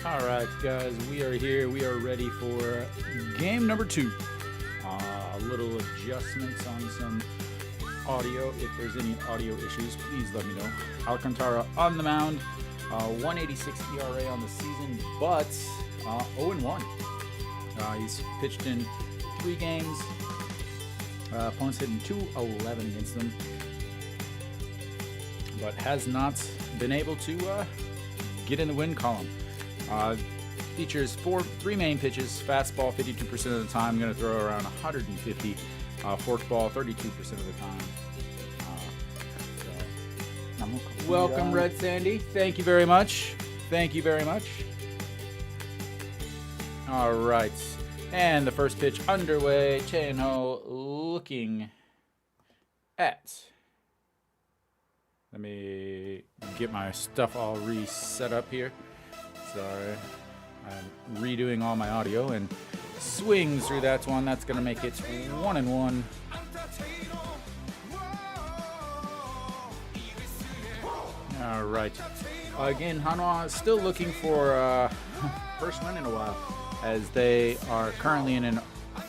All right, guys, we are here. We are ready for game number 2. A little adjustments on some audio. If there's any audio issues, please let me know. Alcantara on the mound, 186 ERA on the season, but 0-1. He's pitched in 3 games. Opponents hitting .211 against them, but has not been able to get in the win column. Features 3 main pitches, fastball 52% of the time, going to throw around 150, forkball 32% of the time. Welcome, Red Sandy. Thank you very much. Thank you very much. All right, and the first pitch underway. Daejeon looking at. Let me get my stuff all reset up here. Sorry, I'm redoing all my audio, and swings through that one. That's going to make it 1-1. All right. Again, Hanwha is still looking for first win in a while, as they are currently in a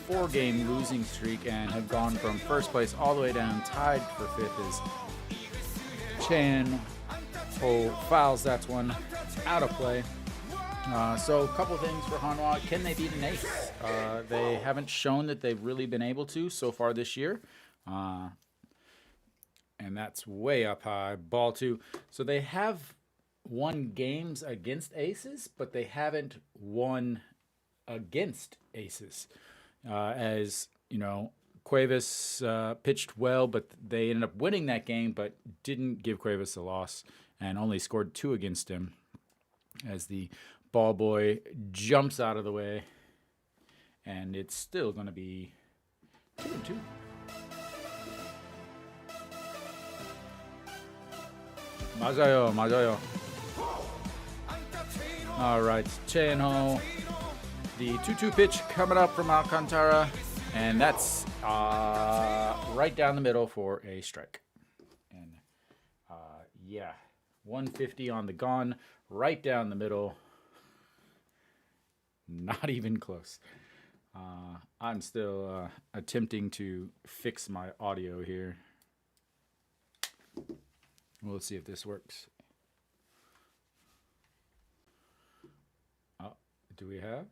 4-game losing streak and have gone from first place all the way down, tied for 5th as Daejeon fouls that one out of play. So a couple things for Hanwha. Can they beat an ace? They haven't shown that they've really been able to so far this year. And that's way up high. Ball 2. So they have won games against aces, but they haven't won against aces. As, you know, Cuevas pitched well, but they ended up winning that game, but didn't give Cuevas a loss and only scored 2 against him, as the ball boy jumps out of the way, and it's still going to be 2-2. 맞아요. All right, Daejeon, the 2-2 pitch coming up from Alcantara, and that's right down the middle for a strike. And yeah, 150 on the gun, right down the middle. Not even close. I'm still attempting to fix my audio here. Well, let's see if this works. Oh, do we have?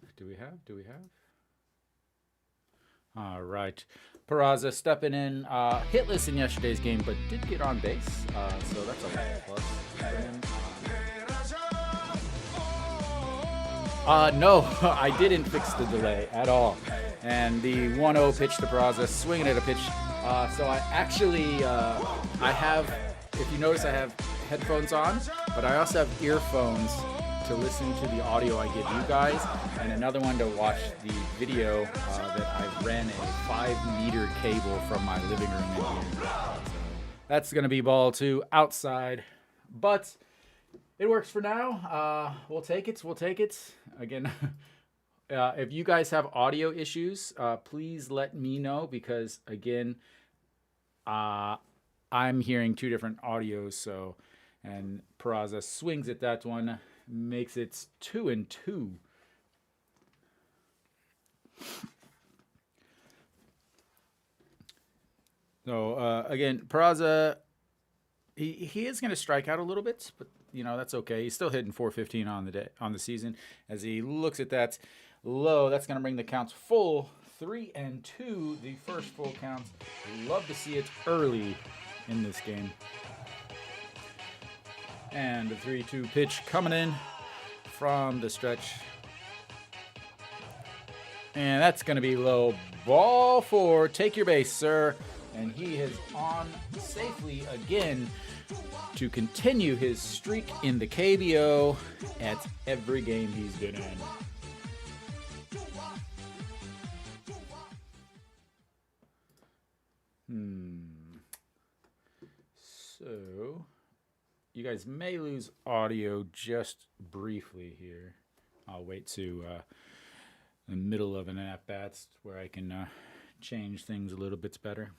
All right. Peraza stepping in, hitless in yesterday's game, but did get on base, so that's a plus for him. No, I didn't fix the delay at all. And the 1-0 pitch to Peraza, swinging at a pitch. So I actually, I have, if you notice, I have headphones on, but I also have earphones to listen to the audio I give you guys, and another one to watch the video that I ran a 5-meter cable from my living room in here. So that's going to be ball 2 outside, but it works for now. We'll take it. Again, if you guys have audio issues, please let me know, because, again, I'm hearing 2 different audios. So, and Peraza swings at that one, makes it 2-2. So, again, Peraza, he is going to strike out a little bit, but you know, that's okay. He's still hitting .415 on the season. As he looks at that low, that's going to bring the counts full 3-2, the first full count. Love to see it early in this game. And the 3-2 pitch coming in from the stretch. And that's going to be low. Ball 4. Take your base, sir. And he is on safely again to continue his streak in the KBO at every game he's been in. So, you guys may lose audio just briefly here. I'll wait to the middle of an at-bat where I can change things a little bit better.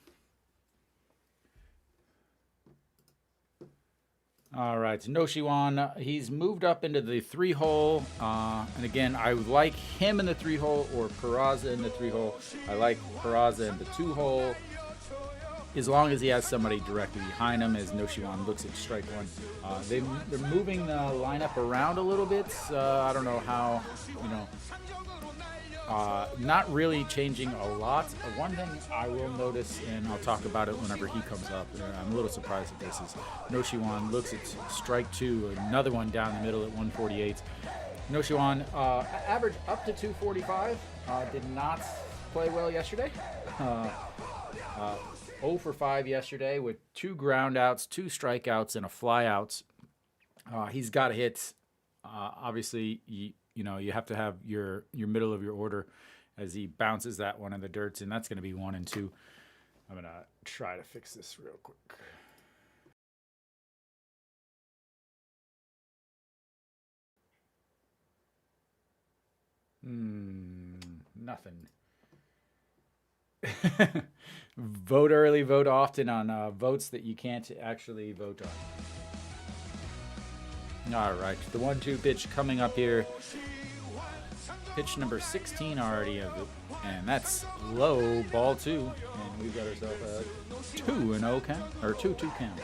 All right, Noshiwan, he's moved up into the 3-hole. And again, I would like him in the 3-hole or Peraza in the 3-hole. I like Peraza in the 2-hole, as long as he has somebody directly behind him as Noshiwan looks at strike one. They're moving the lineup around a little bit. I don't know how, not really changing a lot. One thing I will notice, and I'll talk about it whenever he comes up, and I'm a little surprised at this, is Noshiwan looks at strike two, another one down the middle at 148. Noshiwan averaged up to 245, did not play well yesterday. 0 for 5 yesterday with 2 groundouts, 2 strikeouts, and a flyout. He's got to hit. Obviously, you have to have your middle of your order as he bounces that one in the dirt, and that's going to be 1 and 2. I'm going to try to fix this real quick. Nothing. Vote early, vote often on votes that you can't actually vote on. All right, the 1-2 pitch coming up here. Pitch number 16 already of it, and that's low, ball 2, and we've got ourselves a 2-0 count, or 2-2 count.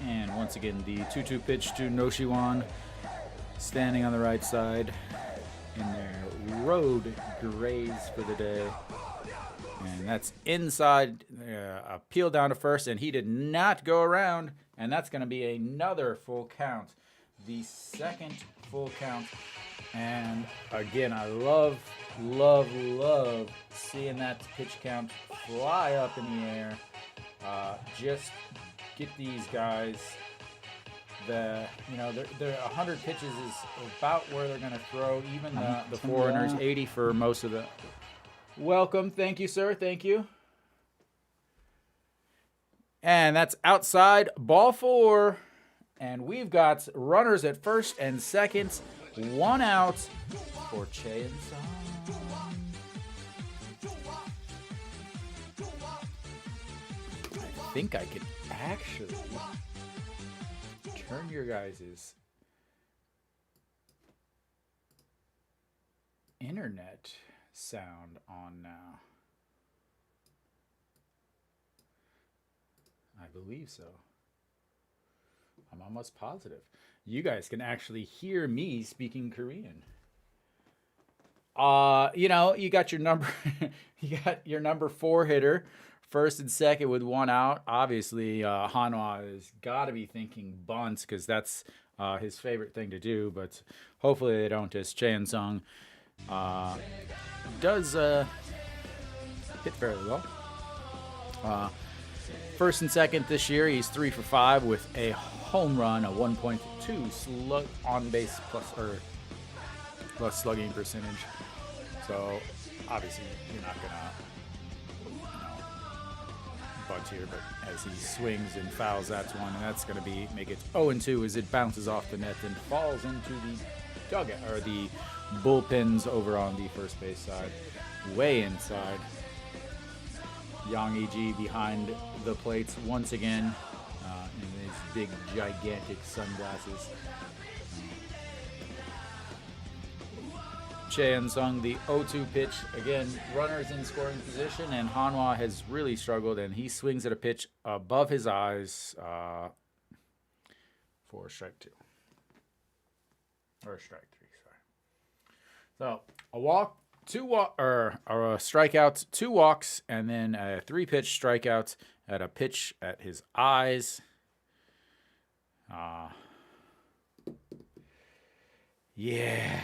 And once again, the 2-2 pitch to Noshiwan, standing on the right side in their road grays for the day. And that's inside, a peel down to first, and he did not go around, and that's going to be another full count. The second full count. And again, I love seeing that pitch count fly up in the air. Just get these guys. They're 100 pitches is about where they're going to throw. Even the foreigners, 80 for most of the. Welcome, thank you, sir, thank you. And that's outside, ball 4, and we've got runners at first and second, 1 out for Che and Song. I think I could actually turn your guys' internet sound on now. I believe so. I'm almost positive. You guys can actually hear me speaking Korean. You got your number you got your number 4 hitter, first and second with 1 out. Obviously, Hanwha has got to be thinking bunts because that's his favorite thing to do, but hopefully they don't, as Che Sung does hit fairly well. First and second this year, he's 3 for 5 with a home run, a 1.2 slug on base plus slugging percentage. So obviously you're not gonna bunt here, but as he swings and fouls, that's one, and that's gonna make it 0-2 as it bounces off the net and falls into the dugout or the bullpens over on the first base side, way inside. Yang E.G. behind the plates once again in his big, gigantic sunglasses. Che Sung, the 0-2 pitch. Again, runners in scoring position, and Hanwha has really struggled, and he swings at a pitch above his eyes for strike 2. Or strike 3, sorry. So, a walk, a strikeout, 2 walks, and then a 3-pitch strikeout at a pitch at his eyes. Yeah.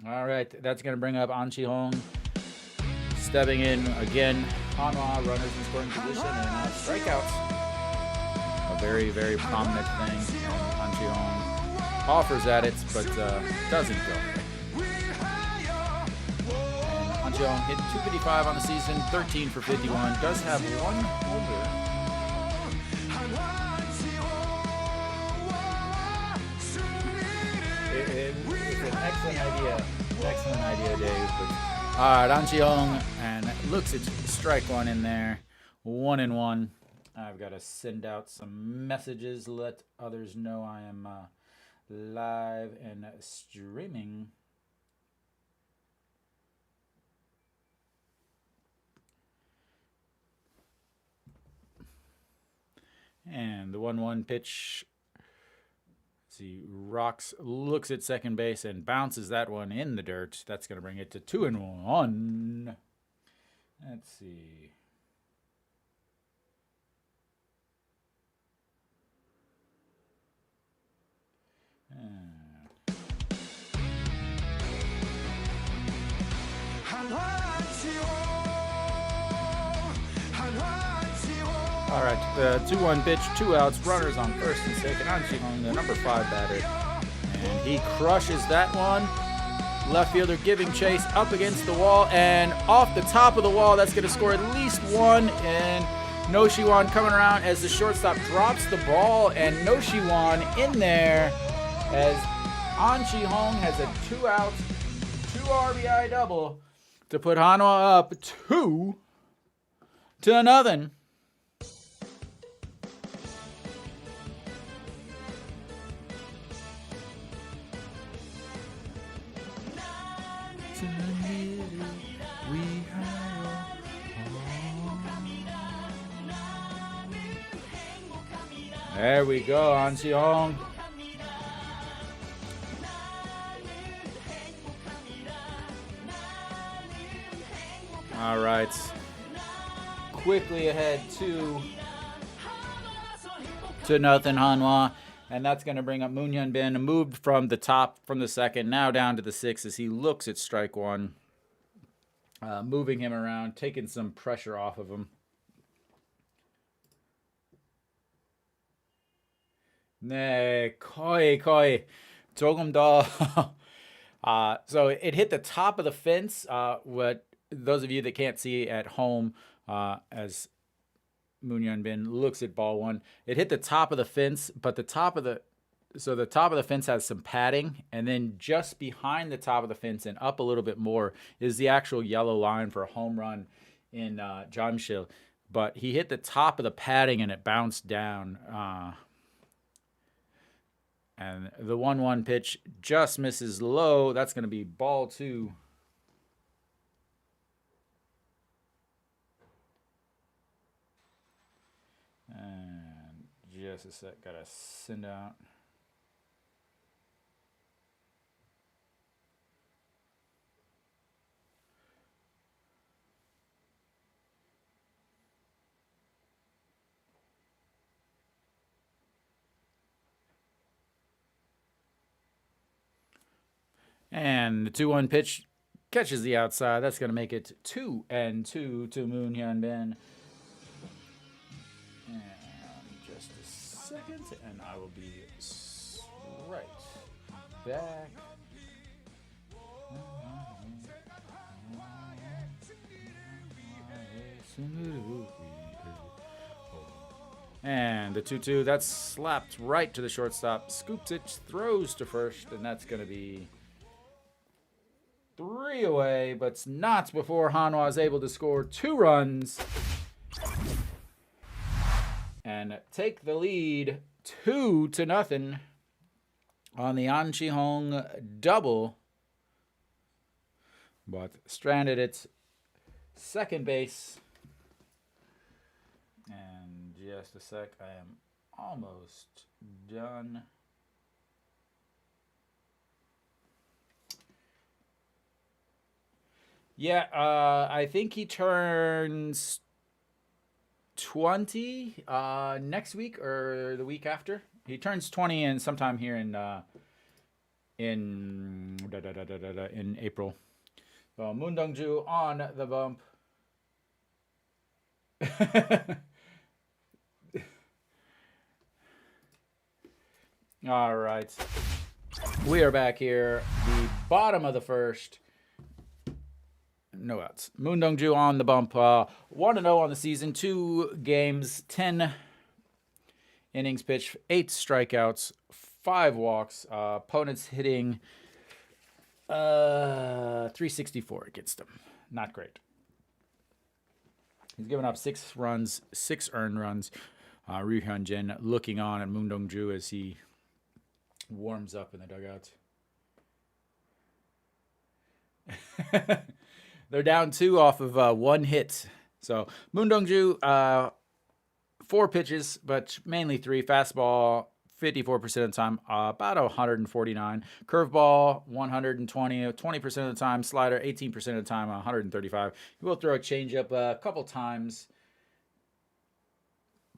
All right, that's going to bring up An Chi-hong stepping in again. Hanwha, runners in scoring position, and strikeouts. A very, very prominent thing. An Chi-hong offers at it, but doesn't go. An Chi-hong hit 255 on the season, 13 for 51. Does have 1 homer. Excellent idea. Excellent idea, Dave. All right, An Chi-hong, and looks at strike one in there. 1-1. I've got to send out some messages, let others know I am live and streaming. And the 1-1 pitch. Let's see, rocks, looks at second base and bounces that one in the dirt. That's going to bring it to 2-1. Let's see. All right, the 2-1 pitch, 2 outs, runners on first and second. An Chi-hong, the number 5 batter, and he crushes that one. Left fielder giving chase up against the wall and off the top of the wall. That's going to score at least one. And No Shiwan coming around as the shortstop drops the ball, and No Shiwan in there as An Chi-hong has a 2-out, 2 RBI double to put Hanwha up 2-0. There we go, An Chi-hong. All right. Quickly ahead 2-0 Hanwha. And that's going to bring up Moon Hyun Bin, moved from the top, from the second, now down to the 6 as he looks at strike one. Moving him around, taking some pressure off of him. 네, 거의 조금 더. So it hit the top of the fence. What those of you that can't see at home, as Moon Hyun Bin looks at ball one, it hit the top of the fence, but the top of the fence has some padding, and then just behind the top of the fence and up a little bit more is the actual yellow line for a home run in Jamshil. But he hit the top of the padding and it bounced down. And the 1-1 pitch just misses low. That's going to be ball 2. And just a sec, got to send out. And the 2-1 pitch catches the outside. That's going to make it 2-2 to Moon Hyun Bin. And just a second, and I will be right back. And the 2-2, that's slapped right to the shortstop. Scoops it, throws to first, and that's going to be 3 away, but not before Hanwha is able to score 2 runs and take the lead 2-0 on the An Chi-hong double. But stranded at second base. And just a sec, I am almost done. Yeah, I think he turns 20 next week or the week after. He turns 20 in sometime here in April. So Moon Dong-ju on the bump. All right. We are back here. The bottom of the first. No outs. Moon Dong-ju on the bump. 1-0 on the season. 2 games, 10 innings pitched, 8 strikeouts, 5 walks. Opponents hitting 364 against him. Not great. He's given up 6 runs, 6 earned runs. Ryu Hyun-jin looking on at Moon Dong-ju as he warms up in the dugout. They're down 2 off of 1 hit. So Moon Dong-ju, 4 pitches, but mainly 3. Fastball, 54% of the time, about 149. Curveball, 120, 20% of the time. Slider, 18% of the time, 135. He will throw a changeup a couple times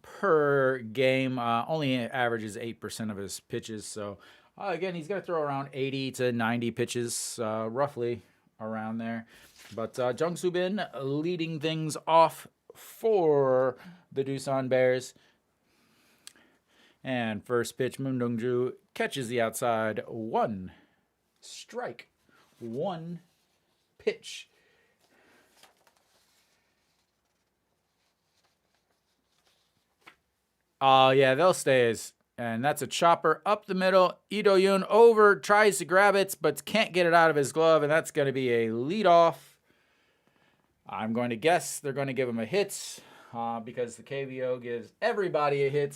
per game. Only averages 8% of his pitches. So, again, he's going to throw around 80 to 90 pitches, roughly around there. But Jung Soo-bin leading things off for the Doosan Bears. And first pitch, Moon Dong-ju catches the outside. 1 strike. 1 pitch. Yeah, they'll stay as. And that's a chopper up the middle. Lee Do-yoon over, tries to grab it, but can't get it out of his glove. And that's going to be a leadoff. I'm going to guess they're going to give him a hit because the KBO gives everybody a hit.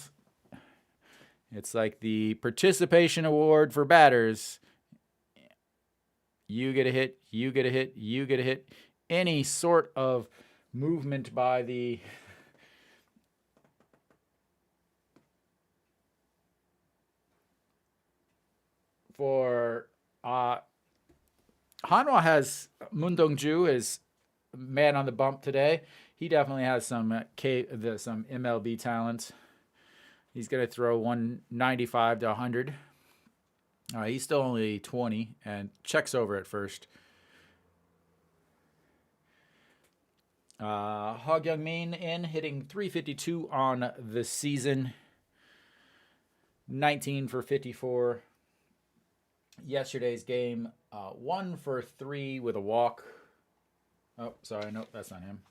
It's like the participation award for batters. You get a hit, you get a hit, you get a hit. Any sort of movement by the for Hanwha has Moon Dong-ju as man on the bump today. He definitely has some MLB talent. He's going to throw 195 to 100. He's still only 20 and checks over at first. Hog Young-min in, hitting 352 on the season. 19 for 54. Yesterday's game, 1 for 3 with a walk. Oh, sorry, nope, that's not him.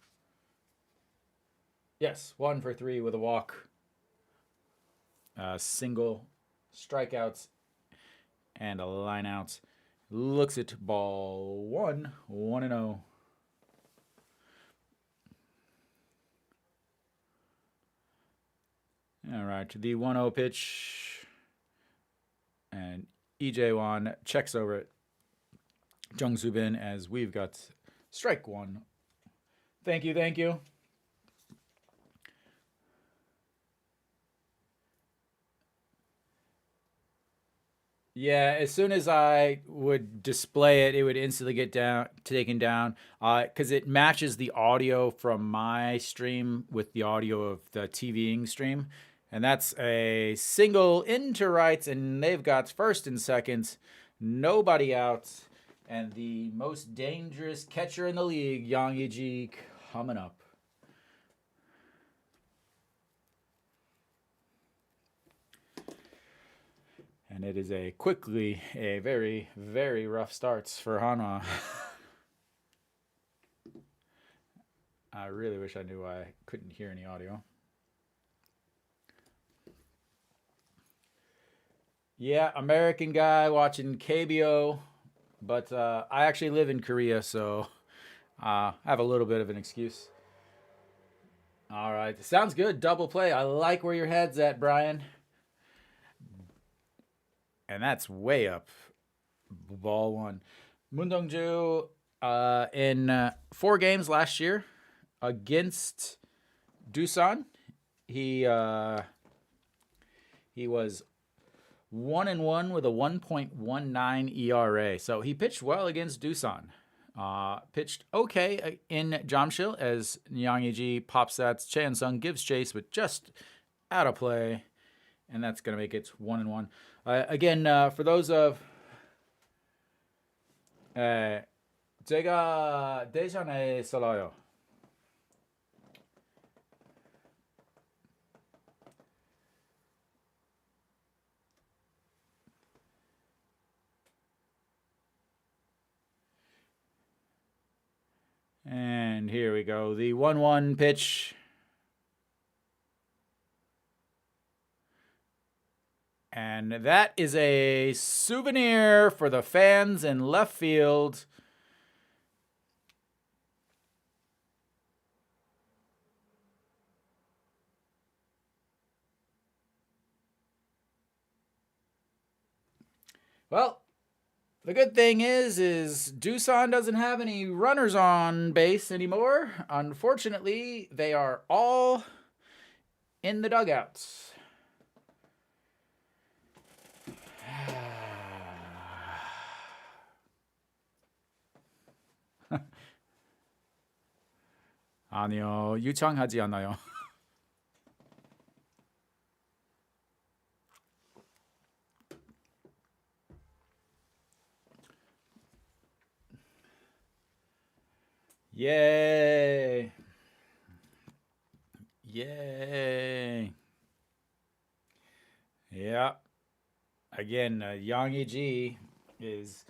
Yes, 1 for 3 with a walk. Single, strikeouts, and a line out. Looks at ball 1, 1-0. All right, the 1-0 pitch. And EJ Wan checks over it. Jung Soo-bin as we've got strike 1. Thank you, thank you. Yeah, as soon as I would display it, it would instantly get taken down because it matches the audio from my stream with the audio of the TVing stream. And that's a single into rights, and they've got first and second, nobody out. And the most dangerous catcher in the league, Yang Yi-ji, coming up. And it is a very, very rough starts for Hanwha. I really wish I knew I couldn't hear any audio. Yeah, American guy watching KBO, but I actually live in Korea, so I have a little bit of an excuse. All right, sounds good. Double play. I like where your head's at, Brian. And that's way up. Ball 1. Moon Dong-ju in 4 games last year against Doosan, he was 1-1 with a 1.19 ERA. So he pitched well against Doosan. Pitched okay in Jamshil as Yang Yi-ji pops that. Chan Sung gives chase, but just out of play. And that's going to make it 1-1. Again, for those of 제가 대전에 살아요. And here we go. The 1-1 pitch. And that is a souvenir for the fans in left field. Well, the good thing is Doosan doesn't have any runners on base anymore. Unfortunately, they are all in the dugouts. 아니요, 유창하지 않아요. Yay! Yay! Yeah. Again, Yang Yi is,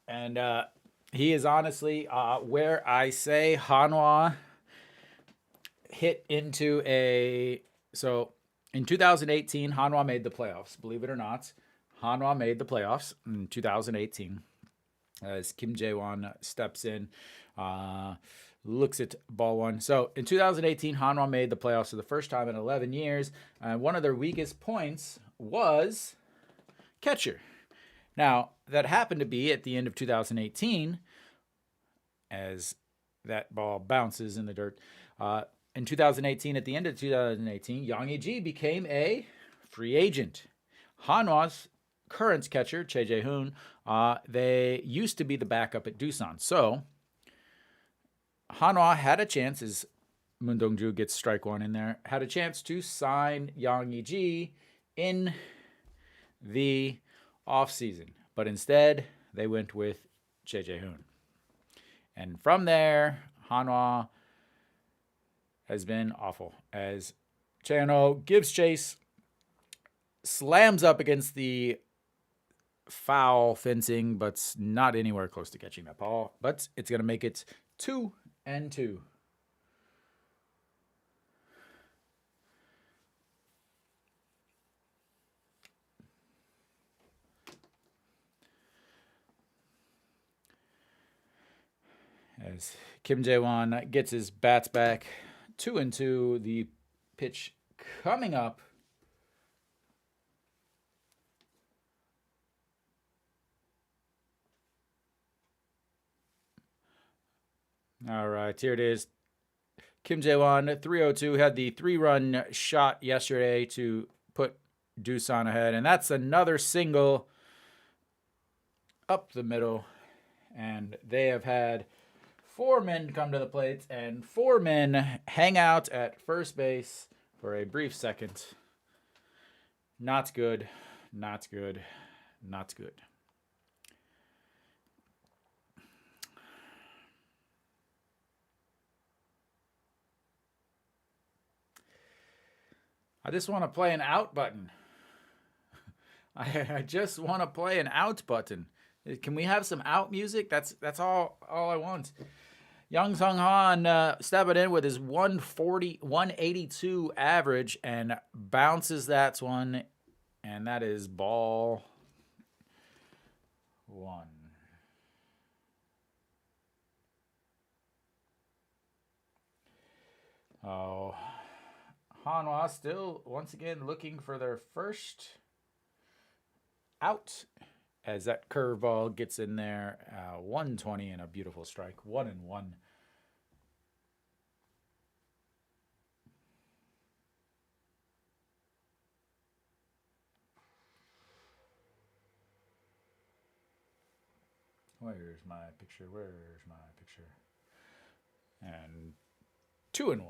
and he is honestly where I say Hanwha hit into a. So in 2018, Hanwha made the playoffs. Believe it or not, Hanwha made the playoffs in 2018 as Kim Jae-won steps in, looks at ball one. So in 2018, Hanwha made the playoffs for the first time in 11 years. And one of their weakest points was catcher. Now, that happened to be at the end of 2018 as that ball bounces in the dirt. In 2018, at the end of 2018, Yang Yi became a free agent. Hanwha's current catcher, Choi Jae-hoon, they used to be the backup at Doosan. So Hanwha had a chance, as Moon Dong-ju gets strike one in there, had a chance to sign Yang Yi in the offseason. But instead, they went with Choi Jae-hoon. And from there, Hanwha has been awful as Chano gives chase, slams up against the foul fencing, but not anywhere close to catching that ball. But it's going to make it 2-2. As Kim Jae-won gets his bats back, 2-2. The pitch coming up. All right, here it is. Kim Jae-won, 3-2, had the 3-run shot yesterday to put Doosan ahead. And that's another single up the middle. And they have had 4 men come to the plate and 4 men hang out at first base for a brief second. Not good, not good, not good. I just want to play an out button. I just want to play an out button. Can we have some out music? That's all I want. Young Sung Han stepping in with his 182 average and bounces that one, and that is ball 1. Oh, Hanwha still once again looking for their first out as that curveball gets in there. 120 and a beautiful strike. 1-1. Where's my picture? Where's my picture? And 2-1.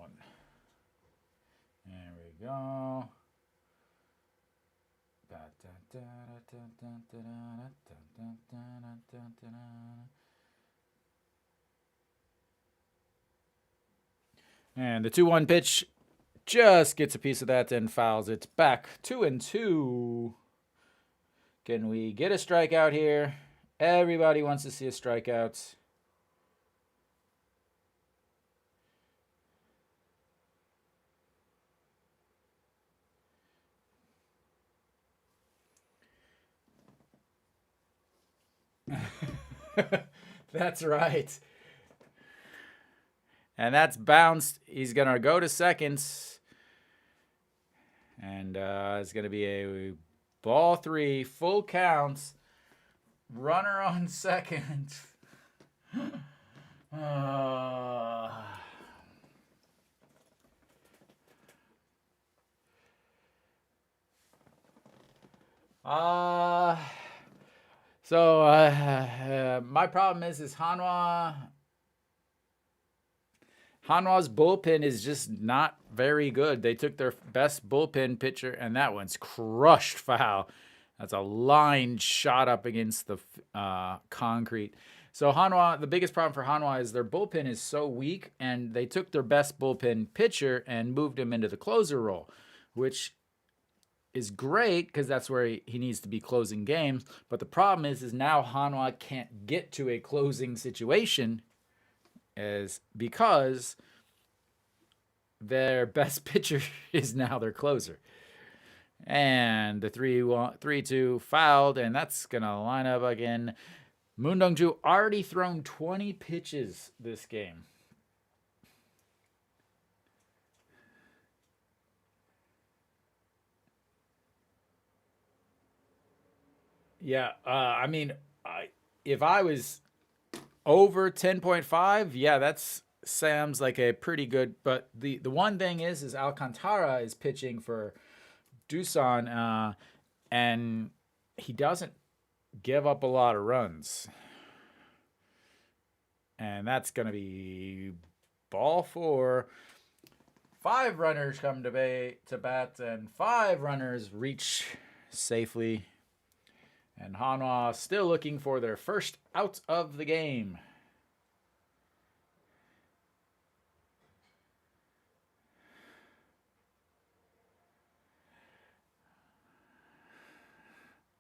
There we go. And the 2-1 pitch just gets a piece of that and fouls it back. 2-2. Can we get a strikeout here? Everybody wants to see a strikeout. That's right. And that's bounced. He's going to go to second. And it's going to be a ball 3, full counts. Runner on second. My problem is Hanwha's bullpen is just not very good. They took their best bullpen pitcher, and that one's crushed foul. That's a line shot up against the concrete. So Hanwha, the biggest problem for Hanwha is their bullpen is so weak, and they took their best bullpen pitcher and moved him into the closer role, which is great because that's where he needs to be closing games. But the problem is now Hanwha can't get to a closing situation is because their best pitcher is now their closer. And the 3-2 fouled, and that's going to line up again. Moon Dong-ju already thrown 20 pitches this game. Yeah, if I was over 10.5, yeah, that's Sam's like a pretty good. But the one thing is Alcantara is pitching for Doosan, and he doesn't give up a lot of runs. And that's going to be ball 4. 5 runners come to bat, and 5 runners reach safely. And Hanwha still looking for their first out of the game.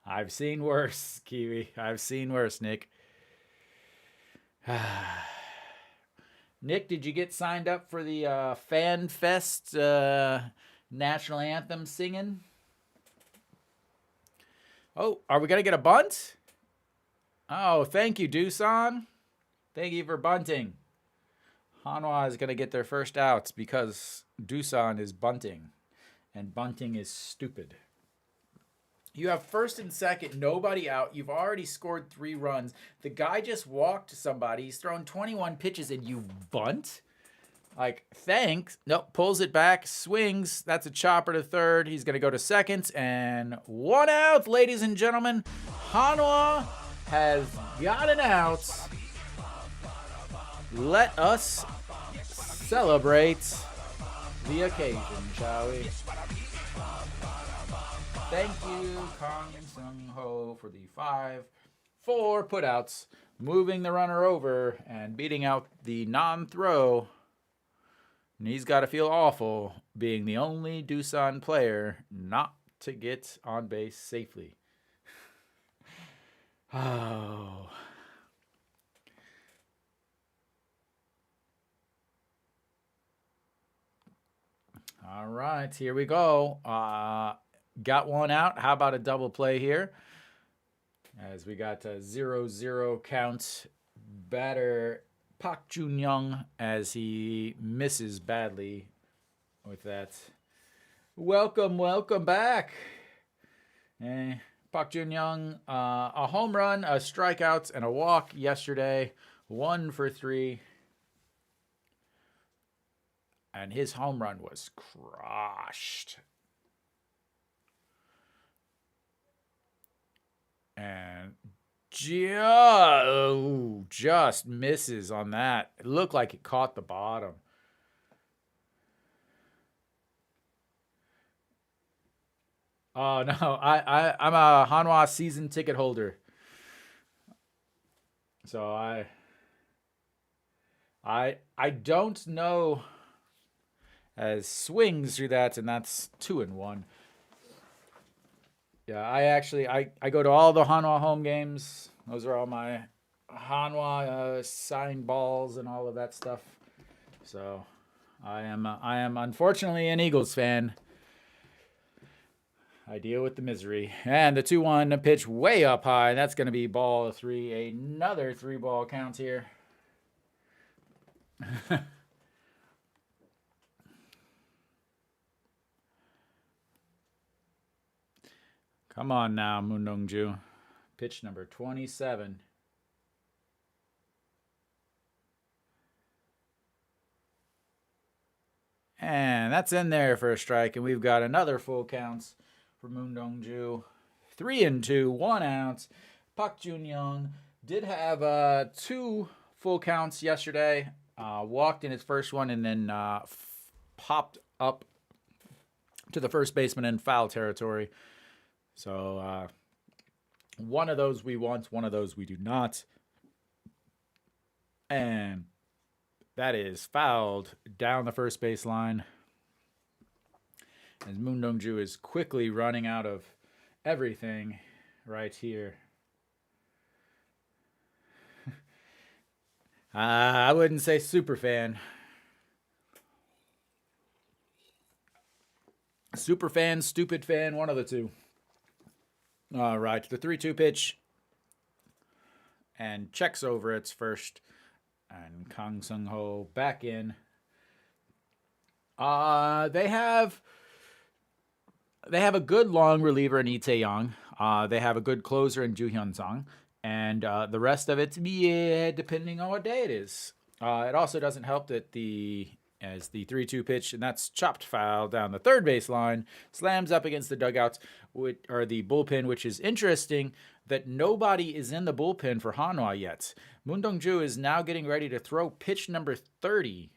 I've seen worse, Kiwi. I've seen worse, Nick. Nick, did you get signed up for the Fan Fest national anthem singing? Oh, are we going to get a bunt? Oh, thank you, Doosan. Thank you for bunting. Hanwha is going to get their first outs because Doosan is bunting. And bunting is stupid. You have first and second, nobody out. You've already scored 3 runs. The guy just walked somebody. He's thrown 21 pitches and you bunt? Like, thanks. Nope, pulls it back, swings. That's a chopper to third. He's going to go to second. And 1 out, ladies and gentlemen. Hanwha has got an out. Let us celebrate the occasion, shall we? Thank you, Kong Sung Ho, for the 4 putouts, moving the runner over and beating out the non-throw. And he's got to feel awful being the only Doosan player not to get on base safely. Oh. All right, here we go. Got 1 out. How about a double play here? As we got a 0-0 count. Batter Park Jun-young as he misses badly with that. Welcome back. Park Jun-young, a home run, a strikeout, and a walk yesterday. 1 for 3. And his home run was crushed. And just misses on that. It looked like it caught the bottom. Oh no, I'm a Hanwha season ticket holder. So I don't know as swings through that, and that's 2-1. Yeah, I go to all the Hanwha home games. Those are all my Hanwha signed balls and all of that stuff. So I am unfortunately an Eagles fan. I deal with the misery. And the 2-1 pitch way up high. That's going to be ball 3. Another 3-ball count here. Come on now, Moon Dong-ju. Pitch number 27. And that's in there for a strike. And we've got another full counts for Moon Dong-ju. 3-2, 1 out. Park Jun-young did have 2 full counts yesterday. Walked in his first one and then popped up to the first baseman in foul territory. So one of those we want, one of those we do not. And that is fouled down the first baseline. As Moon Dong-ju is quickly running out of everything right here. I wouldn't say super fan. Super fan, stupid fan, one of the two. All right, the 3-2 pitch. And checks over its first. And Kang Sung-ho back in. They have a good long reliever in Lee Tae-young. They have a good closer in Ju Hyun-sung. And the rest of it's, depending on what day it is. It also doesn't help that as the 3-2 pitch, and that's chopped foul down the third baseline, slams up against the dugouts, or the bullpen, which is interesting that nobody is in the bullpen for Hanwha yet. Moon Dong-ju is now getting ready to throw pitch number 30,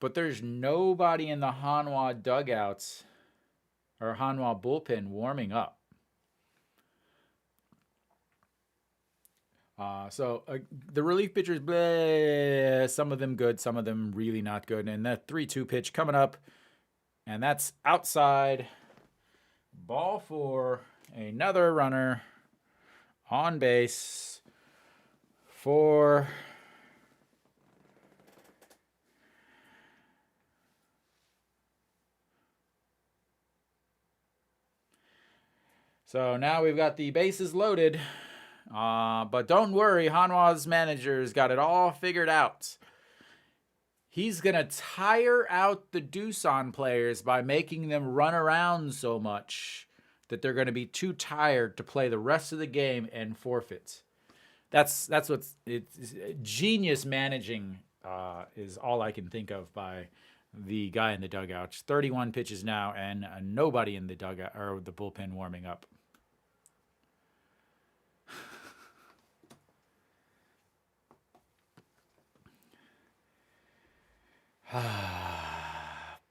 but there's nobody in the Hanwha dugouts or Hanwha bullpen warming up. So the relief pitchers, some of them good, some of them really not good. And that 3-2 pitch coming up, and that's outside. Ball 4, another runner on base for so now we've got the bases loaded. But don't worry, Hanwha's manager's got it all figured out. He's going to tire out the Doosan players by making them run around so much that they're going to be too tired to play the rest of the game and forfeit. That's what's it's genius managing is all I can think of by the guy in the dugout. 31 pitches now and nobody in the dugout or the bullpen warming up.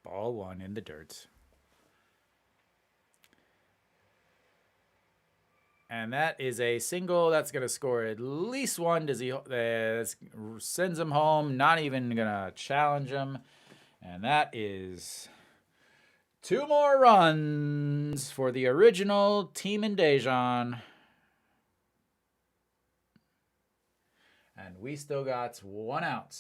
Ball 1 in the dirt. And that is a single that's going to score at least one. Sends him home, not even going to challenge him. And that is 2 more runs for the original team in Daejeon. And we still got 1 out.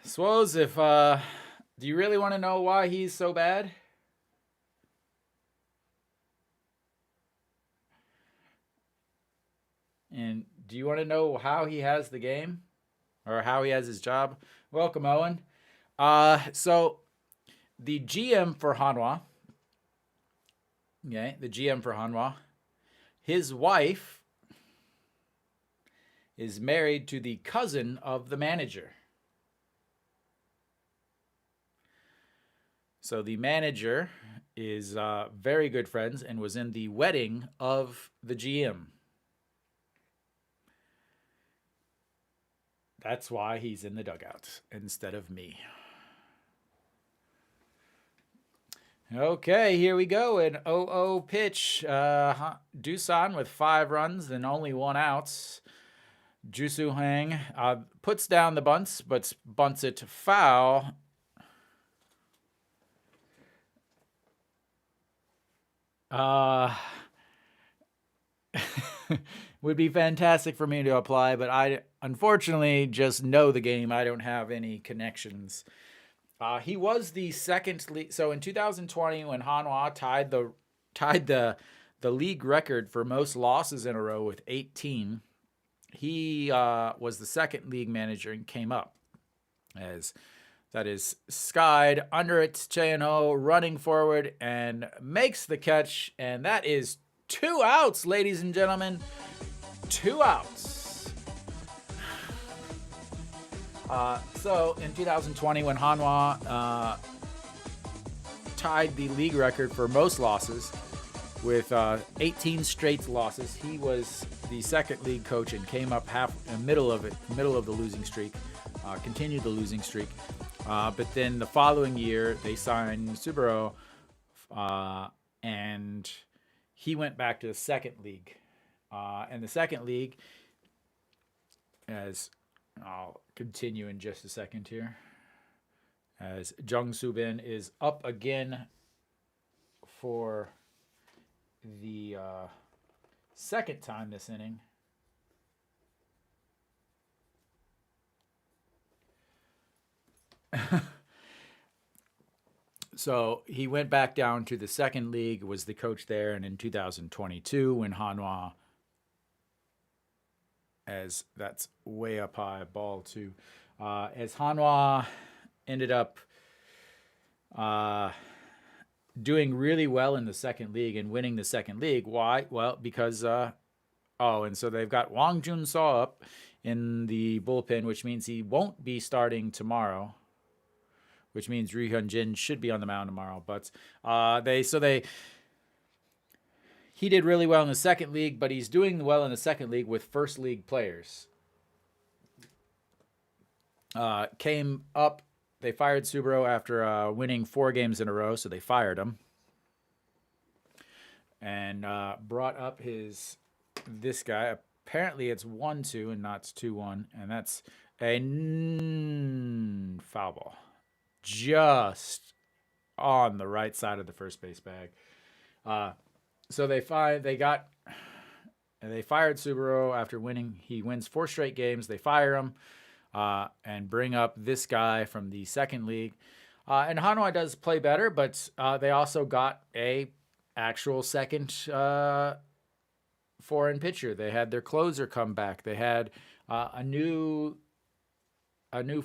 Swoz, do you really want to know why he's so bad? And do you want to know how he has the game? Or how he has his job? Welcome, Owen. So, the GM for Hanwha, his wife is married to the cousin of the manager. So the manager is very good friends and was in the wedding of the GM. That's why he's in the dugout instead of me. Okay, here we go. An 0-0 pitch. Doosan with 5 runs and only 1 out. Ju Soo-hang puts down the bunts, but bunts it foul. would be fantastic for me to apply, but I unfortunately just know the game. I don't have any connections. He was the second league. So in 2020, when Hanwha tied the league record for most losses in a row with 18, he was the second league manager and came up as that is skied under it. Chano running forward and makes the catch, and that is 2 outs, ladies and gentlemen. 2 outs. So in 2020, when Hanwha tied the league record for most losses with 18 straight losses, he was the second league coach and came up middle of the losing streak, continued the losing streak. But then the following year, they signed Subaru, and he went back to the second league. And the second league, as I'll continue in just a second here, as Jung Soo-bin is up again for the second time this inning. So he went back down to the second league, was the coach there, and in 2022, when Hanwha, as that's way up high, ball two, as Hanwha ended up doing really well in the second league and winning the second league. Why? Well, because and so they've got Wang Jun-saw up in the bullpen, which means he won't be starting tomorrow, which means Ryu Hyun-jin should be on the mound tomorrow. But he did really well in the second league, but he's doing well in the second league with first league players. Came up, they fired Subaru after winning 4 games in a row, so they fired him. And brought up this guy. Apparently it's 1-2 and not 2-1, and that's a foul ball. Just on the right side of the first base bag. So they fired Subaru after winning. He wins 4 straight games. They fire him and bring up this guy from the second league. And Hanwha does play better, but they also got a actual second foreign pitcher. They had their closer come back. They had a new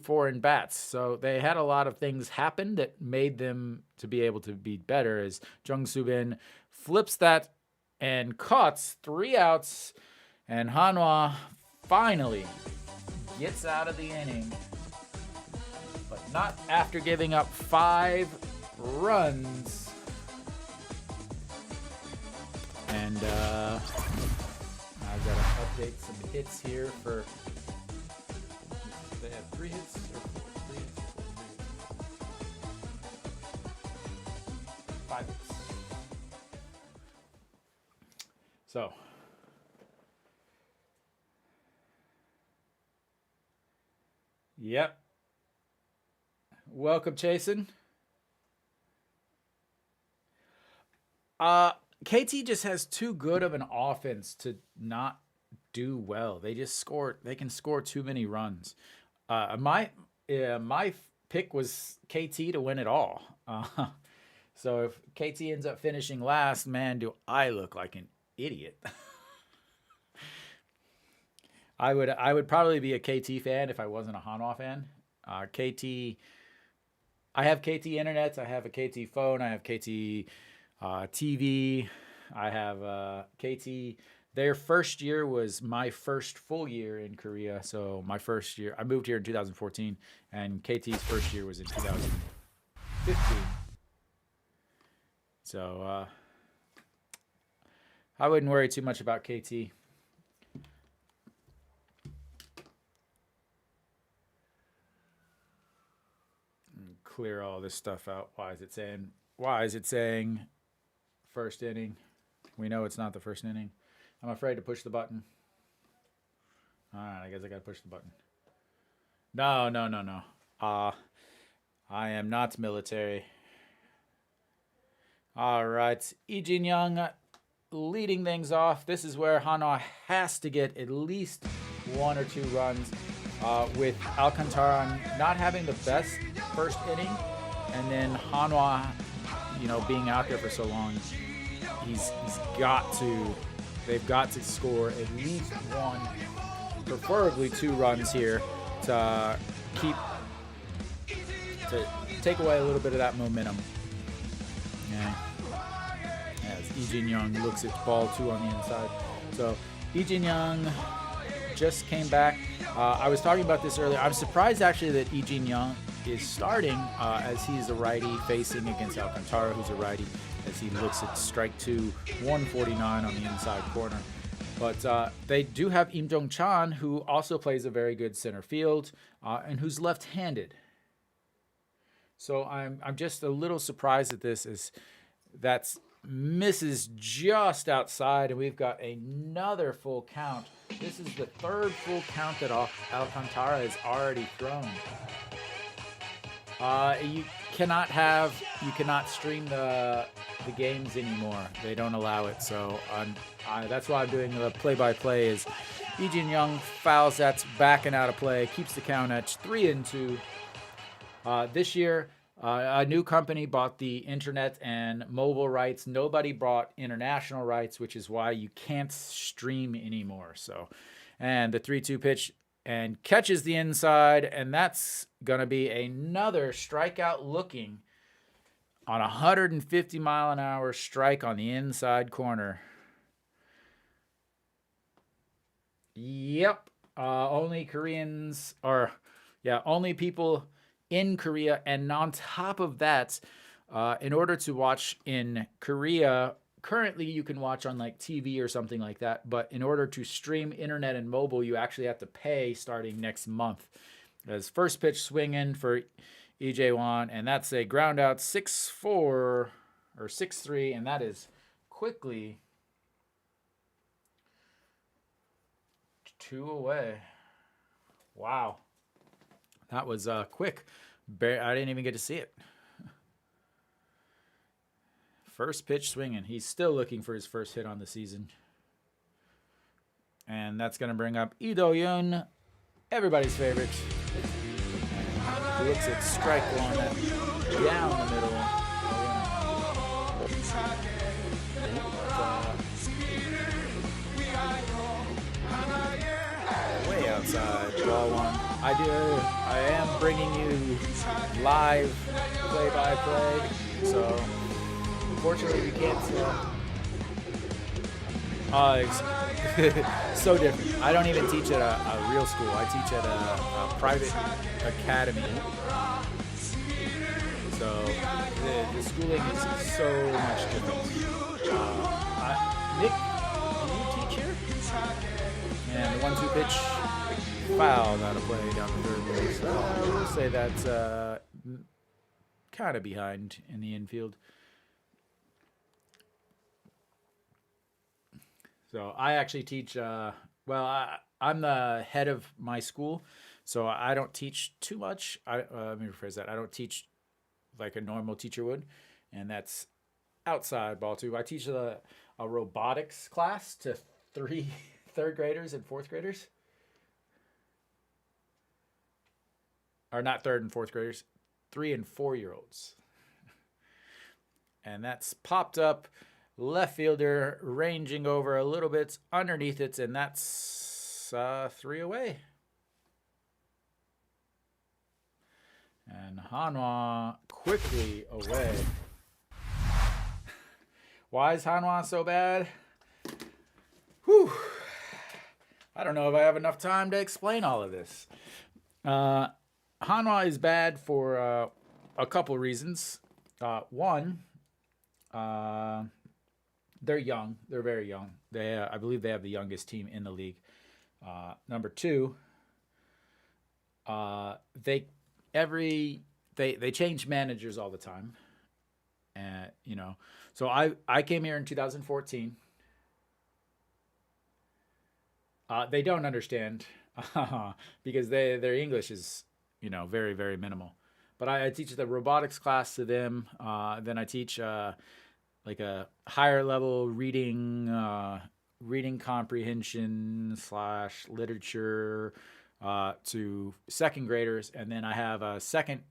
foreign bats. So they had a lot of things happen that made them to be able to be better, as Jung Soo-bin flips that and cuts 3 outs, and Hanwha finally gets out of the inning, but not after giving up 5 runs. And I've got to update some hits here for... They have 3 hits or 4? 3 hits or 5 hits. So, yep. Welcome, Chasen. KT just has too good of an offense to not do well. They can score too many runs. My pick was KT to win it all. So if KT ends up finishing last, man, do I look like an idiot. I would probably be a KT fan if I wasn't a Hanwha fan. KT, I have KT internet, I have a KT phone, I have KT TV, I have KT. Their first year was my first full year in Korea. So my first year, I moved here in 2014, and KT's first year was in 2015. So I wouldn't worry too much about KT. Clear all this stuff out. Why is it saying first inning? We know it's not the first inning. I'm afraid to push the button. All right, I guess I got to push the button. No. I am not military. All right, Lee Jin Young leading things off. This is where Hanwha has to get at least 1 or 2 runs, with Alcantara not having the best first inning, and then Hanwha, being out there for so long, they've got to score at least 1, preferably 2 runs here to take away a little bit of that momentum. Yeah. As Lee Jin-young looks at ball 2 on the inside. So Lee Jin-young just came back. I was talking about this earlier. I'm surprised actually that Lee Jin-young is starting, as he's a righty facing against Alcantara, who's a righty, as he looks at strike 2, 149 on the inside corner. But they do have Im Jong-chan, who also plays a very good center field, and who's left-handed. So I'm just a little surprised at this, as that's misses just outside, and we've got another full count. This is the 3rd full count that Alcantara has already thrown. You cannot stream the games anymore. They don't allow it. So that's why I'm doing the play-by-play. Is Lee Jin-young fouls, that's backing out of play, keeps the count at 3-2. This year, a new company bought the internet and mobile rights. Nobody bought international rights, which is why you can't stream anymore. So, and the 3-2 pitch and catches the inside, and that's going to be another strikeout looking on 150-mile-an-hour strike on the inside corner. Yep. Only people in Korea. And on top of that, in order to watch in Korea, currently you can watch on like TV or something like that. But in order to stream internet and mobile, you actually have to pay starting next month. As first pitch swinging for Lee Jae-won, and that's a ground out 6-4 or 6-3, and that is quickly 2 away. Wow. That was quick. I didn't even get to see it. First pitch swinging. He's still looking for his first hit on the season. And that's going to bring up Lee Do-yoon, everybody's favorite. And he looks at strike 1 down the middle. Way outside, ball 1. I am bringing you live play-by-play, so unfortunately we can't. So different. I don't even teach at a real school. I teach at a private academy. So the schooling is so much different. Nick, do you teach here? And the 1-2 pitch. Foul, out of play down the third base. We'll say that's kind of behind in the infield. So I actually teach, I'm the head of my school, so I don't teach too much. Let me rephrase that. I don't teach like a normal teacher would, and that's outside ball 2. I teach a robotics class to 3 third graders and 4th graders. Or not 3rd and 4th graders, 3 and 4-year-olds. And that's popped up, left fielder ranging over a little bit underneath it, and that's 3 away. And Hanwha quickly away. Why is Hanwha so bad? Whew. I don't know if I have enough time to explain all of this. Hanwha is bad for a couple reasons. One, they're young. They're very young. I believe they have the youngest team in the league. Number 2, they change managers all the time. And so I came here in 2014. They don't understand because their English is very, very minimal. But I teach the robotics class to them. Then I teach like a higher level reading comprehension / literature to second graders, and then I have a second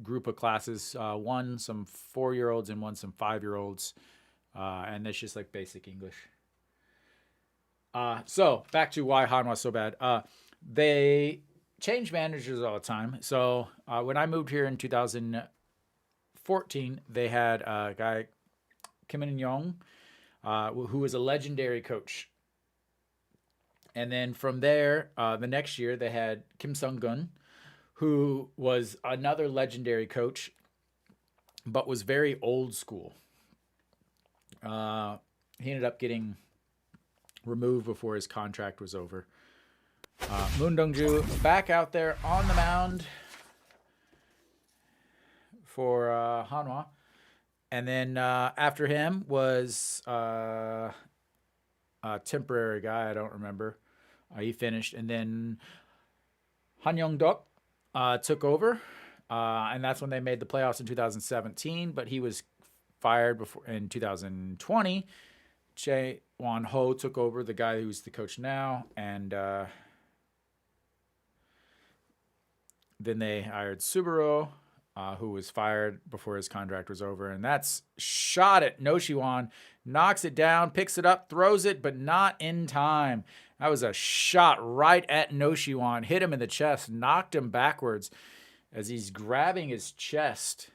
group of classes, one some 4-year-olds and one some 5-year-olds, and it's just like basic English. So back to why Hanwha is so bad. They change managers all the time. So when I moved here in 2014, they had a guy, Kim In-young, who was a legendary coach. And then from there, the next year, they had Kim Sung-gun, who was another legendary coach, but was very old school. He ended up getting removed before his contract was over. Moon Dong-ju back out there on the mound for Hanwha. And then after him was a temporary guy, I don't remember. He finished. And then Han Young-duk took over. And that's when they made the playoffs in 2017. But he was fired before in 2020. Jae Won-ho took over, the guy who's the coach now. And then they hired Subaru, who was fired before his contract was over. And that's shot at Noshiwan. Knocks it down, picks it up, throws it, but not in time. That was a shot right at Noshiwan. Hit him in the chest, knocked him backwards as he's grabbing his chest.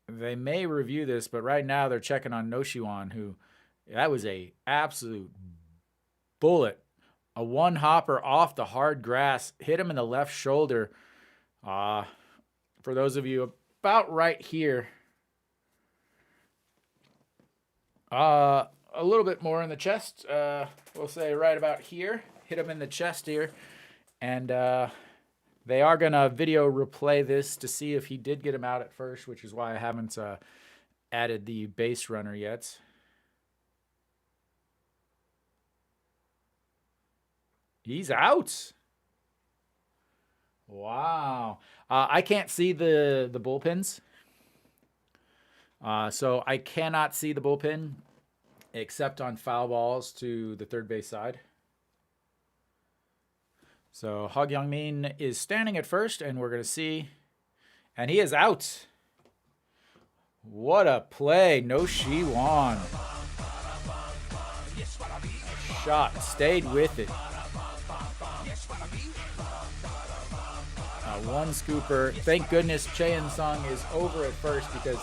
They may review this, but right now they're checking on Noshiwan, who, that was a absolute bullet. A one-hopper off the hard grass, hit him in the left shoulder. For those of you about right here, a little bit more in the chest. We'll say right about here. Hit him in the chest here. And they are going to video replay this to see if he did get him out at first, which is why I haven't added the base runner yet. He's out. Wow. I can't see the bullpens. So I cannot see the bullpen except on foul balls to the third base side. So Hog Young-min is standing at first, and we're going to see. And he is out. What a play. No Shi-wan. Shot. Stayed with it. One scooper. Thank goodness Chae-in-sung is over at first, because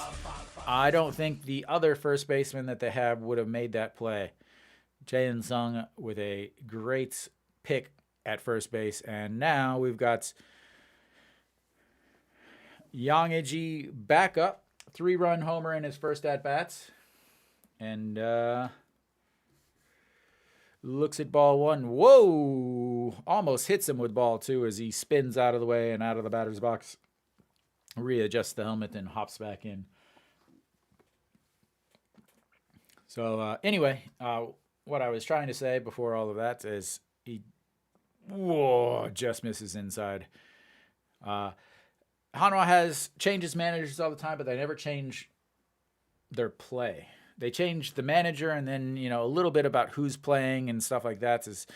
I don't think the other first baseman that they have would have made that play. Chae-in-sung with a great pick at first base. And now we've got Yang Eji back up. 3-run homer in his first at-bats. And looks at ball one. Whoa! Almost hits him with ball two as he spins out of the way and out of the batter's box. Readjusts the helmet and hops back in. So anyway, what I was trying to say before all of that is he just misses inside. Hanwha has changes managers all the time, but they never change their play. They change the manager, and then, you know, a little bit about who's playing and stuff like that. Is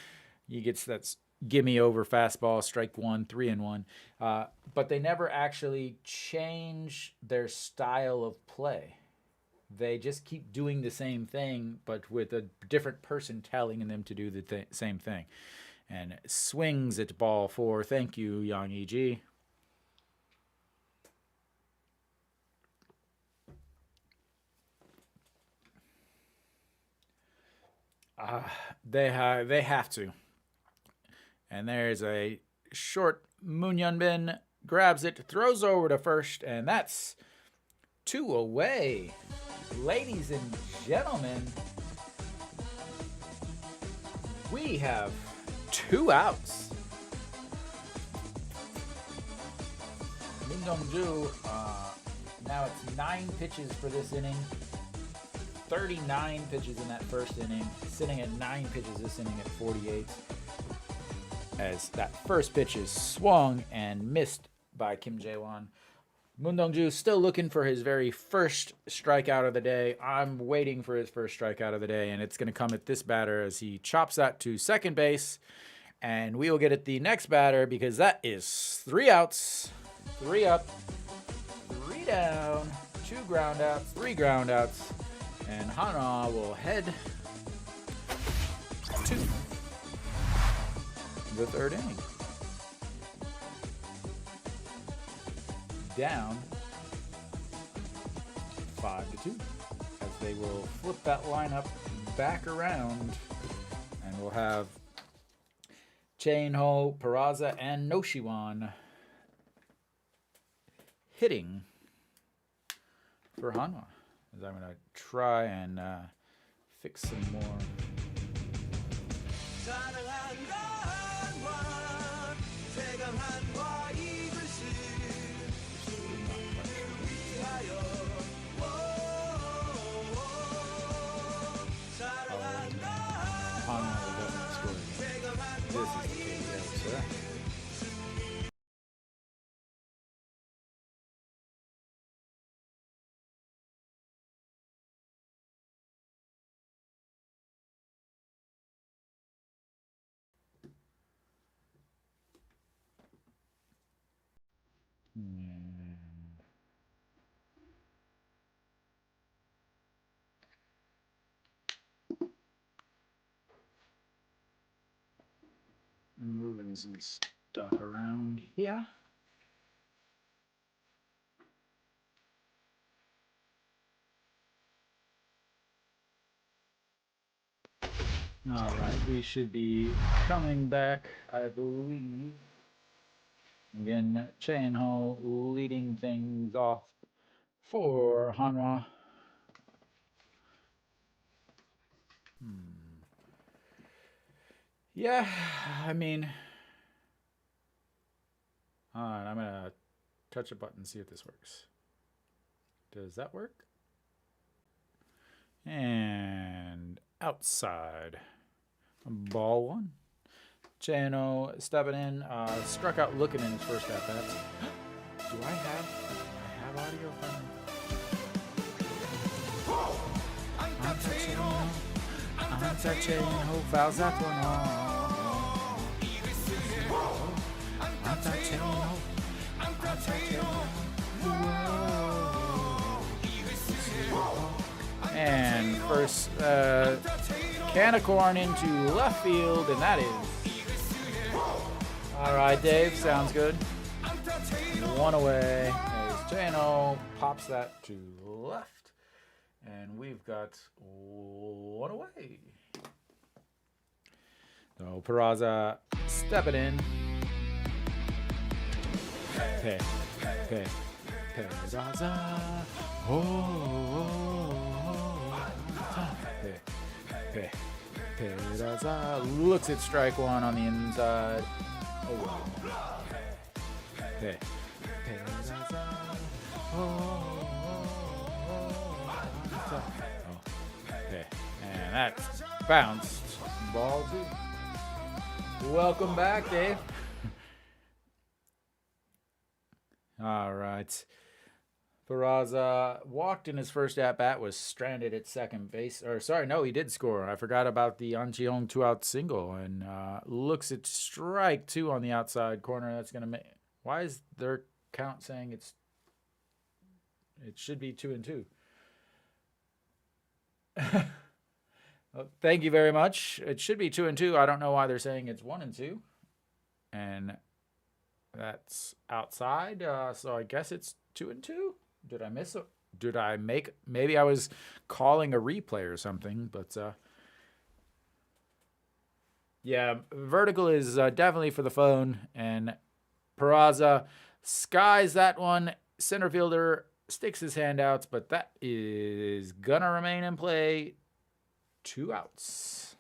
you get that gimme over fastball, strike one, 3-1. But they never actually change their style of play. They just keep doing the same thing, but with a different person telling them to do the same thing. And swings at ball 4. Thank you, Yang Eji. They have to. And there's a short. Moon Hyun-bin grabs it, throws over to first, and that's 2 away. Ladies and gentlemen, we have 2 outs. Moon Dong-ju, now it's 9 pitches for this inning. 39 pitches in that first inning, sitting at 9 pitches this inning at 48. As that first pitch is swung and missed by Kim Jae-won. Moon Dong-ju still looking for his very first strikeout of the day. I'm waiting for his first strikeout of the day, and it's going to come at this batter as he chops that to second base. And we will get at the next batter because that is 3 outs, 3 up, 3 down, 2 ground outs, 3 ground outs. And Hanwha will head to the third inning. Down 5-2 as they will flip that lineup back around, and we'll have Chae-in-ho, Peraza, and Noshiwan hitting for Hanwha. As I'm going to try and fix some more. This is the KBO, sir. Moving some stuff around here. All right, we should be coming back, I believe. Again, Chae-in-ho leading things off for Hanwha. Yeah, I mean, all right, I'm gonna touch a button and see if this works. Does that work? And outside, ball 1. Chae-in-ho stepping in, struck out looking in his first at bat. Do I have audio from? Chae-in-ho fouls that one off. And first can of corn into left field, and that is all right. Dave, sounds good. 1 away as Chae-in-ho pops that to left, and we've got 1 away. So Peraza stepping in. Peraza. Peraza looks at strike 1 on the inside. Oh. And that's bounced. Ball 2. Welcome back, Dave. All right. Peraza walked in his first at-bat, was stranded at second base. Or, sorry, no, he did score. I forgot about the An Ji-hong 2-out single. And looks at strike 2 on the outside corner. That's going to make... Why is their count saying it should be 2-2? Well, thank you very much. It should be 2-2. I don't know why they're saying it's 1-2. And that's outside. So I guess it's 2-2. Did I miss it? Did I make? Maybe I was calling a replay or something. But yeah, vertical is definitely for the phone. And Peraza skies that one. Center fielder sticks his hand out, but that is gonna remain in play. 2 outs.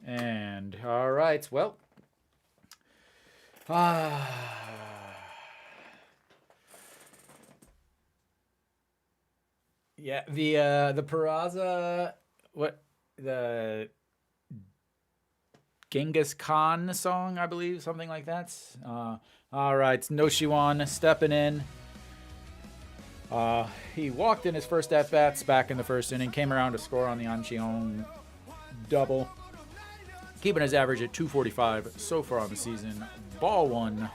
And all right, well, yeah, the Peraza, the Genghis Khan song, I believe, something like that. All right, Noshiwan stepping in. He walked in his first at-bats back in the first inning, came around to score on the Ancheon double, keeping his average at 245 so far on the season. Ball one.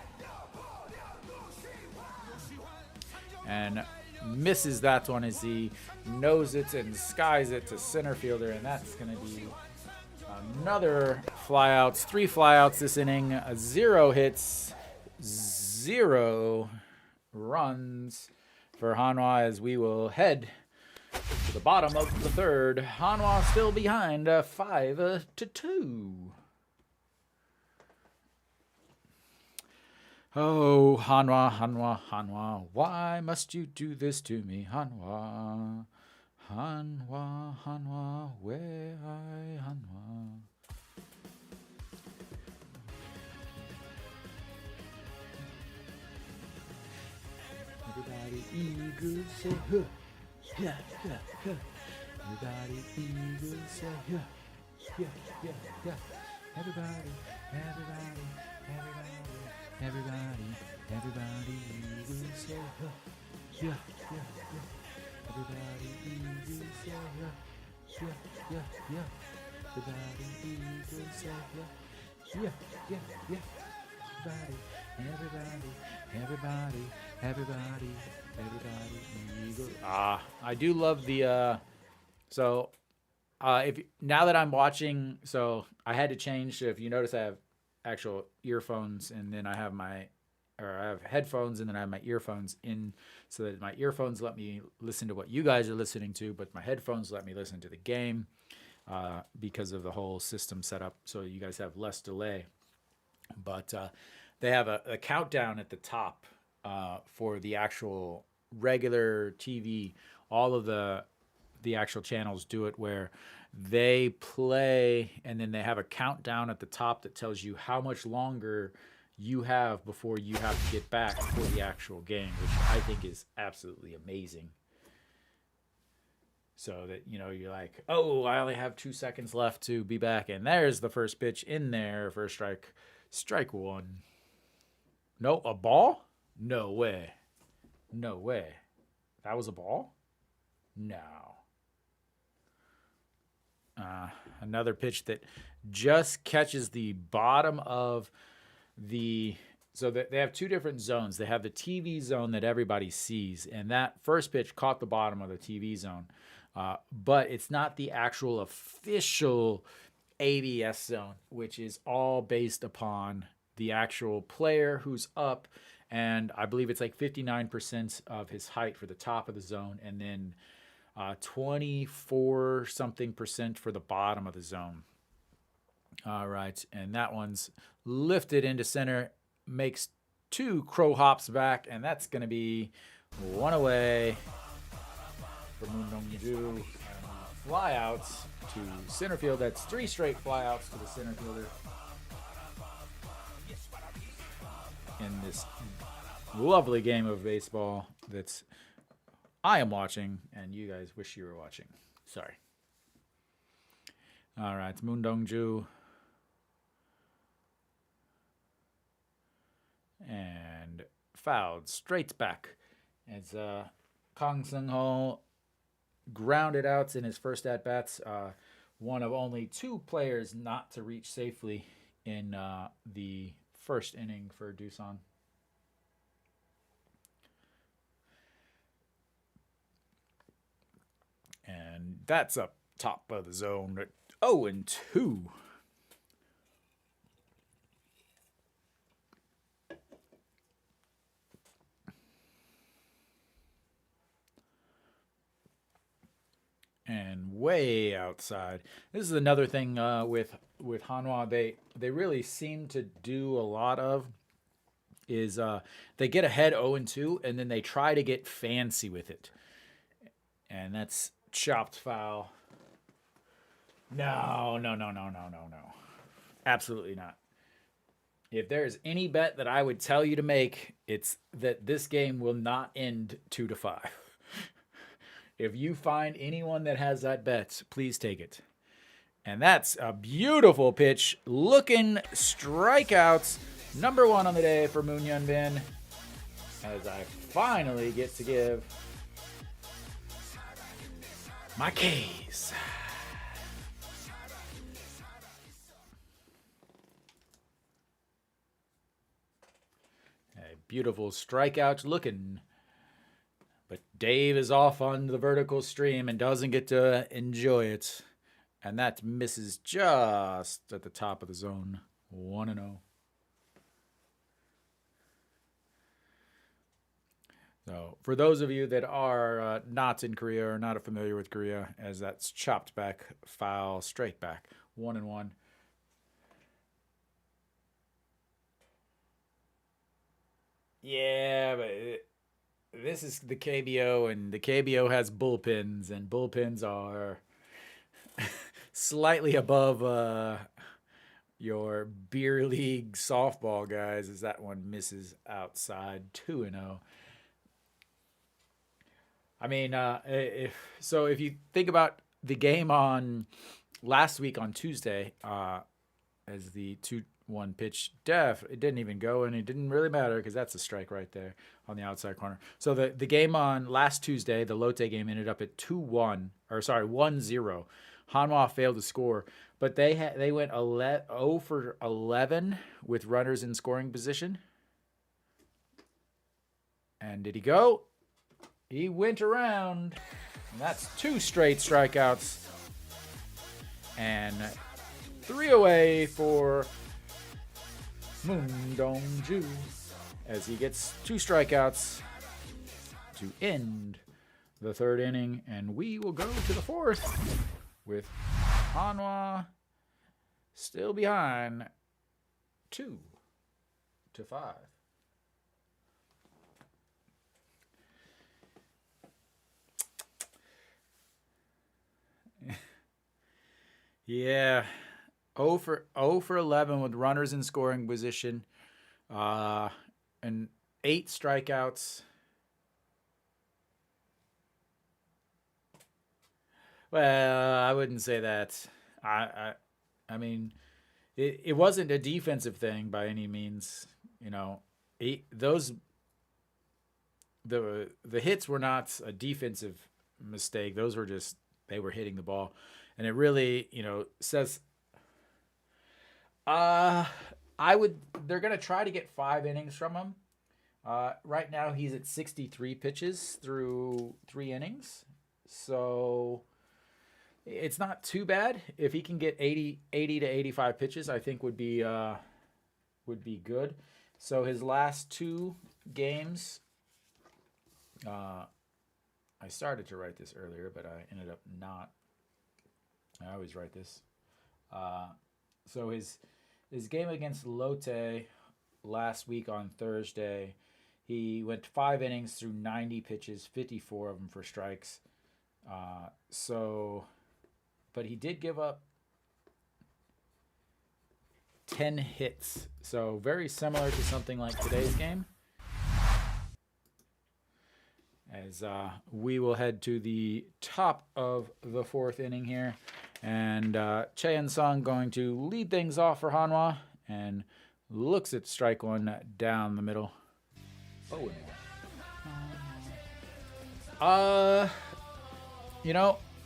And misses that one as he nose it and skies it to center fielder, and that's going to be another flyouts. 3 flyouts this inning, 0 hits, 0 runs for Hanwha as we will head to the bottom of the third. Hanwha still behind 5-2. Oh, Hanwha, Hanwha, Hanwha, why must you do this to me, Hanwha? Hanwha, Hanwha, where I Hanwha? Everybody Eagles say huh, yeah, yeah, yeah. Everybody Eagles say yeah, yeah, yeah, yeah. Everybody, everybody, everybody. Everybody, Eagles say huh, yeah, yeah, yeah. Everybody, Eagles say yeah, yeah, yeah, yeah. Everybody, Eagles say yeah, yeah, yeah, yeah. Everybody, Eagles. I do love the if now that I'm watching, so I had to change. So if you notice, I have actual earphones, and then I have headphones, and then I have my earphones in, so that my earphones let me listen to what you guys are listening to, but my headphones let me listen to the game because of the whole system setup, so you guys have less delay. But they have a countdown at the top for the actual regular TV. All of the actual channels do it where they play, and then they have a countdown at the top that tells you how much longer you have before you have to get back for the actual game, which I think is absolutely amazing. So that, you're like, oh, I only have 2 seconds left to be back, and there's the first pitch in there for strike. Strike one. No, a ball? No way. No way. That was a ball? No. Another pitch that just catches the bottom of the... So they have 2 different zones. They have the TV zone that everybody sees, and that first pitch caught the bottom of the TV zone. But it's not the actual official ABS zone, which is all based upon the actual player who's up, and I believe it's like 59% of his height for the top of the zone, and then 24 something percent for the bottom of the zone. All right, and that one's lifted into center, makes 2 crow hops back, and that's going to be 1 away for Moon Dong-ju. Flyouts to center field. That's 3 straight flyouts to the center fielder in this lovely game of baseball that's I am watching, and you guys wish you were watching. Sorry. All right, it's Moon Dong-ju. And fouled straight back as Kang Seung-ho grounded outs in his first at-bats. One of only 2 players not to reach safely in the first inning for Doosan. And that's up top of the zone at 0-2. And way outside. This is another thing with Hanwha. They really seem to do a lot of is they get ahead 0-2, and then they try to get fancy with it. And that's chopped foul. No. Absolutely not. If there's any bet that I would tell you to make, it's that this game will not end 2-5. If you find anyone that has that bet, please take it. And that's a beautiful pitch. Looking strikeouts. Number 1 on the day for Moon Hyun Bin. As I finally get to give my K's. A beautiful strikeout looking. But Dave is off on the vertical stream and doesn't get to enjoy it. And that misses just at the top of the zone. 1-0. So for those of you that are not in Korea or not familiar with Korea, as that's chopped back, foul, straight back. 1-1. Yeah, but this is the KBO, and the KBO has bullpens, and bullpens are slightly above your beer league softball guys, as that one misses outside. 2-0. I mean, if you think about the game on last week on Tuesday, as the 2-1 pitch, it didn't even go, and it didn't really matter because that's a strike right there on the outside corner. So the game on last Tuesday, the Lotte game, ended up at 1-0. Hanwha failed to score, but they went 0 for 11 with runners in scoring position. And did he go? He went around. And that's 2 straight strikeouts. And 3 away for Moon Dong-ju as he gets 2 strikeouts to end the 3rd inning. And we will go to the 4th with Hanwha still behind 2-5. Yeah, 0 for 11 with runners in scoring position, and 8 strikeouts. Well, I wouldn't say that. I mean, it wasn't a defensive thing by any means. You know, the hits were not a defensive mistake. Those were just, they were hitting the ball. And it really, says, they're going to try to get 5 innings from him. Right now he's at 63 pitches through 3 innings. So it's not too bad. If he can get 80 to 85 pitches, I think would be good. So his last 2 games, I started to write this earlier, but I ended up not. I always write this. So his game against Lotte last week on Thursday, he went 5 innings through 90 pitches, 54 of them for strikes. But he did give up 10 hits. So very similar to something like today's game. As we will head to the top of the 4th inning here. And Chaein Sung going to lead things off for Hanwha and looks at strike 1 down the middle.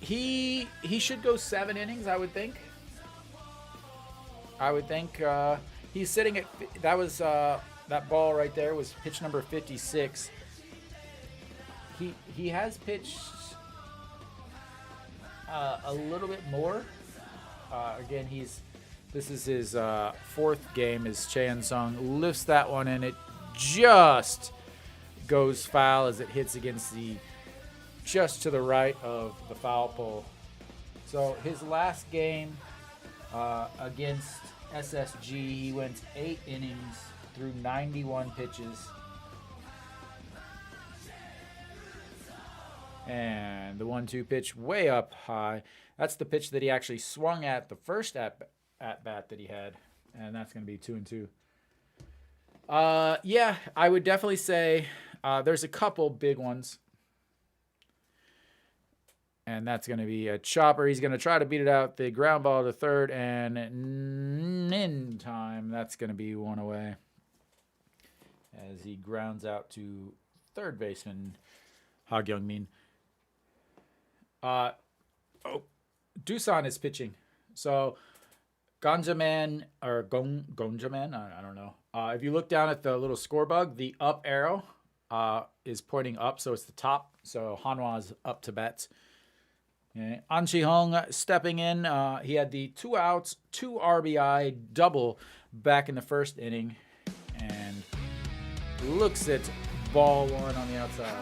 He should go 7 innings, I would think. He's sitting at, that ball right there was pitch number 56. He has pitched a little bit more. Again, this is his 4th game as Chaein Sung lifts that one, and it just goes foul as it hits against just to the right of the foul pole. So his last game against SSG, he went 8 innings through 91 pitches. And the 1-2 pitch way up high. That's the pitch that he actually swung at the first at bat that he had. And that's going to be 2-2. Yeah, I would definitely say there's a couple big ones. And that's going to be a chopper. He's going to try to beat it out. The ground ball to third, and in time, that's going to be one away as he grounds out to third baseman Ha Kyung-min. Doosan is pitching. So Gonjaman or Gonjaman, I don't know. If you look down at the little score bug, the up arrow is pointing up, so it's the top. So Hanwha is up to bat. Okay. An Chi-hong stepping in. He had the 2 outs, 2 RBI double back in the first inning, and looks at ball 1 on the outside.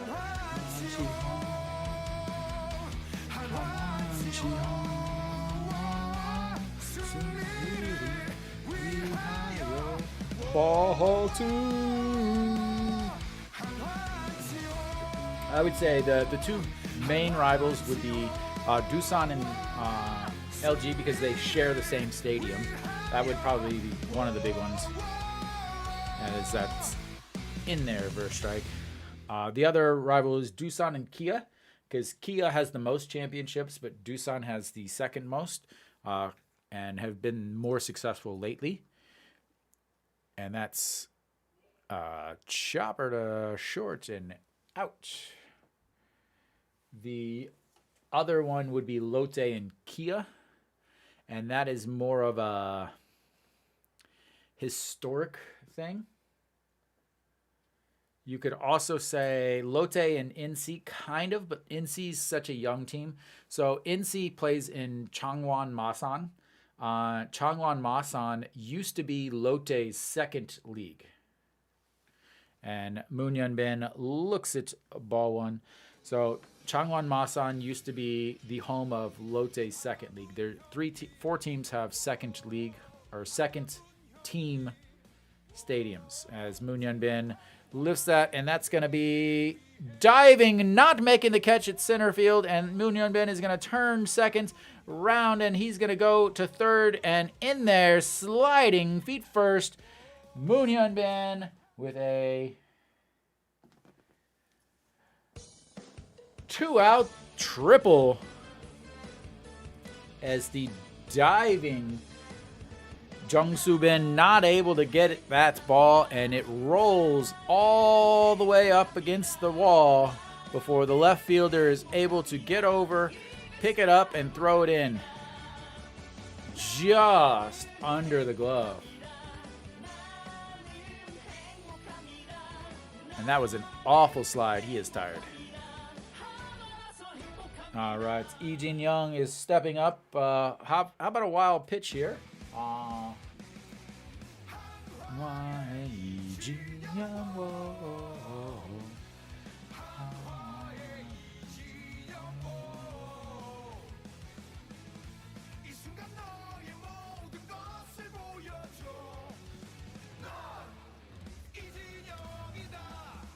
Ball 2. I would say the 2 main rivals would be Doosan and LG because they share the same stadium. That would probably be one of the big ones. That's in there first strike. The other rival is Doosan and Kia because Kia has the most championships, but Doosan has the second most and have been more successful lately. And that's chopper to short and out. The other one would be Lotte and Kia, and that is more of a historic thing. You could also say Lotte and Insi, kind of, but Insi's such a young team. So Insi plays in Changwon Masan. Changwon Masan used to be Lotte's second league. And Moon Hyun-bin looks at ball 1. So Changwon Masan used to be the home of Lotte's second league. There 4 teams have second league or second team stadiums. As Moon Hyun-bin lifts that, and that's going to be diving, not making the catch at center field, and Moon Hyun-bin is going to turn second round, and he's going to go to third, and in there, sliding feet first, Moon Hyun-bin with a 2-out triple as the diving Jung Soo-bin not able to get that ball, and it rolls all the way up against the wall before the left fielder is able to get over, pick it up, and throw it in just under the glove. And that was an awful slide. He is tired. All right, Lee Jin-young is stepping up. How about a wild pitch here?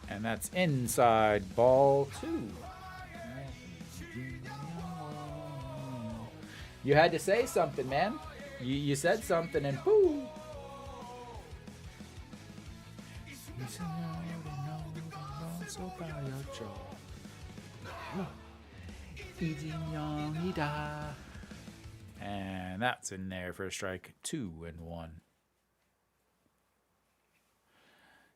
And that's inside ball 2. You had to say something, man. You said something and boom. And that's in there for a strike. 2-1.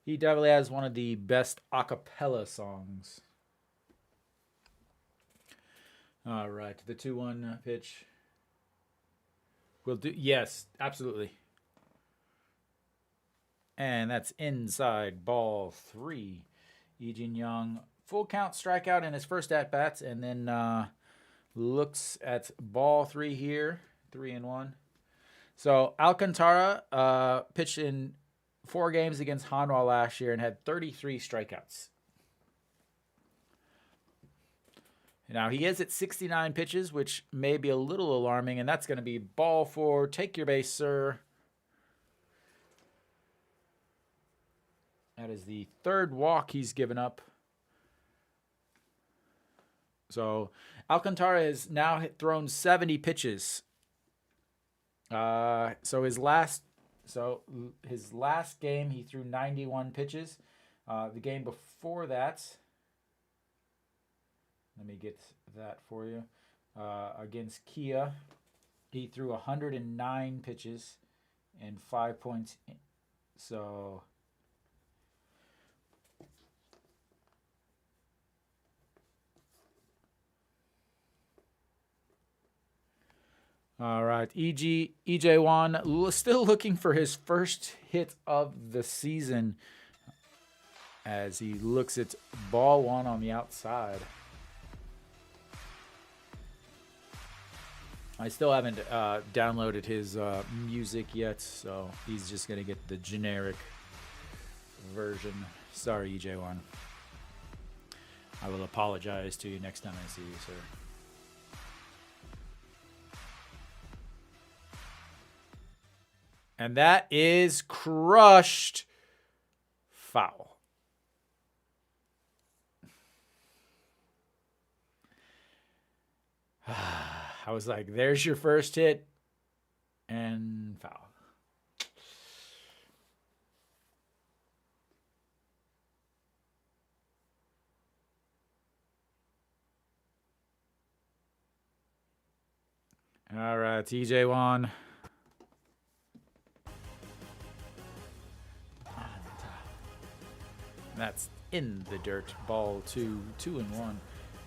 He definitely has one of the best a cappella songs. All right, the 2-1 pitch. Will do. Yes, absolutely. And that's inside ball 3. Lee Jin-young, full count strikeout in his first at-bats, and then looks at ball 3 here, 3-1. So Alcantara pitched in 4 games against Hanwha last year and had 33 strikeouts. Now, he is at 69 pitches, which may be a little alarming, and that's going to be ball 4. Take your base, sir. That is the 3rd walk he's given up. So, Alcantara has now thrown 70 pitches. So his last game, he threw 91 pitches. The game before that... Let me get that for you. against Kia. He threw 109 pitches and 5 points. So all right, EJ1 still looking for his first hit of the season as he looks at ball one on the outside. I still haven't downloaded his music yet, so he's just going to get the generic version. Sorry, EJ1. I will apologize to you next time I see you, sir. And that is crushed. Foul. I was like, there's your first hit. And foul. All right, TJ1. That's in the dirt. Ball 2-1.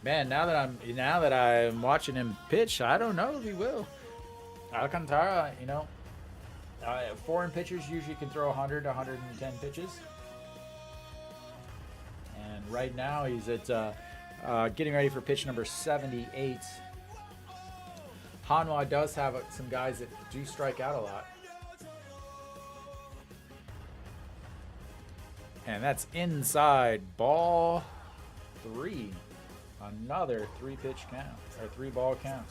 Man, now that I'm watching him pitch, I don't know if he will. Alcantara, you know, foreign pitchers usually can throw 100 to 110 pitches. And right now he's at getting ready for pitch number 78. Hanwha does have some guys that do strike out a lot. And that's inside. Ball 3. Another 3-pitch count, or 3-ball count.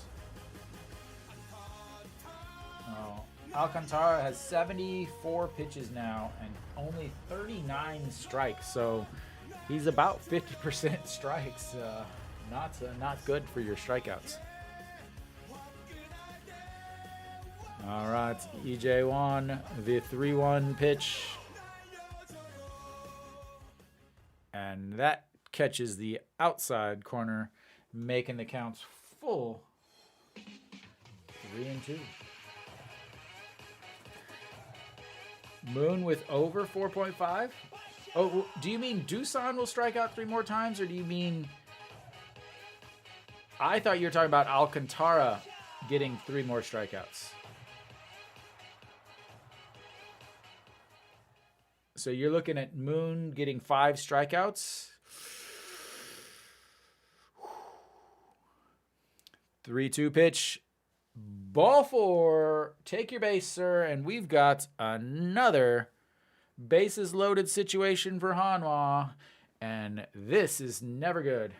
Alcantara has 74 pitches now and only 39 strikes. So he's about 50% strikes. Not good for your strikeouts. All right, EJ1, the 3-1 pitch. And that catches the outside corner, making the counts full 3-2. Moon with over 4.5. Oh, do you mean Doosan will strike out 3 more times, or do you mean... I thought you were talking about Alcantara getting 3 more strikeouts. So you're looking at Moon getting 5 strikeouts. 3-2 pitch. Ball 4. Take your base, sir. And we've got another bases loaded situation for Hanwha. And this is never good.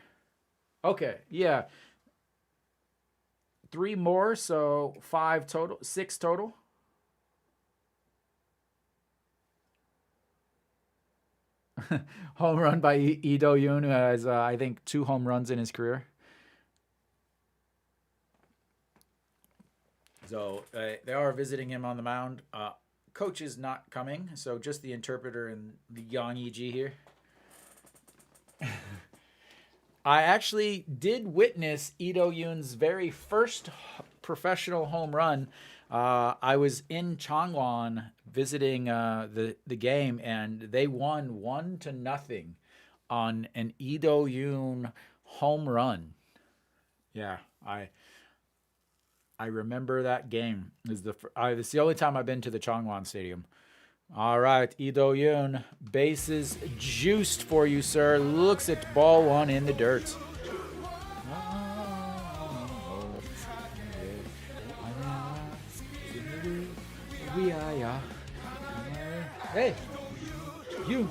Okay, yeah. 3 more, so 5 total. 6 total. Home run by Ido Yoon, who has, I think, 2 home runs in his career. So they are visiting him on the mound. Coach is not coming, so just the interpreter and the Yang Yi here. I actually did witness Ido Yoon's very first professional home run. I was in Changwon visiting the game, and they won 1-0 on an Ido Yoon home run. Yeah, I remember that game. It's the only time I've been to the Changwon Stadium. All right, Ido Yoon, bases juiced for you, sir. Looks at ball 1 in the dirt. Hey, you.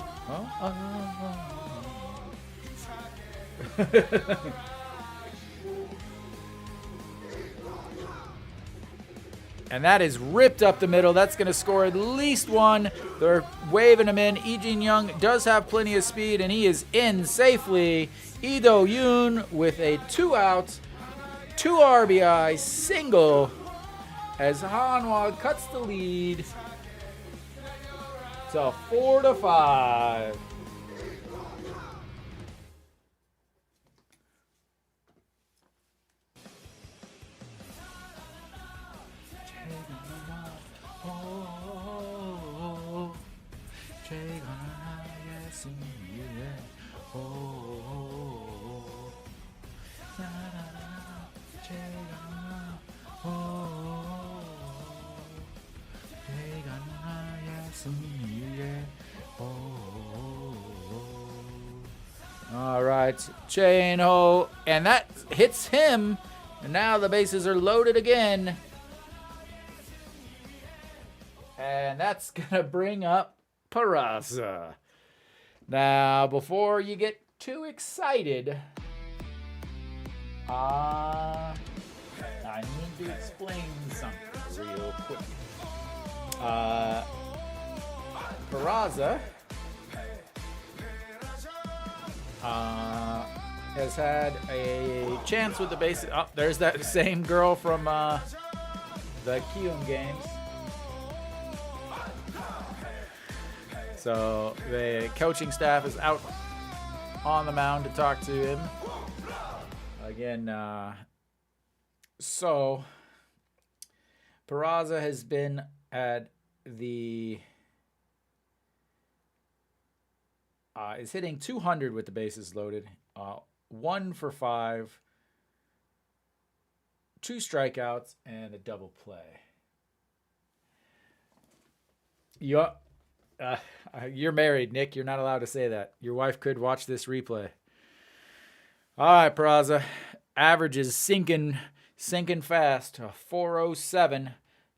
And that is ripped up the middle. That's going to score at least 1. They're waving him in. Lee Jin-young does have plenty of speed, and he is in safely. Ido Yoon with a 2-out, 2 RBI single as Hanwha cuts the lead to 4-5. All right, Jae-ho, and that hits him. And now the bases are loaded again. And that's going to bring up Peraza. Now, before you get too excited, I need to explain something real quick. Peraza has had a chance with the bases. Oh, there's that same girl from the Kium games. So the coaching staff is out on the mound to talk to him. Again, so Peraza has been at the is hitting 200 with the bases loaded. 1 for 5, 2 strikeouts, and a double play. You're married, Nick. You're not allowed to say that. Your wife could watch this replay. All right, Peraza. Average is sinking fast. 407.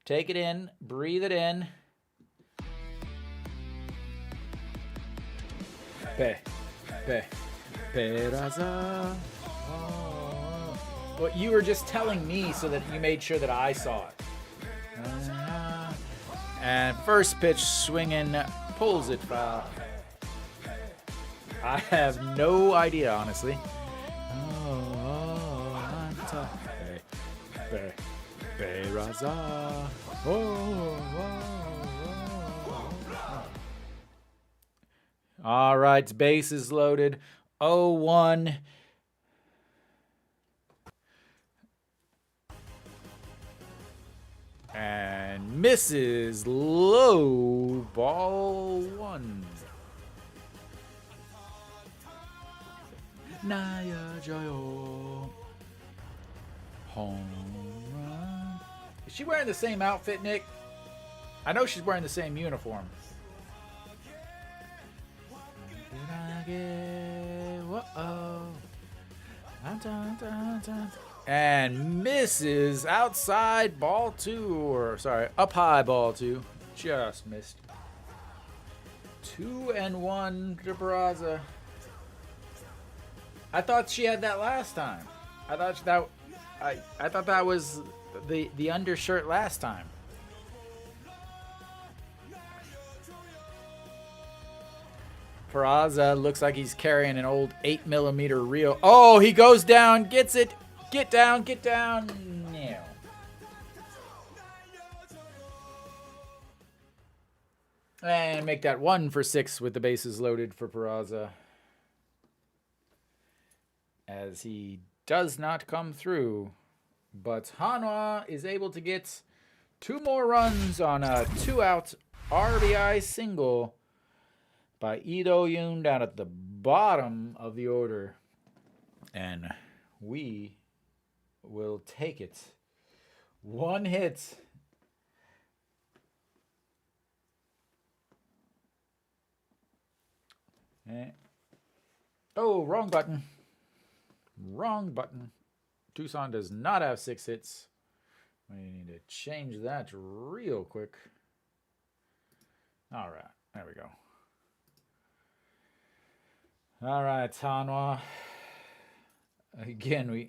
Take it in. Breathe it in. Peraza. Oh. Well, you were just telling me so that you made sure that I saw it. And first pitch swinging, pulls it foul. I have no idea, honestly. Peraza. All right, bases loaded. 0-1. And misses low, ball 1. Naya Joyo. Home run. Is she wearing the same outfit, Nick? I know she's wearing the same uniform. And misses outside ball 2, or sorry, up high ball 2. Just missed. 2-1 to Peraza. I thought she had that last time. I thought that was the undershirt last time. Peraza looks like he's carrying an old 8mm reel. Oh, he goes down, gets it. Get down, get down. No. And make that 1 for 6 with the bases loaded for Peraza. As he does not come through. But Hanwha is able to get 2 more runs on a 2-out RBI single by Lee Do-yoon down at the bottom of the order. And we will take it. 1 hit. Oh, wrong button. Wrong button. Doosan does not have 6 hits. We need to change that real quick. All right, there we go. All right, Hanwha. Again,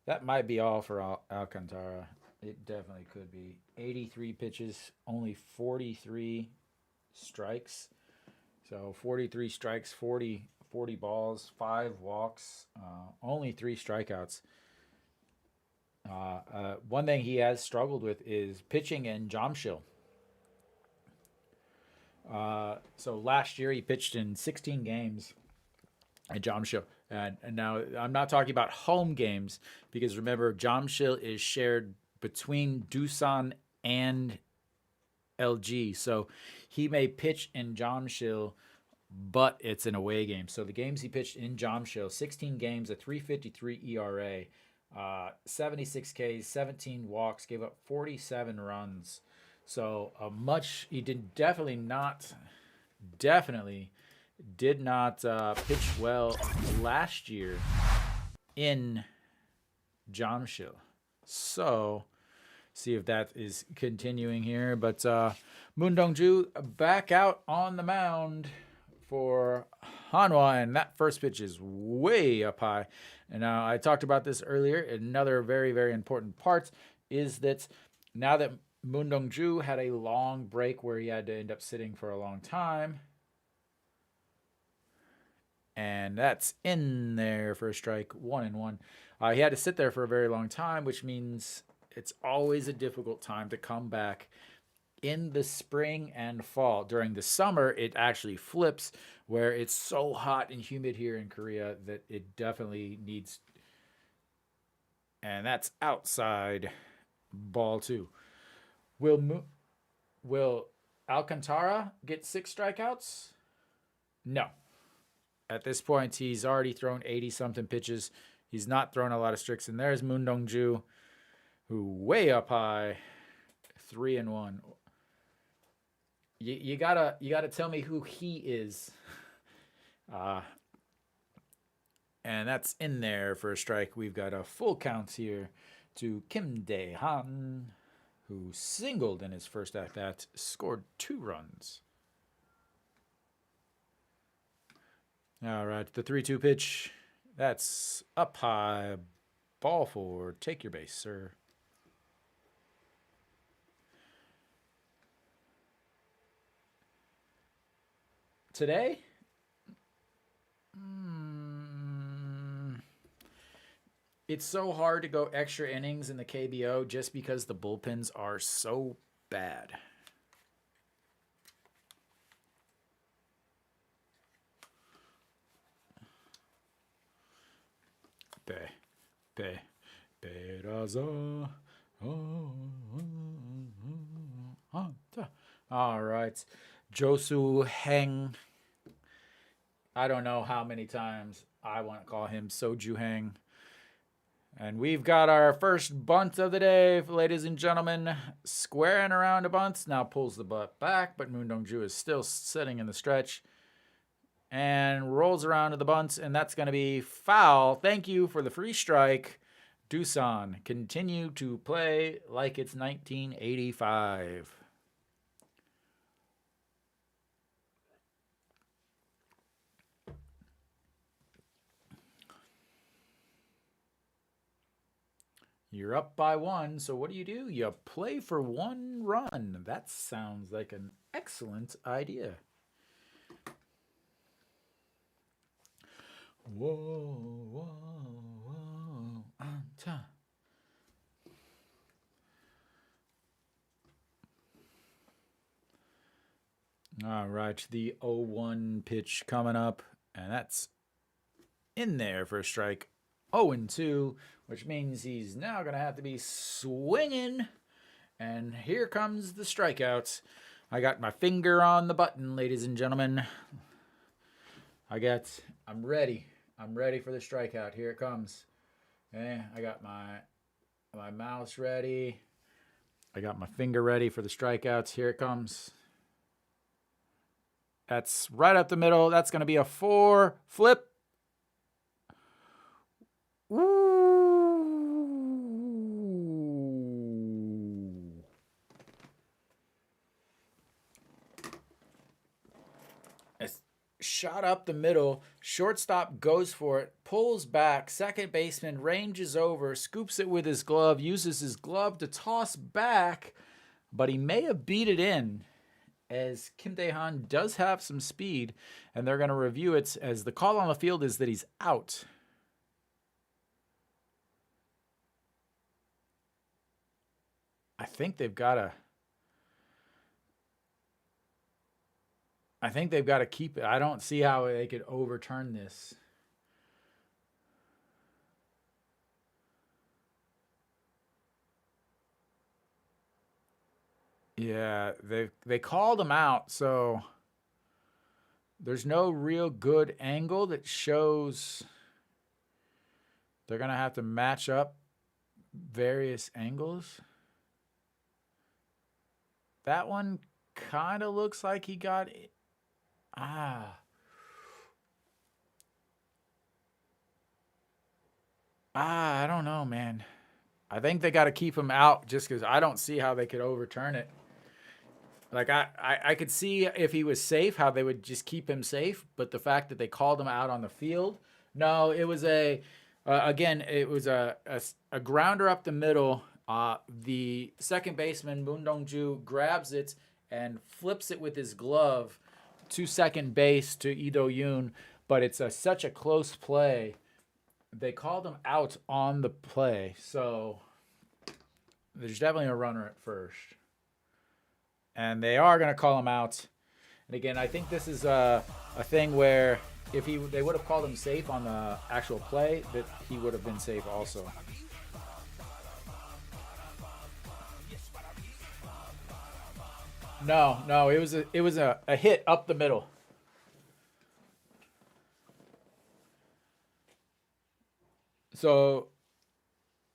that might be all for Alcantara. It definitely could be. 83 pitches, only 43 strikes. So 43 strikes, 40 balls, 5 walks, only 3 strikeouts. One thing he has struggled with is pitching in Jamshil. So last year he pitched in 16 games at Jamshil. And now I'm not talking about home games, because remember, Jamshil is shared between Doosan and LG. So he may pitch in Jamshil but it's an away game. So the games he pitched in Jamshil, 16 games, a 3.53 ERA, 76 Ks, 17 walks, gave up 47 runs. So he definitely did not pitch well last year in Jamshil. So see if that is continuing here. But Moon Dong-ju back out on the mound for Hanwha, and that first pitch is way up high. And now I talked about this earlier. Another very, very important part is that now that Moon Dong-ju had a long break where he had to end up sitting for a long time, and that's in there for a strike, 1-1. He had to sit there for a very long time, which means it's always a difficult time to come back in the spring and fall. During the summer, it actually flips, where it's so hot and humid here in Korea that it definitely needs. And that's outside, ball 2. Will Alcantara get 6 strikeouts? No. At this point, he's already thrown 80-something pitches. He's not thrown a lot of strikes. And there's Moon Dong-ju, who way up high, 3-1. You gotta tell me who he is. And that's in there for a strike. We've got a full count here to Kim Dae-han, who singled in his first at-bat, scored 2 runs. All right, the 3-2 pitch. That's up high, ball 4. Take your base, sir. Today, it's so hard to go extra innings in the KBO just because the bullpens are so bad. All right. Josu Heng. I don't know how many times I want to call him Soju Heng. And we've got our first bunt of the day, ladies and gentlemen. Squaring around a bunt. Now pulls the butt back, but Moon Dong-ju is still sitting in the stretch. And rolls around to the bunt, and that's going to be foul. Thank you for the free strike. Doosan, continue to play like it's 1985. You're up by 1, so what do? You play for 1 run. That sounds like an excellent idea. Whoa. All right, the 0-1 pitch coming up, and that's in there for a strike. 0-2, which means he's now going to have to be swinging. And here comes the strikeout. I got my finger on the button, ladies and gentlemen. I'm ready. I'm ready for the strikeout. Here it comes. Okay, I got my mouse ready. I got my finger ready for the strikeouts. Here it comes. That's right up the middle. That's going to be a 4. Flip. Ooh. It's shot up the middle. Shortstop goes for it, pulls back. Second baseman ranges over, scoops it with his glove, uses his glove to toss back, but he may have beat it in, as Kim Dae-han does have some speed, and they're going to review it, as the call on the field is that he's out. I think they've got to keep it. I don't see how they could overturn this. Yeah, they called him out, so there's no real good angle that shows. They're going to have to match up various angles. That one kind of looks like he got it. I don't know, man. I think they got to keep him out just because I don't see how they could overturn it. Like, I could see if he was safe, how they would just keep him safe. But the fact that they called him out on the field, no, it was again, it was a grounder up the middle. The second baseman, Moon Dong-ju, grabs it and flips it with his glove to second base to Lee Do-yoon. But it's such a close play. They called him out on the play. So there's definitely a runner at first. And they are going to call him out. And again, I think this is a thing where if they would have called him safe on the actual play, that he would have been safe also. No, it was a hit up the middle. So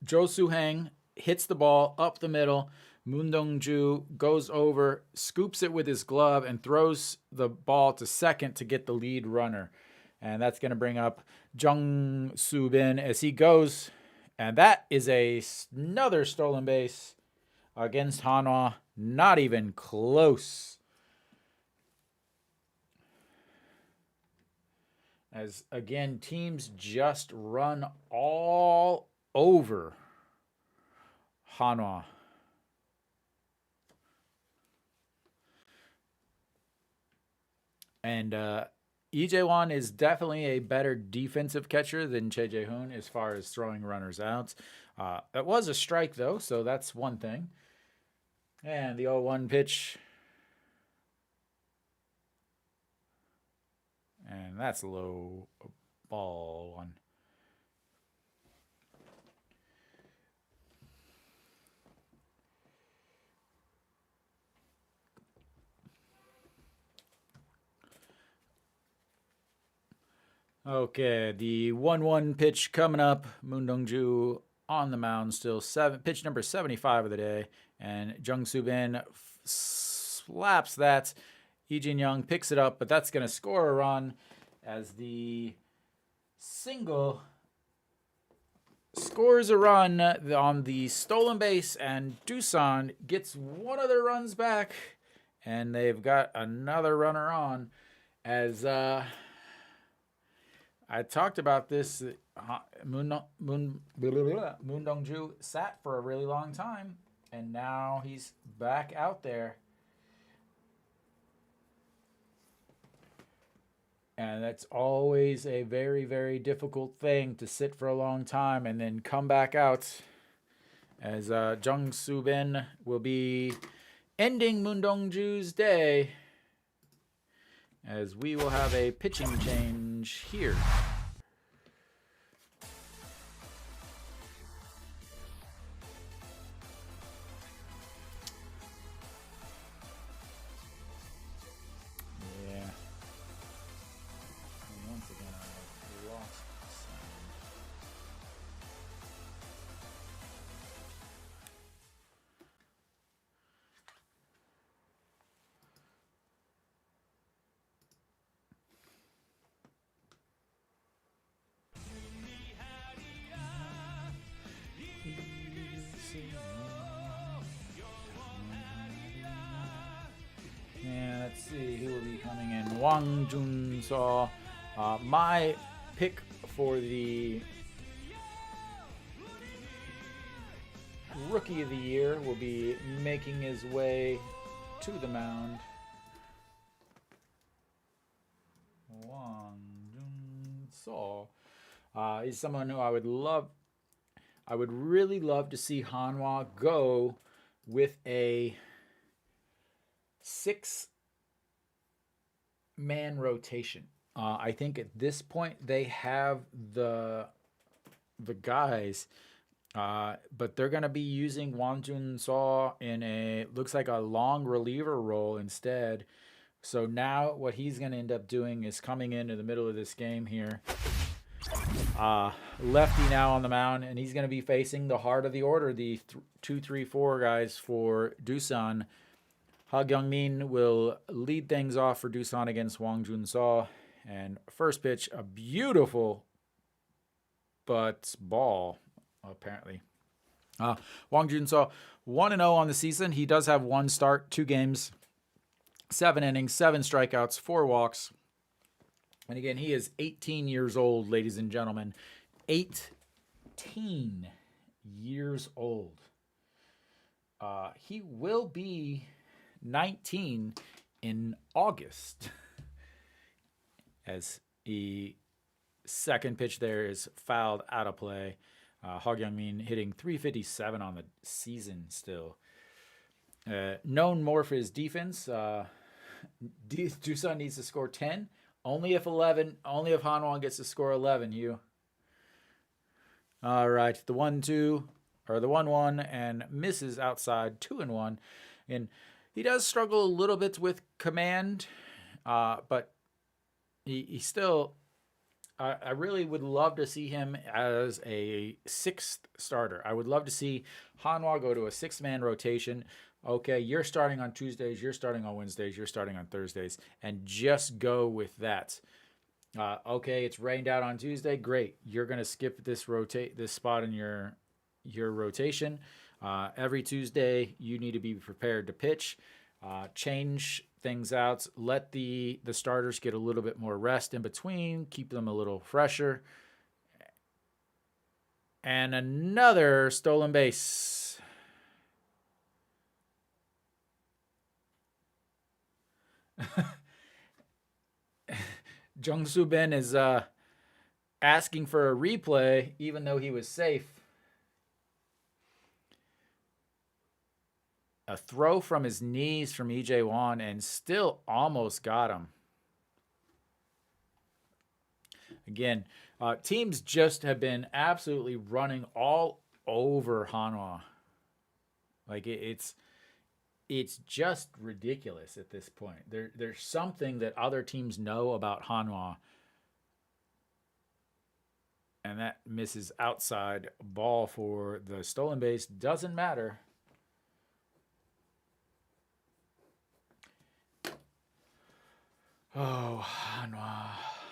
Jo Soo-hang hits the ball up the middle. Moon Dong-ju goes over, scoops it with his glove, and throws the ball to second to get the lead runner. And that's going to bring up Jung Soo-bin as he goes. And that is another stolen base against Hanwha. Not even close. As, again, teams just run all over Hanwha. And Lee Jae-won is definitely a better defensive catcher than Choi Jae-hoon as far as throwing runners out. It was a strike, though, so that's one thing. And the 0-1 pitch. And that's a low ball one. Okay, the 1-1 pitch coming up. Moon Dong-ju on the mound still. Pitch number 75 of the day. And Jung Soo-bin slaps that. Lee Jin-young picks it up, but that's going to score a run as the single scores a run on the stolen base, and Doosan gets one of their runs back, and they've got another runner on. As I talked about this, Moon Dong-ju sat for a really long time, and now he's back out there. And that's always a very, very difficult thing to sit for a long time and then come back out. As Jung Soo-bin will be ending Moon Dong-ju's day. As we will have a pitching change here. And let's see who will be coming in. Wang Jun-seo. My pick for the Rookie of the Year will be making his way to the mound. Wang Jun-seo. He's someone who I would really love to see Hanwha go with a 6-man rotation. I think at this point they have the guys, but they're going to be using Wang Jun-seo in looks like a long reliever role instead. So now what he's going to end up doing is coming into the middle of this game here. Lefty now on the mound, and he's going to be facing the heart of the order, the 2, 3, 4 guys for Doosan. Ha Kyung-min will lead things off for Doosan against Hwang Jun-seo. And first pitch, a beautiful but ball, apparently. Hwang Jun-seo, 1-0 on the season. He does have 1 start, 2 games, 7 innings, 7 strikeouts, 4 walks. And again, he is 18 years old, ladies and gentlemen. 18 years old. He will be 19 in August. As the second pitch there is fouled out of play. Ha Kyung-min hitting .357 on the season still. Known more for his defense. Doosan needs to score 10. Only if Hanwha gets to score 11, Hugh. All right, the 1-2 or the 1-1 and misses outside 2-1. And he does struggle a little bit with command, but he still, I really would love to see him as a 6th starter. I would love to see Hanwha go to a 6-man rotation. Okay, you're starting on Tuesdays, you're starting on Wednesdays, you're starting on Thursdays, and just go with that. Okay, it's rained out on Tuesday. Great, you're gonna skip this spot in your rotation. Every Tuesday, you need to be prepared to pitch. Change things out. Let the starters get a little bit more rest in between. Keep them a little fresher. And another stolen base. Jung-soo Ben is asking for a replay, even though he was safe. A throw from his knees from E.J. Won and still almost got him. Again, teams just have been absolutely running all over Hanwha. Like it's just ridiculous at this point. There's something that other teams know about Hanwha. And that misses outside ball for the stolen base. Doesn't matter. Oh, Hanwha,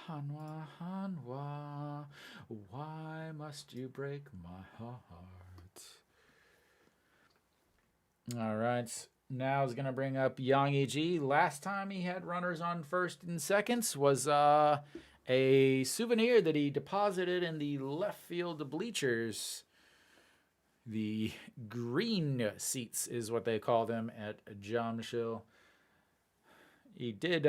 Hanwha, Hanwha, why must you break my heart? All right, now is going to bring up Yang E.G. Last time he had runners on first and seconds was a souvenir that he deposited in the left field bleachers. The green seats is what they call them at Jamshil. He did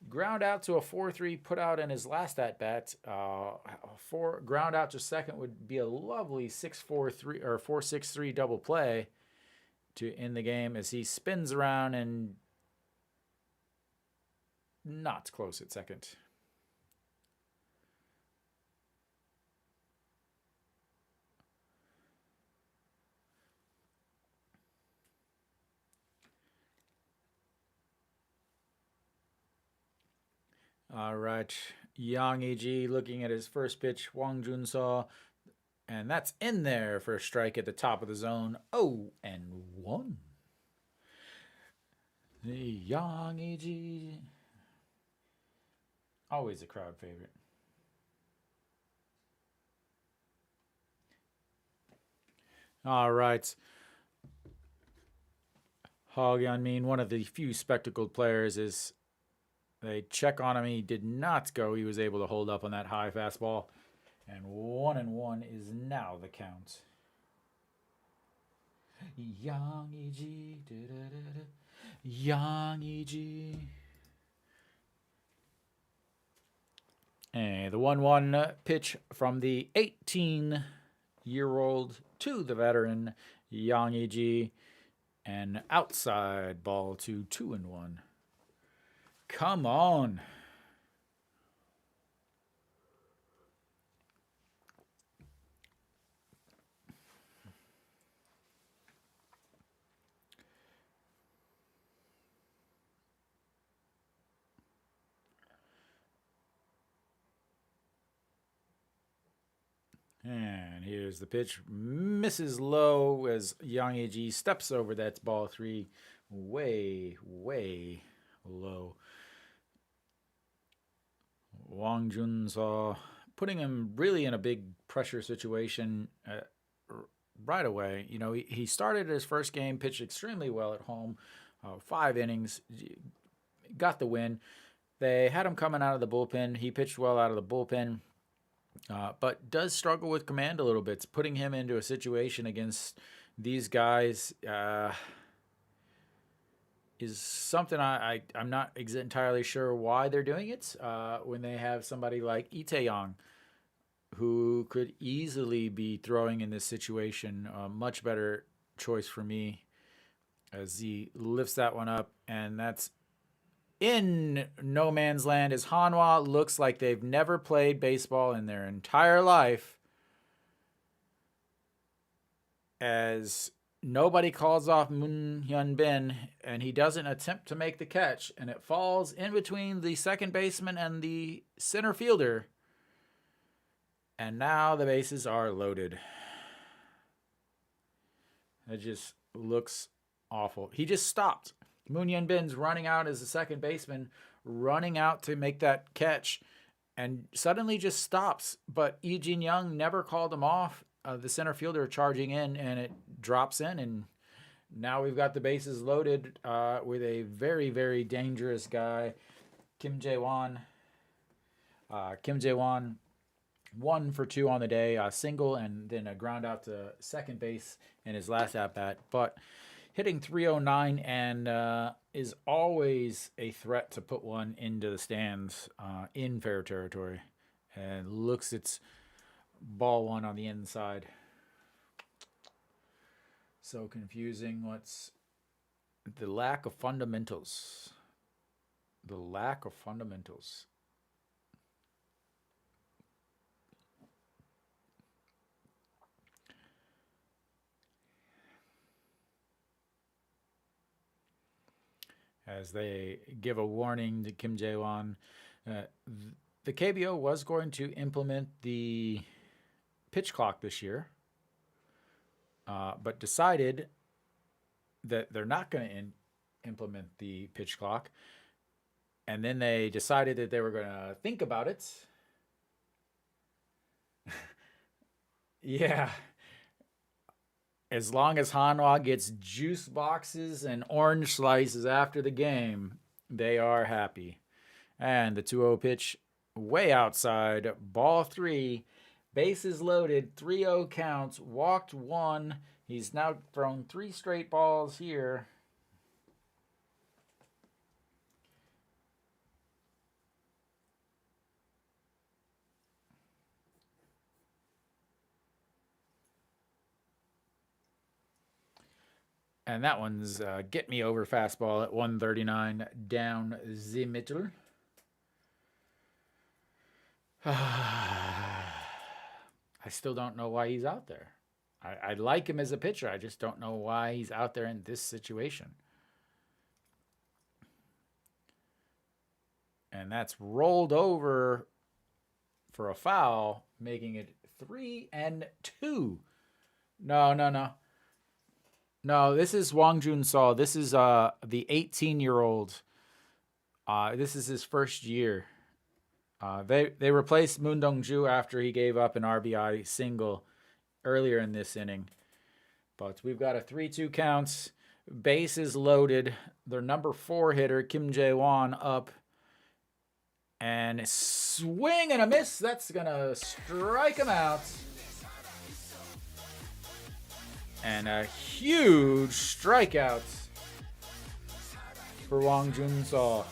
ground out to a 4-3 put out in his last at-bat. Ground out to second would be a lovely 6-4-3 or 4-6-3 double play to end the game as he spins around and not close at second. All right, Yang E.G. looking at his first pitch, Hwang Jun-seo, and that's in there for a strike at the top of the zone. 0-1. Yang E.G. always a crowd favorite. All right. Ha Kyung-min, one of the few spectacled players, is they check on him. He did not go. He was able to hold up on that high fastball. And 1-1 is now the count. Yang E.G. Yang E.G. And the 1-1 pitch from the 18-year-old to the veteran, Yang E.G. And outside ball to 2-1. Come on. And here's the pitch. Misses low as Yang Eji steps over that ball 3. Way, way low. Wang Jun-seo putting him really in a big pressure situation right away. You know, he started his first game, pitched extremely well at home, 5 innings, got the win. They had him coming out of the bullpen. He pitched well out of the bullpen, but does struggle with command a little bit. It's putting him into a situation against these guys is something I'm not entirely sure why they're doing it when they have somebody like Lee Tae-yong who could easily be throwing in this situation. A much better choice for me as he lifts that one up, and that's in no man's land as Hanwha looks like they've never played baseball in their entire life as nobody calls off Moon Hyun-bin, and he doesn't attempt to make the catch, and it falls in between the second baseman and the center fielder. And now the bases are loaded. It just looks awful. He just stopped. Moon Hyun-bin's running out as the second baseman, running out to make that catch, and suddenly just stops. But Lee Jin-young never called him off. The center fielder charging in, and it drops in, and now we've got the bases loaded with a very, very dangerous guy, Kim Jae-won. Kim Jae-won 1 for 2 on the day, a single and then a ground out to second base in his last at-bat, but hitting .309 and is always a threat to put one into the stands in fair territory, and looks its ball 1 on the inside. So confusing. What's the lack of fundamentals? The lack of fundamentals. As they give a warning to Kim Jae-won, the KBO was going to implement the pitch clock this year, but decided that they're not going to implement the pitch clock. And then they decided that they were going to think about it. Yeah. As long as Hanwha gets juice boxes and orange slices after the game, they are happy. And the 2-0 pitch way outside, ball 3, bases loaded, 3-0 counts, walked 1. He's now thrown 3 straight balls here. And that one's get me over fastball at 139 down the middle. I still don't know why he's out there. I like him as a pitcher. I just don't know why he's out there in this situation. And that's rolled over for a foul, making it 3-2. No. No, this is Wang Jun-seo. This is the 18-year-old. This is his first year. They replaced Moon Dong-ju after he gave up an RBI single earlier in this inning. But we've got a 3-2 counts. Bases loaded. Their number 4 hitter, Kim Jae-won, up. And swing and a miss. That's going to strike him out. And a huge strikeout for Wang Jun-seo.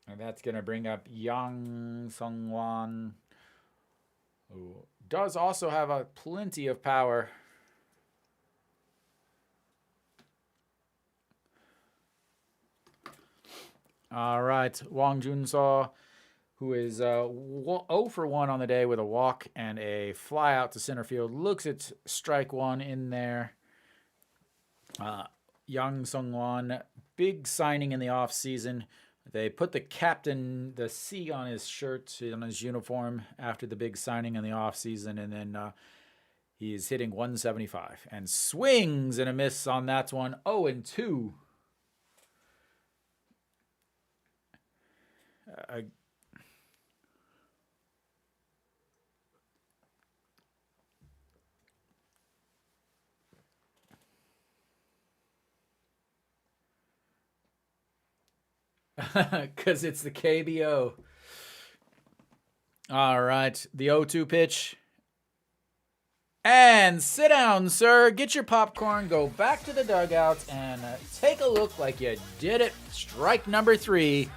And that's going to bring up Yang Sung-wan, who does also have a plenty of power. All right, Wang Jun-seo, who is 0 for 1 on the day with a walk and a fly out to center field, looks at strike 1 in there. Yang Sung-wan, big signing in the offseason. They put the captain, the C on his shirt, on his uniform after the big signing in the offseason, and then he's hitting 175 and swings and a miss on that one. 0-2. Because it's the KBO. All right, the 0-2 pitch. And sit down, sir. Get your popcorn, go back to the dugout, and take a look like you did it. Strike number 3.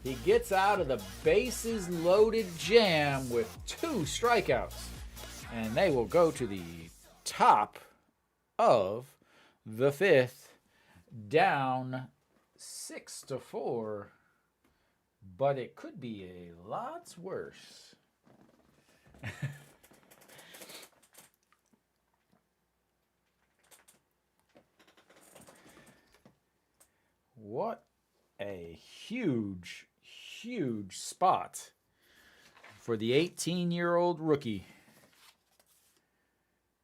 He gets out of the bases loaded jam with 2 strikeouts. And they will go to the top of the 5th, down 6-4. But it could be a lot worse. What a huge, huge spot for the 18-year-old rookie.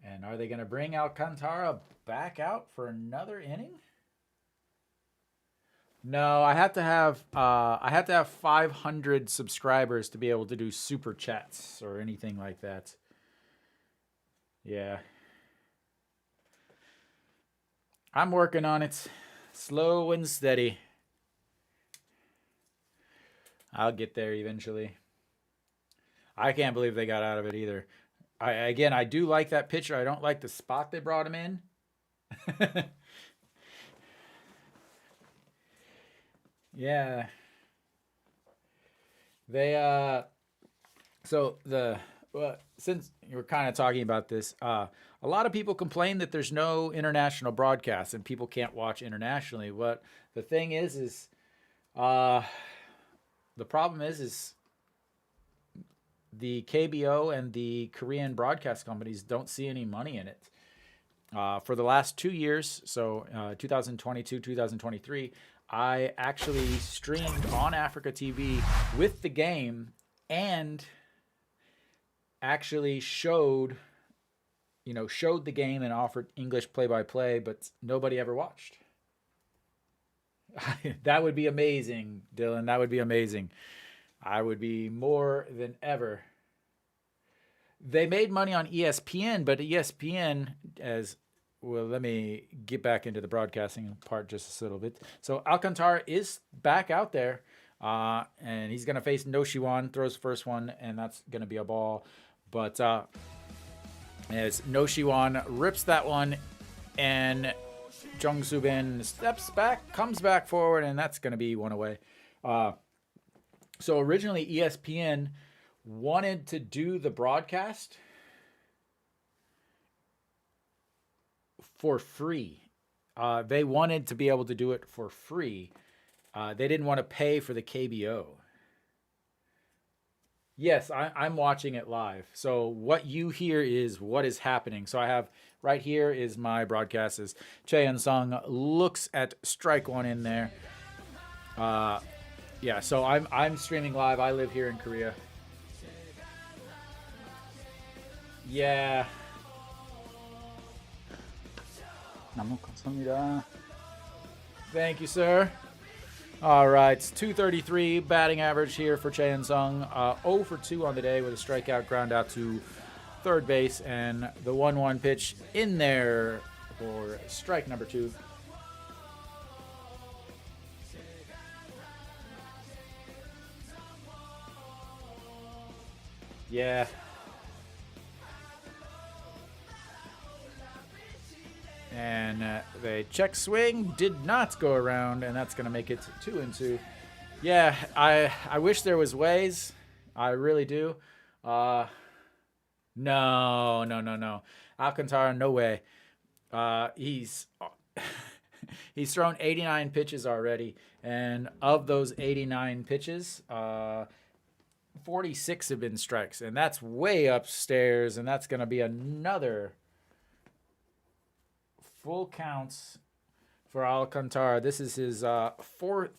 And are they going to bring Alcantara back out for another inning? No, I have to have 500 subscribers to be able to do super chats or anything like that. Yeah. I'm working on it. Slow and steady. I'll get there eventually. I can't believe they got out of it either. I do like that pitcher. I don't like the spot they brought him in. Yeah. They since you were kind of talking about this, a lot of people complain that there's no international broadcast and people can't watch internationally. What the thing is the problem is the KBO and the Korean broadcast companies don't see any money in it. For the last 2 years, so 2022, 2023, I actually streamed on Africa TV with the game and actually showed the game and offered English play-by-play, but nobody ever watched. That would be amazing, Dylan. That would be amazing. I would be more than ever. They made money on ESPN, but ESPN let me get back into the broadcasting part just a little bit. So Alcantara is back out there, and he's going to face No Shiwan, throws the first one, and that's going to be a ball. But as No Shiwan rips that one, and Jung Soo-bin steps back, comes back forward, and that's going to be one away. So originally ESPN wanted to do the broadcast for free. They wanted to be able to do it for free. They didn't want to pay for the KBO. Yes, I'm watching it live. So what you hear is what is happening. So I have right here is my broadcast as Chae Sung looks at strike one in there. Yeah, so I'm streaming live. I live here in Korea. Yeah. Thank you, sir. All right, 233 batting average here for Chae Sung. 0 for 2 on the day with a strikeout, ground out to third base, and the 1-1 pitch in there for strike number 2. Yeah. And the check swing did not go around, and that's going to make it 2-2. Yeah, I wish there was ways. I really do. No. Alcantara, no way. He's thrown 89 pitches already, and of those 89 pitches, 46 have been strikes, and that's way upstairs, and that's going to be another full counts for Alcantara. This is his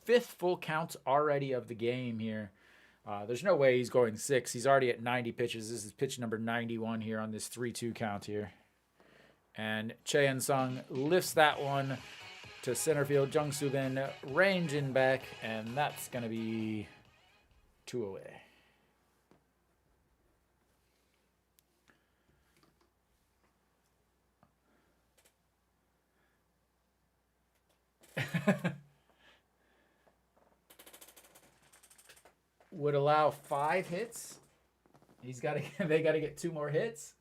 fifth full count already of the game here. There's no way he's going 6. He's already at 90 pitches. This is pitch number 91 here on this 3-2 count here. And Choi Sung lifts that one to center field. Jung Soo-bin ranging back, and that's going to be 2 away. Would allow 5 hits. He's got to. They got to get 2 more hits.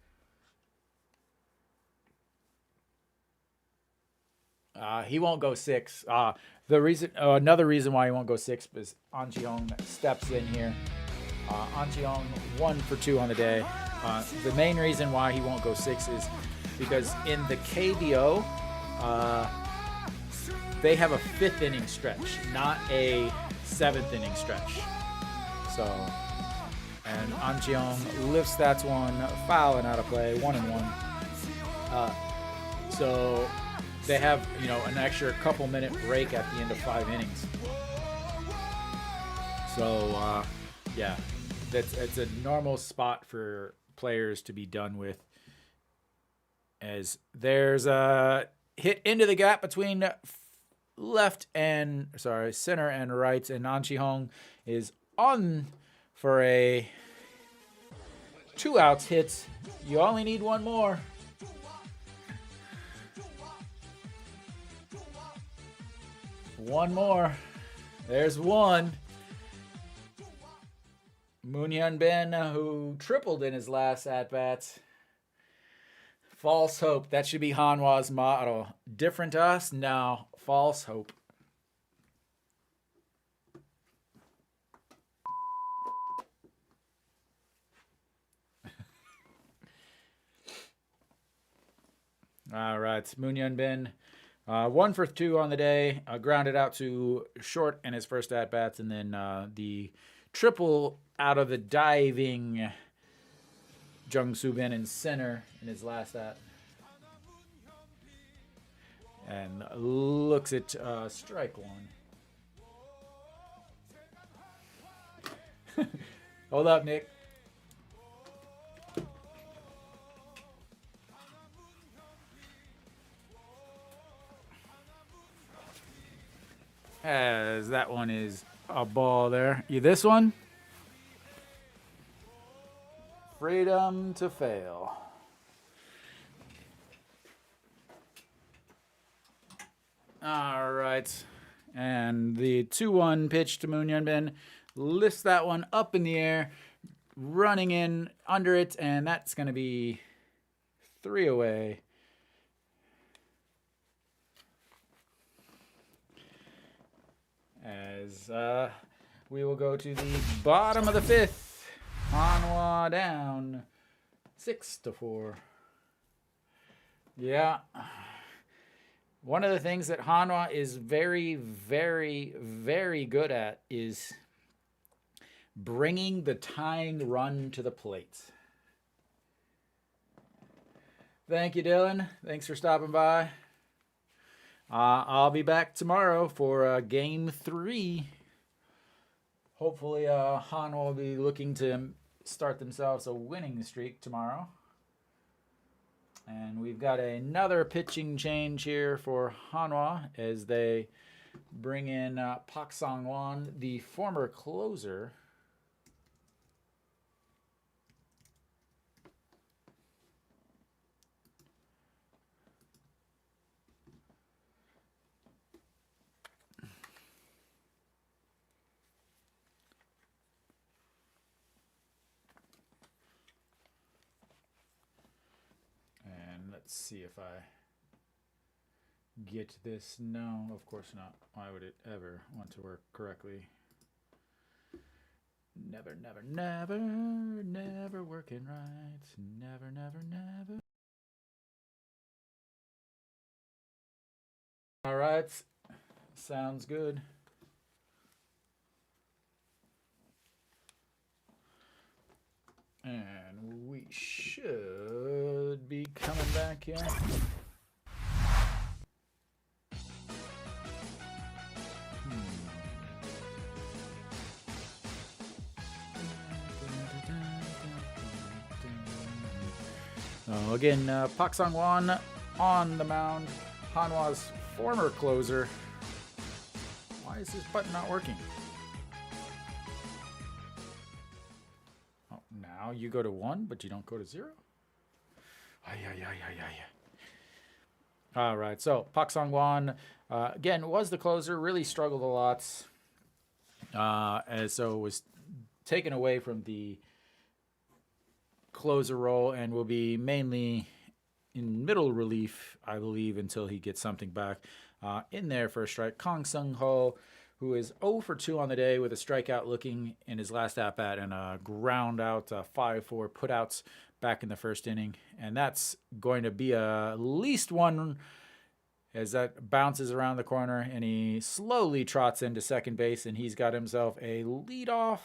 He won't go 6. The reason, another reason why he won't go 6 is An Ji-hong steps in here. An Ji-hong 1 for 2 on the day. The main reason why he won't go 6 is because in the KBO, they have a 5th inning stretch, not a 7th inning stretch. So, and An Ji-hong lifts that one, foul and out of play, 1-1. So they have, an extra couple minute break at the end of 5 innings. So, yeah, it's a normal spot for players to be done with. As there's a hit into the gap between center and right, and An Ji-hong is on for a 2 outs hit. You only need 1 more. One more. There's 1. Moon Hyun-bin, who tripled in his last at-bat. False hope. That should be Hanwha's motto. Different to us? No. False hope. All right. Moon Hyun-bin. 1 for 2 on the day. Grounded out to short in his first at-bats. And then the triple out of the diving Jung Soo-bin in center in his last at. And looks at strike 1. Hold up, Nick. As that one is a ball there. This one? Freedom to fail. All right. And the 2-1 pitch to Moon Hyun-bin lifts that one up in the air, running in under it, and that's going to be 3 away. As we will go to the bottom of the 5th. Hanwha down 6-4. Yeah. One of the things that Hanwha is very, very, very good at is bringing the tying run to the plate. Thank you, Dylan. Thanks for stopping by. I'll be back tomorrow for Game 3. Hopefully, Hanwha will be looking to start themselves a winning streak tomorrow. And we've got another pitching change here for Hanwha as they bring in Park Sang-won, the former closer. Let's see if I get this. No, of course not. Why would it ever want to work correctly? Never, never, never, never working right. Never, never, never. All right. Sounds good. And we should be coming back here. Again, Park Sang-won on the mound. Hanwha's former closer. Why is this button not working? Oh, now you go to 1, but you don't go to 0? All right, so Park Sang-won, again, was the closer, really struggled a lot. And so was taken away from the closer role and will be mainly in middle relief, I believe, until he gets something back. In there for a strike, Kang Sung-ho, who is 0 for 2 on the day with a strikeout looking in his last at-bat and a ground out, 5-4 putouts back in the first inning. And that's going to be at least one as that bounces around the corner and he slowly trots into second base and he's got himself a leadoff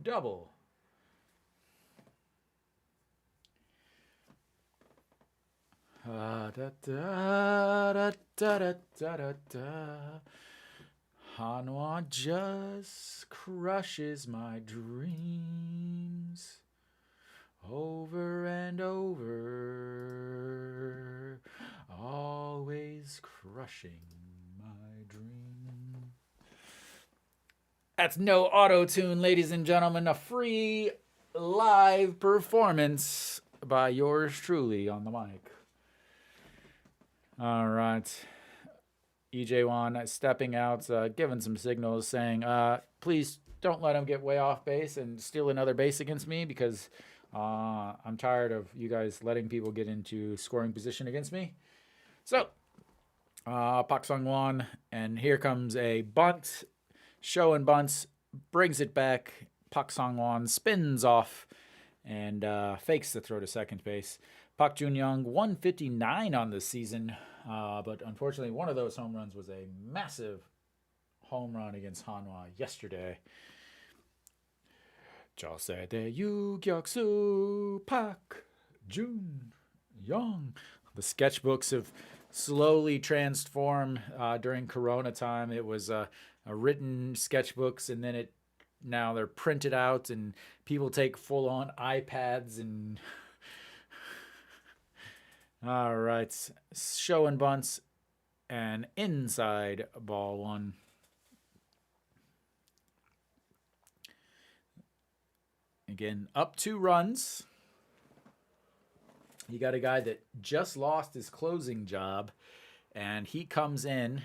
double. Hanwha just crushes my dreams over and over, always crushing my dreams. That's no auto-tune, ladies and gentlemen. A free live performance by yours truly on the mic. All right. EJ1 stepping out, giving some signals saying, please don't let him get way off base and steal another base against me because I'm tired of you guys letting people get into scoring position against me. So, Park Sang-won, and here comes a bunt. Show and bunts, brings it back. Park Sang-won spins off and fakes the throw to second base. Park Jun-young, 159 on the season, but unfortunately one of those home runs was a massive home run against Hanwha yesterday. 저세대 유격수 Park Jun-young. The sketchbooks have slowly transformed during Corona time. It was a written sketchbooks, and then now they're printed out, and people take full-on iPads and... All right, show and bunts, and inside ball one. Again, up 2 runs. You got a guy that just lost his closing job, and he comes in.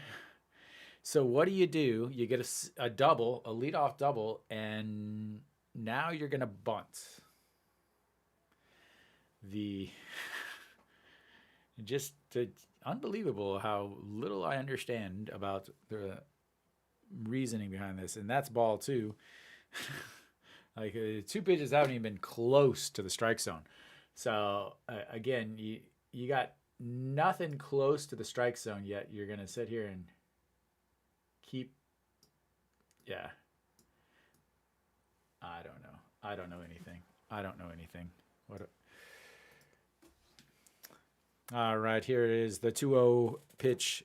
So what do? You get a double, a leadoff double, and now you're going to bunt. Just unbelievable how little I understand about the reasoning behind this. And that's ball 2. Like 2 pitches haven't even been close to the strike zone. So again, you got nothing close to the strike zone yet. You're going to sit here and keep. Yeah. I don't know. I don't know anything. What? All right, here it is. The 2-0 pitch.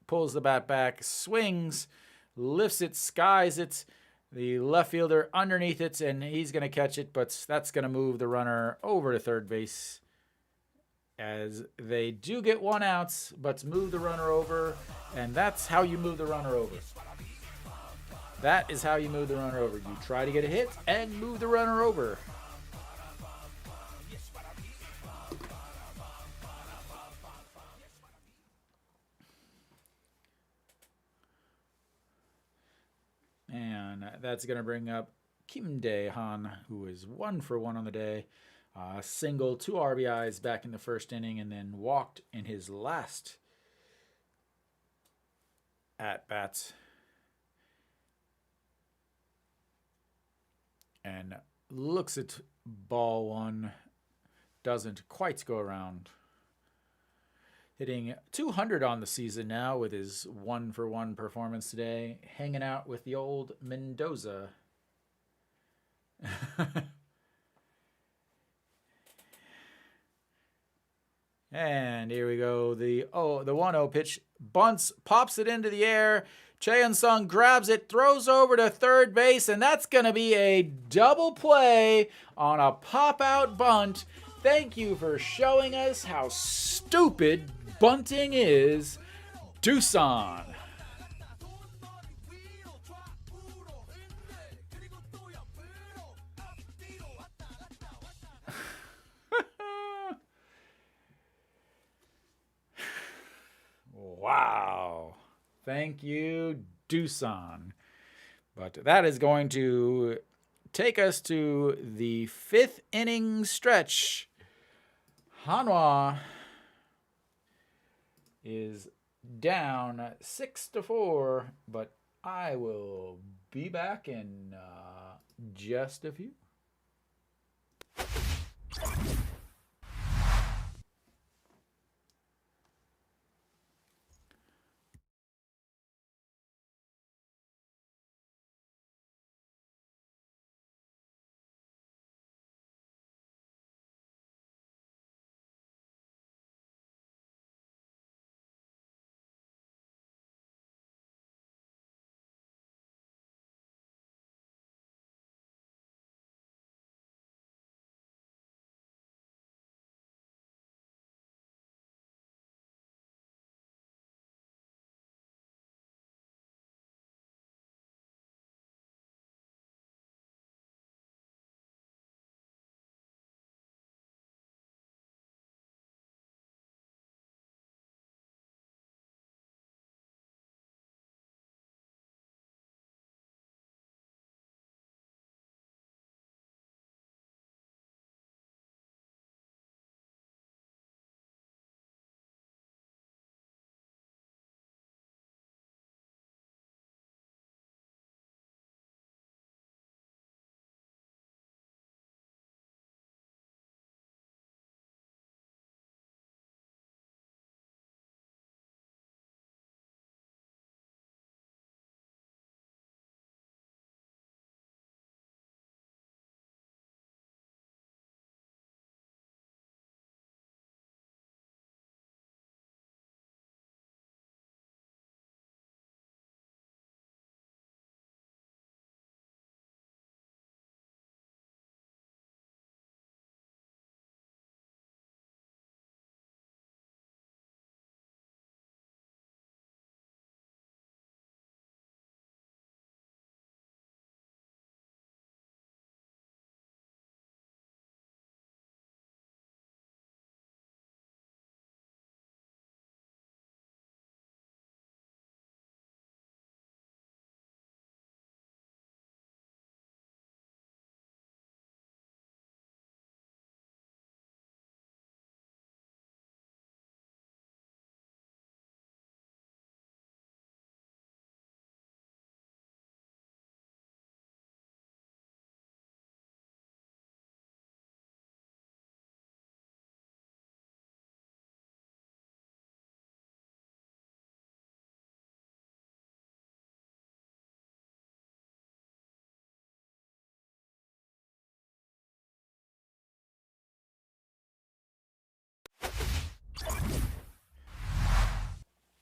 Pulls the bat back, swings, lifts it, skies it. The left fielder underneath it, and he's going to catch it, but that's going to move the runner over to third base. As they do get 1 out, but move the runner over, and that's how you move the runner over. That is how you move the runner over. You try to get a hit and move the runner over. And that's going to bring up Kim Dae-han, who is 1 for 1 on the day. Single, 2 RBIs back in the first inning, and then walked in his last at-bats. And looks at ball 1. Doesn't quite go around. Hitting 200 on the season now with his 1 for 1 performance today. Hanging out with the old Mendoza. And here we go. The 1-0 pitch. Bunts, pops it into the air. Chaeun-sung grabs it, throws over to third base, and that's going to be a double play on a pop-out bunt thank you for showing us how stupid bunting is, Doosan. Wow. Thank you, Doosan. But that is going to take us to the 5th inning stretch. Hanwha is down 6-4, but I will be back in just a few.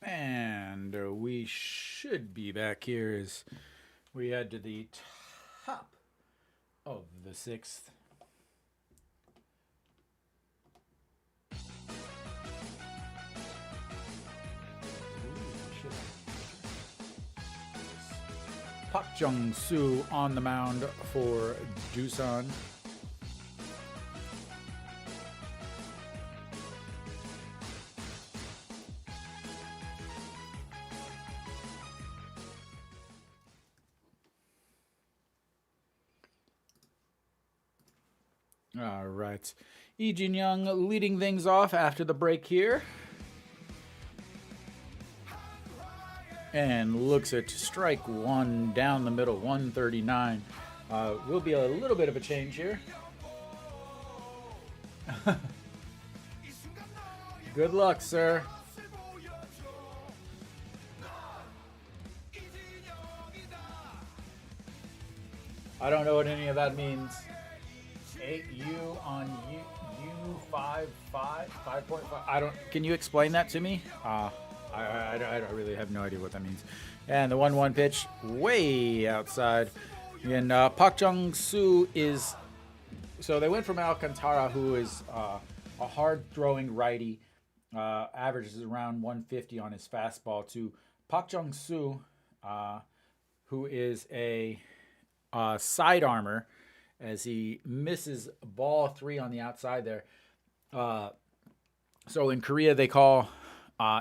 And we should be back here as we head to the top of the 6th. Park Jung-soo on the mound for Doosan. All right. Lee Jin-young leading things off after the break here. And looks at strike one down the middle, 139. Will be a little bit of a change here. Good luck, sir. I don't know what any of that means. 8U on U 5.5. I don't. Can you explain that to me? I really have no idea what that means. And the 1-1 pitch way outside. And Park Jung-soo is So they went from Alcantara, who is a hard-throwing righty, averages around 150 on his fastball, to Pak Jung-soo, who is a side armor, as he misses ball 3 on the outside there. So in Korea, they call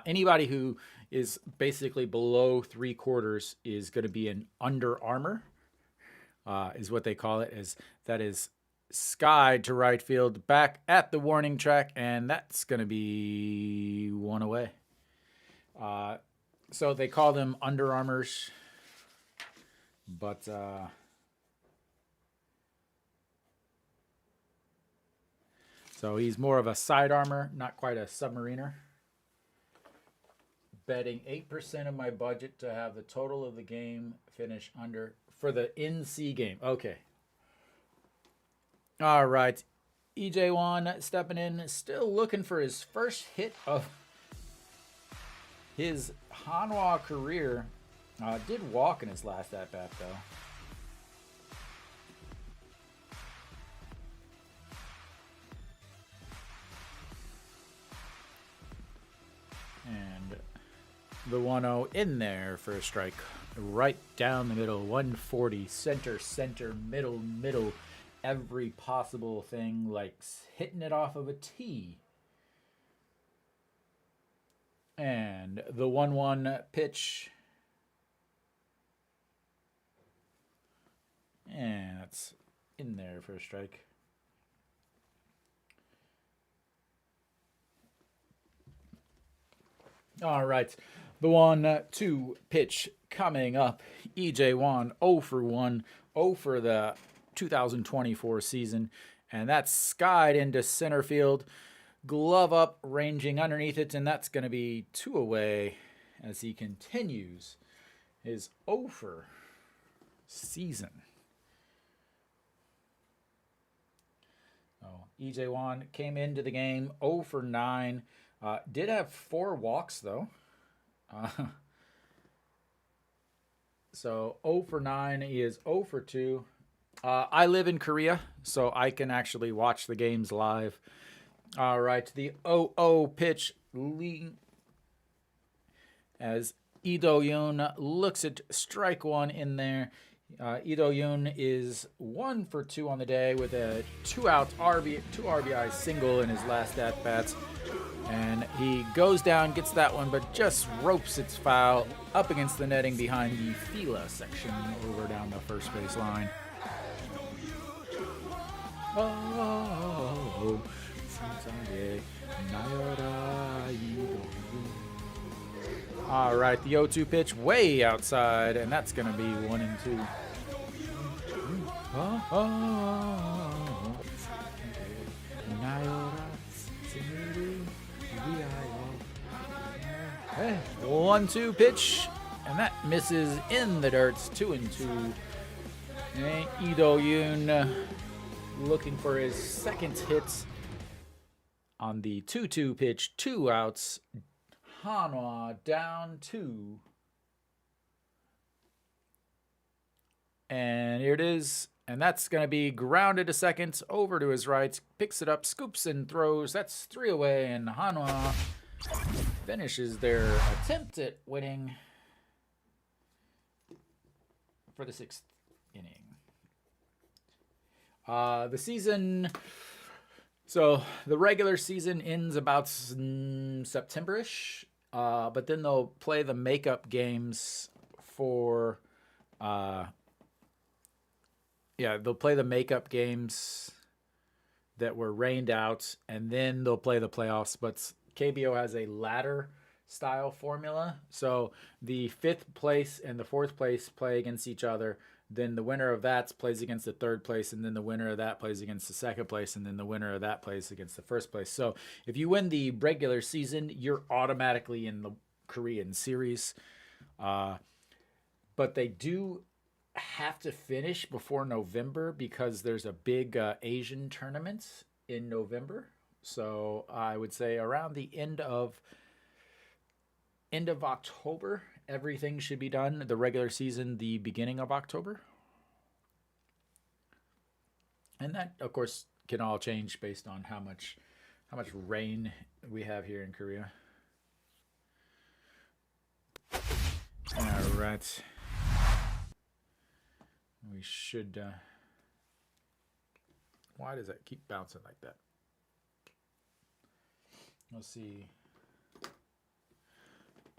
anybody who is basically below 3/4 is going to be an under armor, is what they call it. As that is skied to right field, back at the warning track, and that's going to be 1 away. So they call them under armors, but so he's more of a side armor, not quite a submariner. Betting 8% of my budget to have the total of the game finish under for the NC game. Okay. All right. EJ1 stepping in, still looking for his first hit of his Hanwha career. Did walk in his last at-bat, though. And the 1-0 in there for a strike. Right down the middle, 140, center, middle. Every possible thing, like hitting it off of a tee. And the 1-1 pitch. And that's in there for a strike. All right. The 1-2 pitch coming up. EJ1 0 for 1, 0 for the 2024 season. And that's skied into center field. Glove up, ranging underneath it, and that's going to be 2 away as he continues his 0 for season. Oh, EJ1 came into the game 0 for 9. Did have 4 walks, though. So 0 for 9. He is 0 for 2. I live in Korea, so I can actually watch the games live. All right, the 0-0 pitch as Lee Do-yoon looks at strike 1 in there. Lee Do-yoon is 1 for 2 on the day with a 2-out two RBI single in his last at-bats. And he goes down, gets that one, but just ropes its foul up against the netting behind the Fila section over down the first base line. Oh, all right, the 0-2 pitch way outside, and that's going to be 1 and 2. Hey, 1-2 pitch, and that misses in the dirt. 2 and 2. And Lee Do-yoon looking for his second hit on the 2-2 pitch. 2 outs. Hanwha down 2. And here it is. And that's going to be grounded to second, over to his right. Picks it up, scoops and throws. That's 3 away, and Hanwha finishes their attempt at winning for the 6th inning. The season, so the regular season ends about September-ish, but then they'll play the makeup games for, they'll play the makeup games that were rained out, and then they'll play the playoffs. But KBO has a ladder style formula, so the 5th place and the 4th place play against each other. Then the winner of that plays against the 3rd place, and then the winner of that plays against the 2nd place, and then the winner of that plays against the 1st place. So if you win the regular season, you're automatically in the Korean series. But they do have to finish before November because there's a big Asian tournament in November. So I would say around the end of October, everything should be done. The regular season, the beginning of October. And that, of course, can all change based on how much rain we have here in Korea. All right. We should. Why does that keep bouncing like that? Let's see.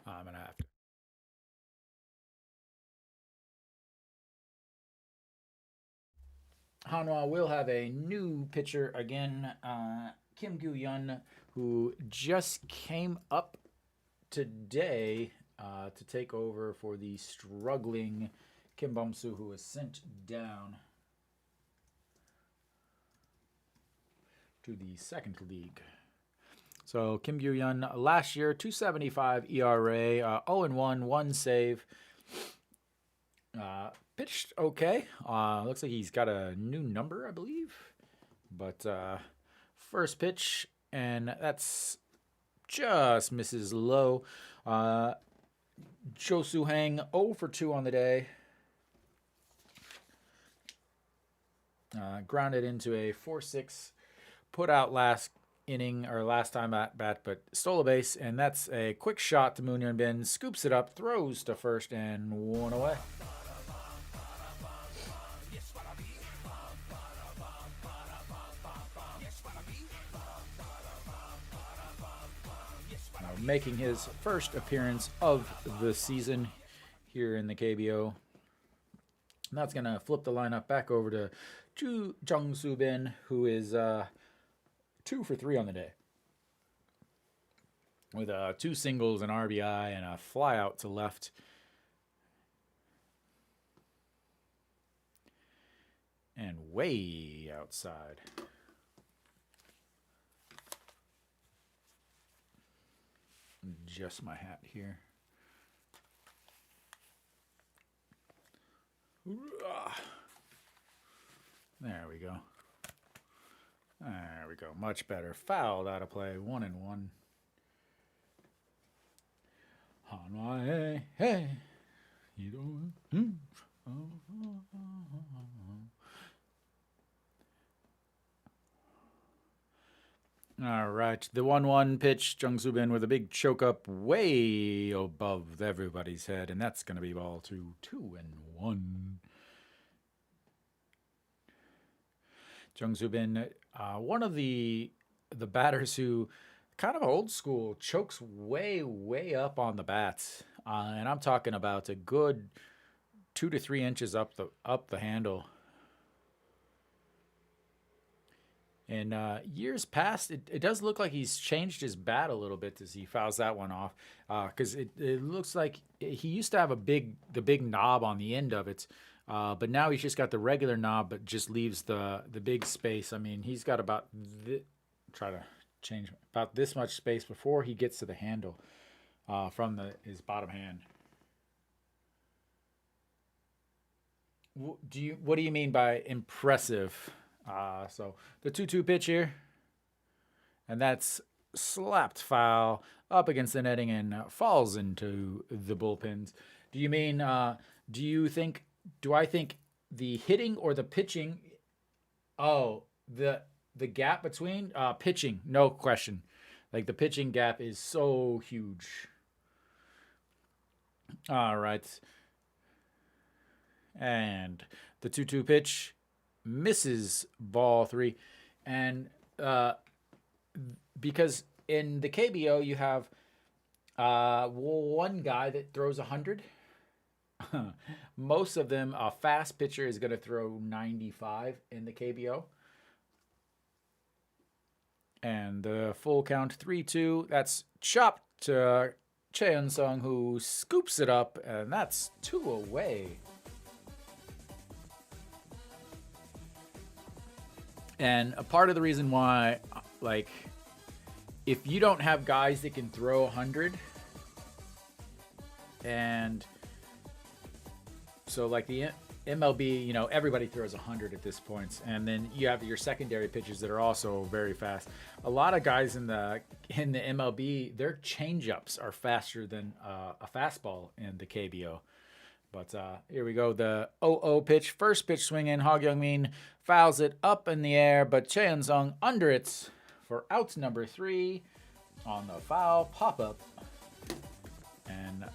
I'm gonna have to. Hanwha will have a new pitcher again, Kim Goo-yeon, who just came up today to take over for the struggling Kim Bum-soo, who was sent down to the second league. So Kim Goo-yeon last year, 2.75 ERA, 0-1, 1 save. Pitched okay. Looks like he's got a new number, I believe. But first pitch, and that's just misses low. Jo Soo-hang 0 for 2 on the day. Grounded into a 4-6. Put out last inning or last time at bat, but stole a base, and that's a quick shot to Moon Yeon-bin. Scoops it up, throws to first, and 1 away. Making his first appearance of the season here in the KBO. And that's going to flip the lineup back over to Jung Soo-bin, who is 2 for 3 on the day. With 2 singles, an RBI, and a fly out to left. And way outside. Adjust my hat here. There we go. There we go. Much better. Fouled out of play. 1-1. Hanwha, hey, hey. You don't. All right, the 1-1 pitch, Jung Soo-bin with a big choke up way above everybody's head, and that's going to be ball 2-1. Jung Soo-bin, one of the batters who kind of old school, chokes way up on the bats, and I'm talking about a good 2 to 3 inches up the handle. And years past, it does look like he's changed his bat a little bit as he fouls that one off. Because it looks like he used to have the big knob on the end of it. But now he's just got the regular knob, but just leaves the big space. I mean, he's got about about this much space before he gets to the handle from his bottom hand. What do you mean by impressive? So the 2-2 pitch here, and that's slapped foul up against the netting and falls into the bullpens. Do you mean, do I think the hitting or the pitching? Oh, the gap between pitching, no question. Like the pitching gap is so huge. All right. And the 2-2 pitch misses ball 3. And because in the KBO you have one guy that throws 100. Most of them, a fast pitcher is going to throw 95 in the KBO. And the full count 3-2. That's chopped to Cheon-sung, who scoops it up, and that's 2 away. And a part of the reason why, like, if you don't have guys that can throw 100, and so like the MLB, you know, everybody throws 100 at this point, and then you have your secondary pitchers that are also very fast. A lot of guys in the MLB, their changeups are faster than a fastball in the KBO, But here we go. The 0-0 pitch. First pitch swing in. Hog Young-min fouls it up in the air, but Cheon-sung under it for out number 3 on the foul pop-up. And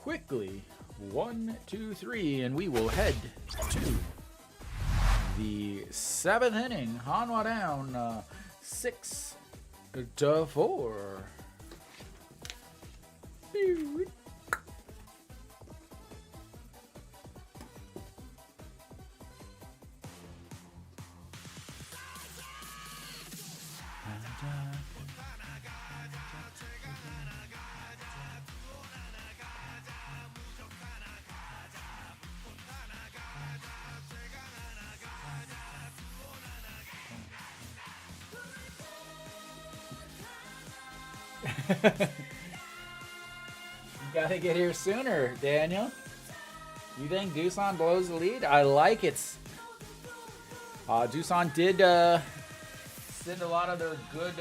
quickly, 1, 2, 3, and we will head to the 7th inning. Hanwha down 6-4. You gotta get here sooner, Daniel. You think Doosan blows the lead? I like it. Doosan did send a lot of their good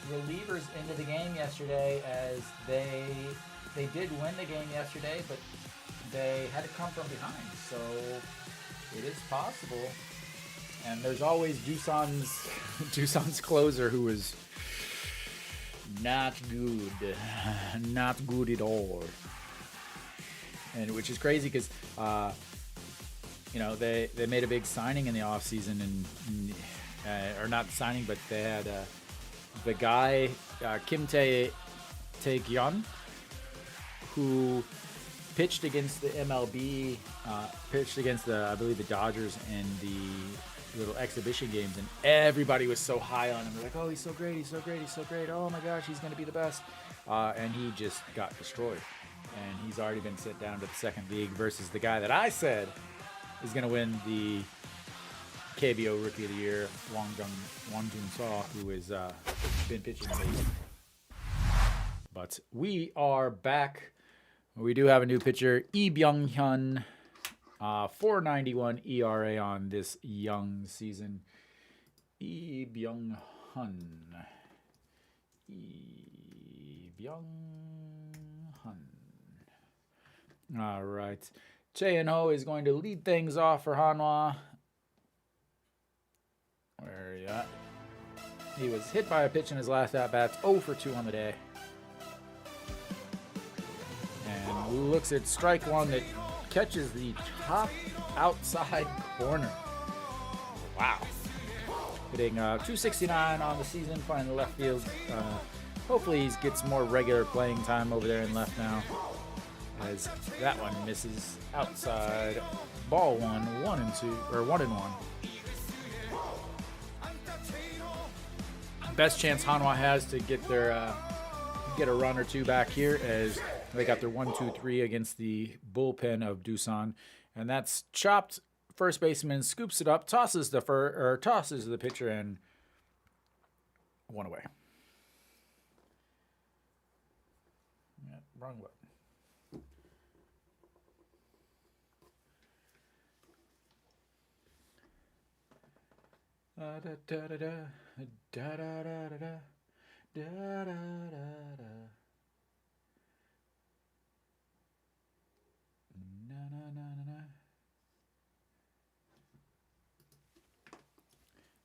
relievers into the game yesterday, as they did win the game yesterday, but they had to come from behind, so it is possible. And there's always Doosan's closer, who is not good at all, and which is crazy because they made a big signing in the offseason, and or not signing, but they had the guy Kim Tae-kyun, who pitched against the MLB, pitched against I believe the Dodgers in the little exhibition games, and everybody was so high on him. They're like, oh, he's so great, he's so great, he's so great. Oh my gosh, he's going to be the best. And he just got destroyed. And he's already been sent down to the second league versus the guy that I said is going to win the KBO Rookie of the Year, Won Jun-seo, who has been pitching amazing. But we are back. We do have a new pitcher, Lee Byung-hyun. 4.91 ERA on this young season. Lee Byung-hyun. All right. Cheon-ho is going to lead things off for Hanwha. Where are you at? He was hit by a pitch in his last at-bats. 0 for 2 on the day. And looks at strike one that catches the top outside corner. Wow. Hitting 269 on the season, playing the left field. Hopefully he gets more regular playing time over there in left now, as that one misses outside. Ball 1 and 2, or 1 and 1. Best chance Hanwha has to get their get a run or two back here, as they got their 1-2-3 against the bullpen of Doosan, and that's chopped. First baseman scoops it up, tosses the pitcher, and 1 away. Yeah, wrong button. Da da da da da da da da da da da.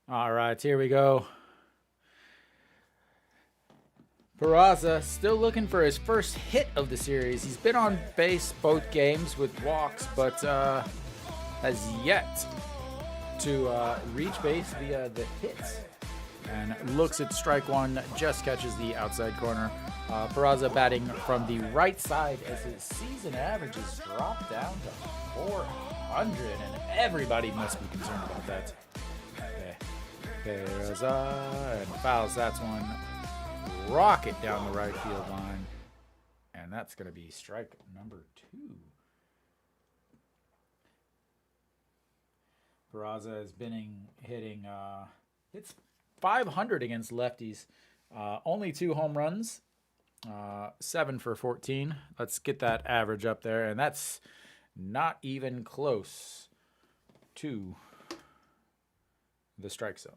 All right, here we go. Peraza still looking for his first hit of the series. He's been on base both games with walks, but has yet to reach base via the hits. And looks at strike one, just catches the outside corner. Peraza batting from the right side, as his season averages dropped down to 400, and everybody must be concerned about that. Peraza, and fouls that one. Rocket down the right field line, and that's going to be strike number 2. Peraza has been hitting hits 500 against lefties. Only 2 home runs, 7 for 14. Let's get that average up there, and that's not even close to the strike zone.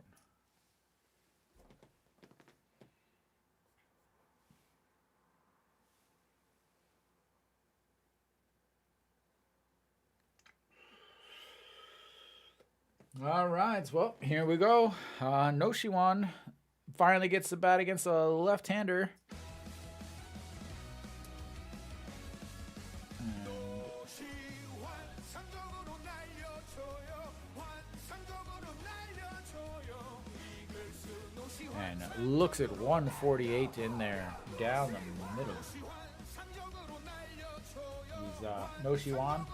All right, well, here we go. Noshiwan finally gets the bat against a left-hander. And looks at 148 in there, down the middle. He's Noshiwan,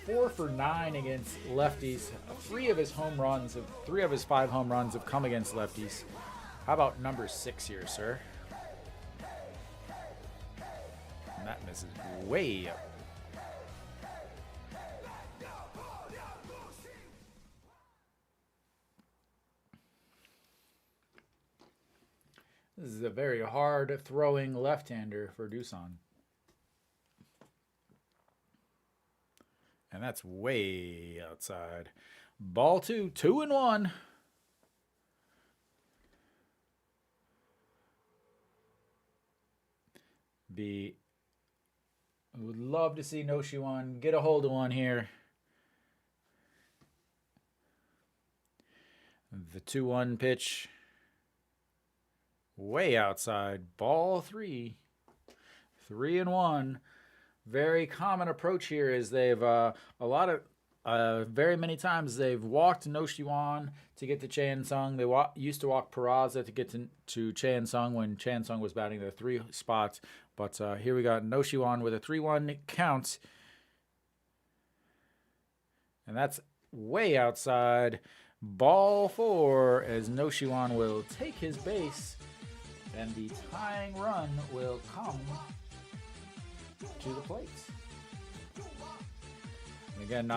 4 for 9 against lefties. Three of his 5 home runs have come against lefties. How about number 6 here, sir? And that misses way up. This is a very hard throwing left-hander for Doosan. And that's way outside. Ball 2, 2-1. Would love to see Noshiwan get a hold of one here. The 2-1 pitch. Way outside. Ball 3. 3-1. Very common approach here is they've very many times they've walked Noshiwan to get to Chan Sung. They used to walk Peraza to get to Chan Sung when Chan Sung was batting the 3 spots. But here we got Noshiwan with a 3-1 count. And that's way outside. Ball 4 as Noshiwan will take his base. And the tying run will come to the plate. And again,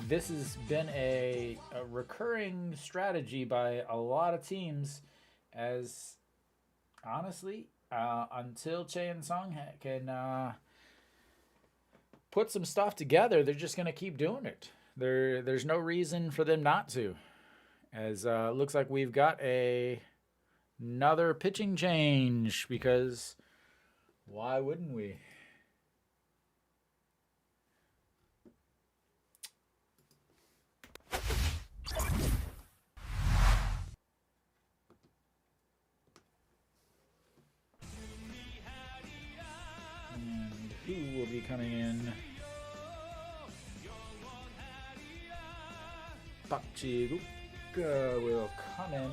this has been a recurring strategy by a lot of teams, as honestly, until Chan Sung can put some stuff together, they're just going to keep doing it. There's no reason for them not to. As looks like we've got another pitching change, because why wouldn't we? And who will be coming in? Park Ji-guk will come in.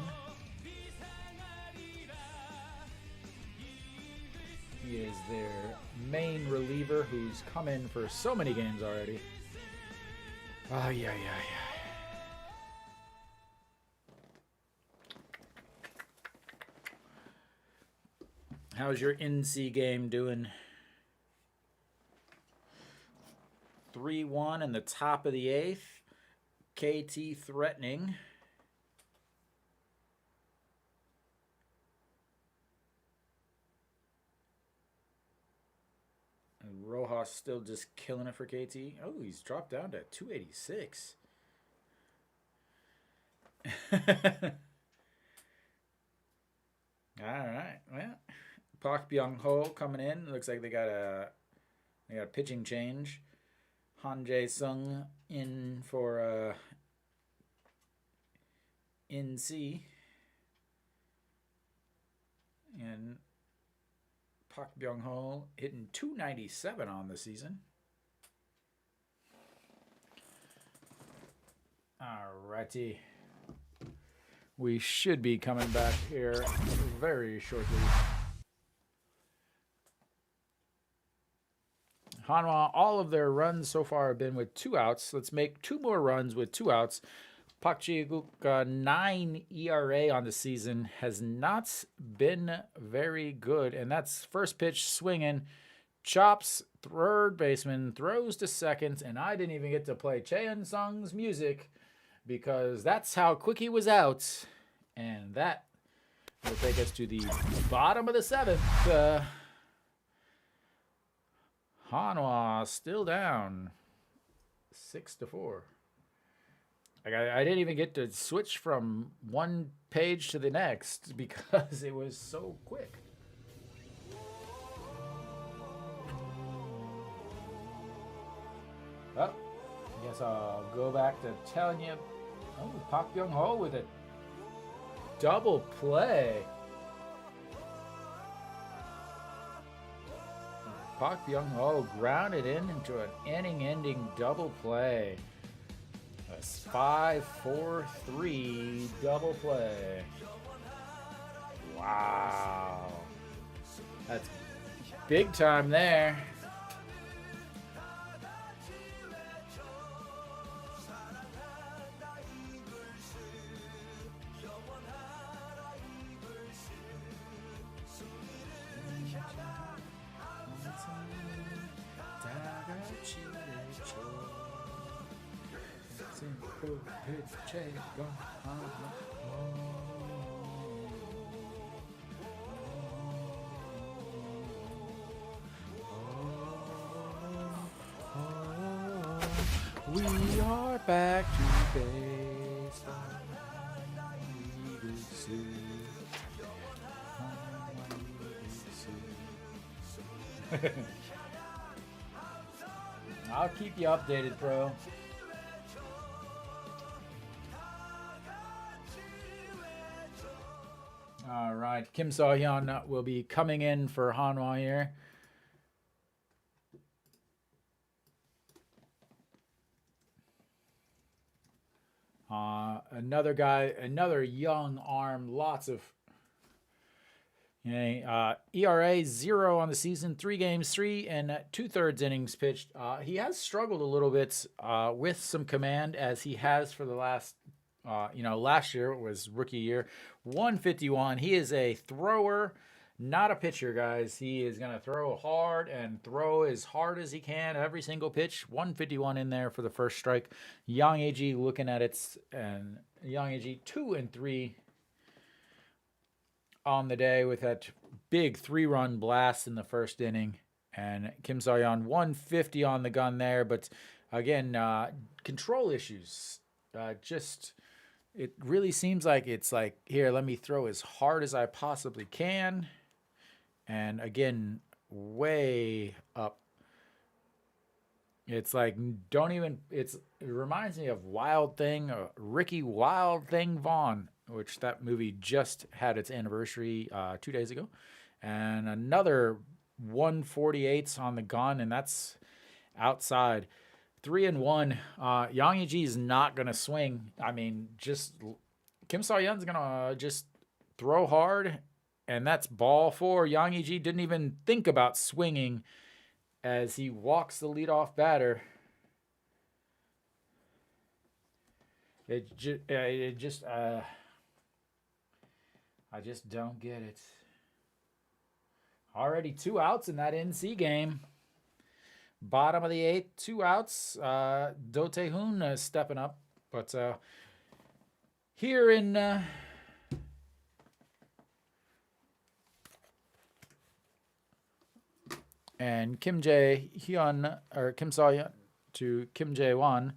He is their main reliever who's come in for so many games already. Oh, yeah. How's your NC game doing? 3-1 in the top of the 8th. KT threatening. And Rojas still just killing it for KT. Oh, he's dropped down to 286. All right. Well, Park Byung-ho coming in. Looks like they got a pitching change. Han Jae-sung in for NC. And Park Byung-ho hitting 297 on the season. Alrighty. We should be coming back here very shortly. Hanwha, all of their runs so far have been with 2 outs. Let's make 2 more runs with 2 outs. Park Ji-guk, 9 ERA on the season, has not been very good. And that's first pitch swinging. Chops, third baseman, throws to second. And I didn't even get to play Chan Sung's music because that's how quick he was out. And that will take us to the bottom of the 7th. Hanwha still down 6-4. I didn't even get to switch from one page to the next because it was so quick. Oh, I guess I'll go back to telling you Oh, Park Byung-ho with a double play. Park Byung-ho grounded into an inning-ending double play. A 5-4-3 double play. Wow. That's big time there. We are back to baseball. I'll keep you updated, bro. All right, Kim So-hyun will be coming in for Hanwha here. Another guy, another young arm, lots of ERA 0 on the season, 3 games, 3 and 2/3 innings pitched. He has struggled a little bit with some command, as he has for the last, last year was rookie year. 151. He is a thrower, not a pitcher, guys. He is going to throw hard and throw as hard as he can every single pitch. 151 in there for the first strike. Yang AG looking at it, and Yang AG 2-3 on the day with that big 3-run blast in the first inning. And Kim So-hyun 150 on the gun there, but again, control issues. It really seems like it's like, here, let me throw as hard as I possibly can. And again, way up. It's like, it reminds me of Wild Thing, Ricky Wild Thing Vaughn, which that movie just had its anniversary 2 days ago. And another 148 on the gun, and that's outside. 3-1. Yang Yi-ji is not going to swing. I mean, Kim So-hyun's going to just throw hard, and that's ball 4. Yang Yi-ji didn't even think about swinging as he walks the leadoff batter. I just don't get it. Already 2 outs in that NC game. Bottom of the 8th, 2 outs. Do Tae-hoon stepping up. But here in and Kim So-hyun to Kim Jae-won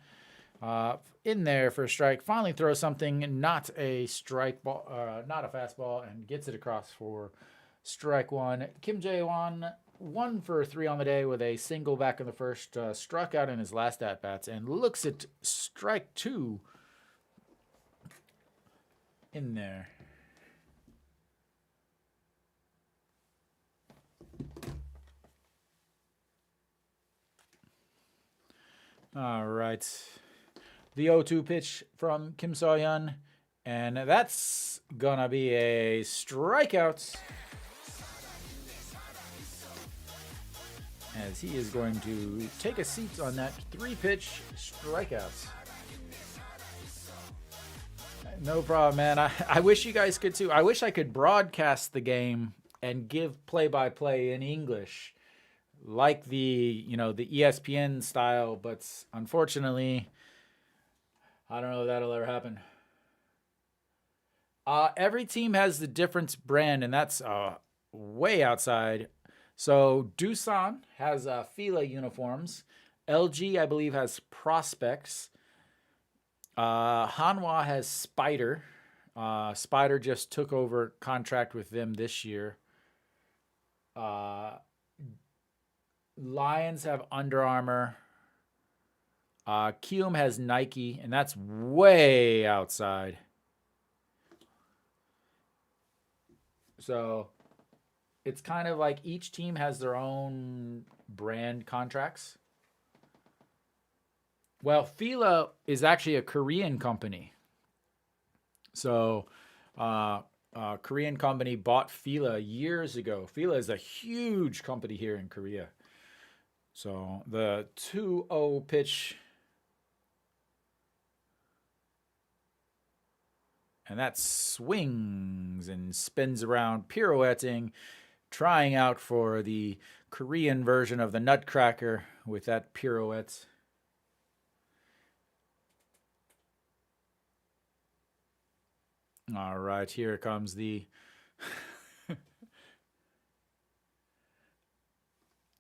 in there for a strike. Finally throws something, not a strike ball, not a fastball, and gets it across for strike 1. Kim Jae-won 1 for 3 on the day with a single back in the first. Struck out in his last at-bats and looks at strike 2 in there. All right. The 0-2 pitch from Kim So-hyun, and that's gonna be a strikeout, as he is going to take a seat on that 3-pitch strikeout. No problem, man. I wish you guys could too. I wish I could broadcast the game and give play-by-play in English, like the ESPN style, but unfortunately, I don't know if that'll ever happen. Every team has the different brand, and that's way outside. So Doosan has Fila uniforms. LG, I believe, has Prospects. Hanwha has Spider. Spider just took over contract with them this year. Lions have Under Armour. Kium has Nike, and that's way outside. So it's kind of like each team has their own brand contracts. Well, Fila is actually a Korean company. So Korean company bought Fila years ago. Fila is a huge company here in Korea. So the 2-0 pitch. And that swings and spins around, pirouetting, trying out for the Korean version of the Nutcracker with that pirouette. All right, here comes the...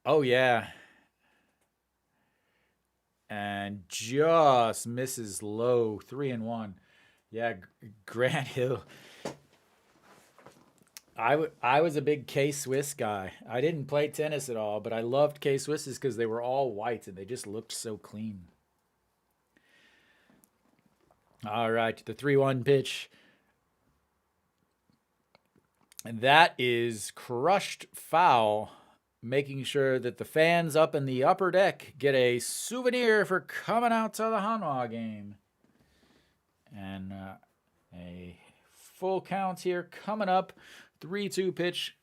Oh, yeah. And just misses low, 3-1. Yeah, Grant Hill. I was a big K-Swiss guy. I didn't play tennis at all, but I loved K-Swisses because they were all white and they just looked so clean. All right, the 3-1 pitch. And that is crushed foul, making sure that the fans up in the upper deck get a souvenir for coming out to the Hanwha game. And a full count here coming up. 3-2 pitch.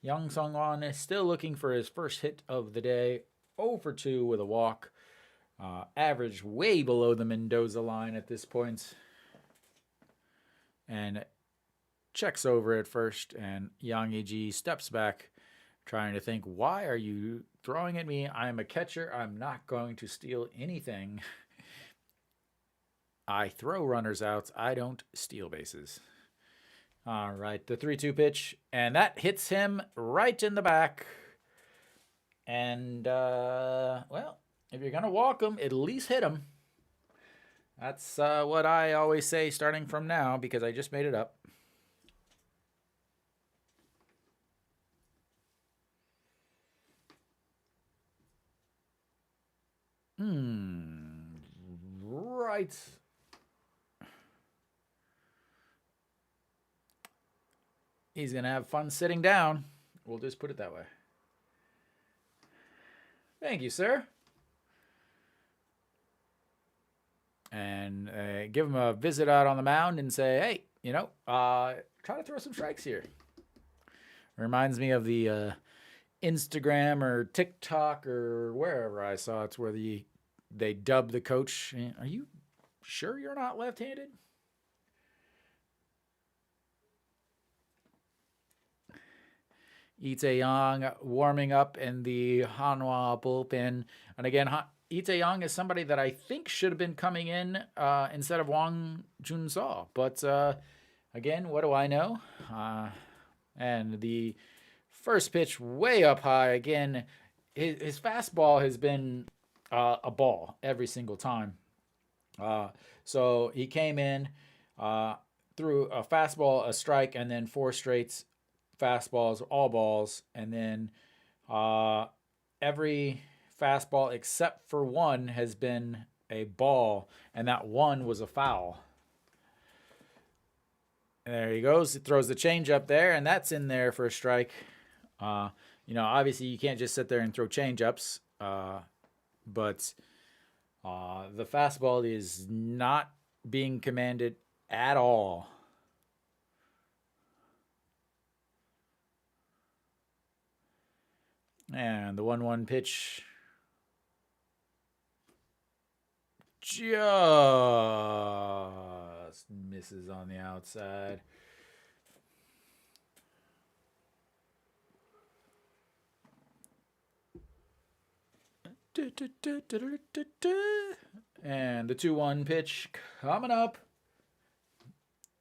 Young Sung-won is still looking for his first hit of the day. 0 for 2 with a walk. Average way below the Mendoza line at this point. And checks over at first. And Yang Yi-ji steps back, trying to think, why are you throwing at me? I'm a catcher. I'm not going to steal anything. I throw runners out. I don't steal bases. All right, the 3-2 pitch. And that hits him right in the back. And, well, if you're going to walk him, at least hit him. That's what I always say starting from now because I just made it up. Right. He's going to have fun sitting down. We'll just put it that way. Thank you, sir. And give him a visit out on the mound and say, hey, you know, try to throw some strikes here. Reminds me of the Instagram or TikTok or wherever I saw it's where they dub the coach. Are you sure you're not left-handed? Itae warming up in the Hanwha bullpen. And again, Itae is somebody that I think should have been coming in instead of Wang Junso. But again, what do I know? And the first pitch way up high. Again, his fastball has been a ball every single time. So he came in, threw a fastball, a strike, and then 4 straight fastballs, all balls, and then every fastball except for one has been a ball, and that one was a foul. And there he goes. He throws the changeup there, and that's in there for a strike. You know, obviously you can't just sit there and throw changeups, but the fastball is not being commanded at all. And the 1-1 pitch just misses on the outside. And the 2-1 pitch coming up.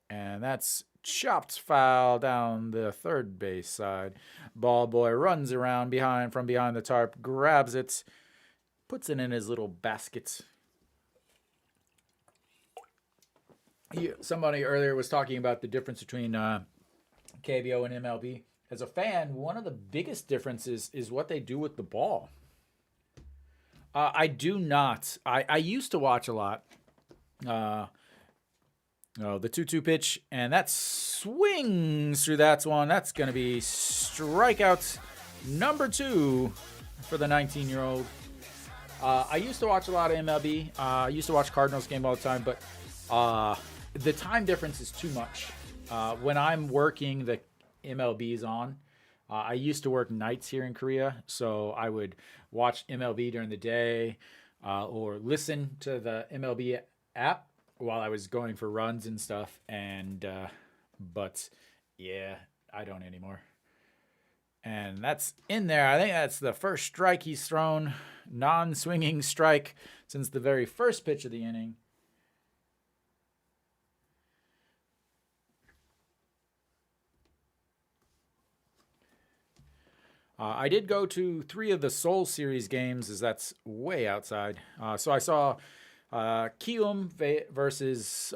And that's chopped foul down the third base side. Ball boy runs around from behind the tarp, grabs it, puts it in his little basket. Somebody earlier was talking about the difference between KBO and MLB. As a fan, one of the biggest differences is what they do with the ball. I do not. I used to watch a lot. Uh, oh, the 2-2 pitch, and that swings through that one. That's going to be strikeout number 2 for the 19-year-old. I used to watch a lot of MLB. I used to watch Cardinals game all the time, but the time difference is too much. When I'm working, the MLB's on. I used to work nights here in Korea, so I would watch MLB during the day or listen to the MLB app while I was going for runs and stuff. And but yeah, I don't anymore. And that's in there. I think that's the first strike he's thrown, non-swinging strike since the very first pitch of the inning. I did go to 3 of the Seoul Series games, as that's way outside. So I saw Kium versus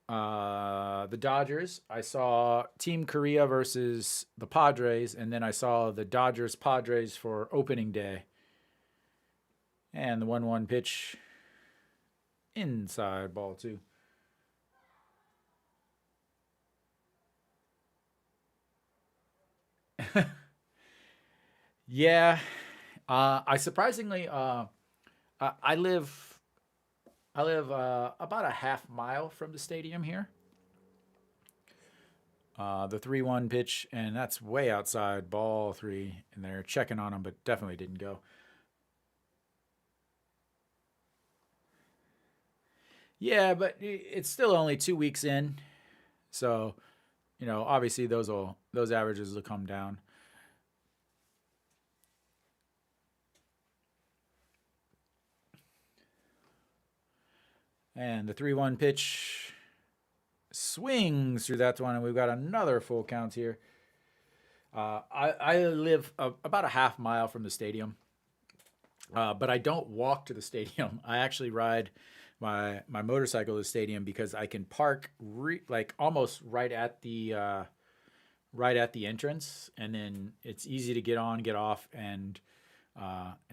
the Dodgers. I saw Team Korea versus the Padres, and then I saw the Dodgers-Padres for opening day. And the 1-1 pitch, inside, ball 2. Yeah, I surprisingly, I live about a half mile from the stadium here. The 3-1 pitch, and that's way outside, ball 3, and they're checking on him, but definitely didn't go. Yeah, but it's still only 2 weeks in, so obviously those averages will come down. And the 3-1 pitch swings through that one, and we've got another full count here. I live about a half mile from the stadium, but I don't walk to the stadium. I actually ride my motorcycle to the stadium because I can park almost right at the entrance, and then it's easy to get on, get off, and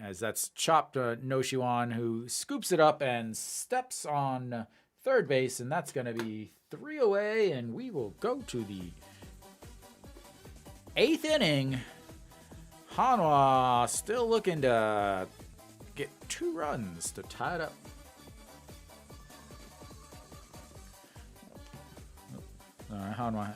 as that's chopped Noshiwan, who scoops it up and steps on third base, and that's going to be 3 away, and we will go to the 8th inning. Hanwha still looking to get 2 runs to tie it up. All right, Hanwha.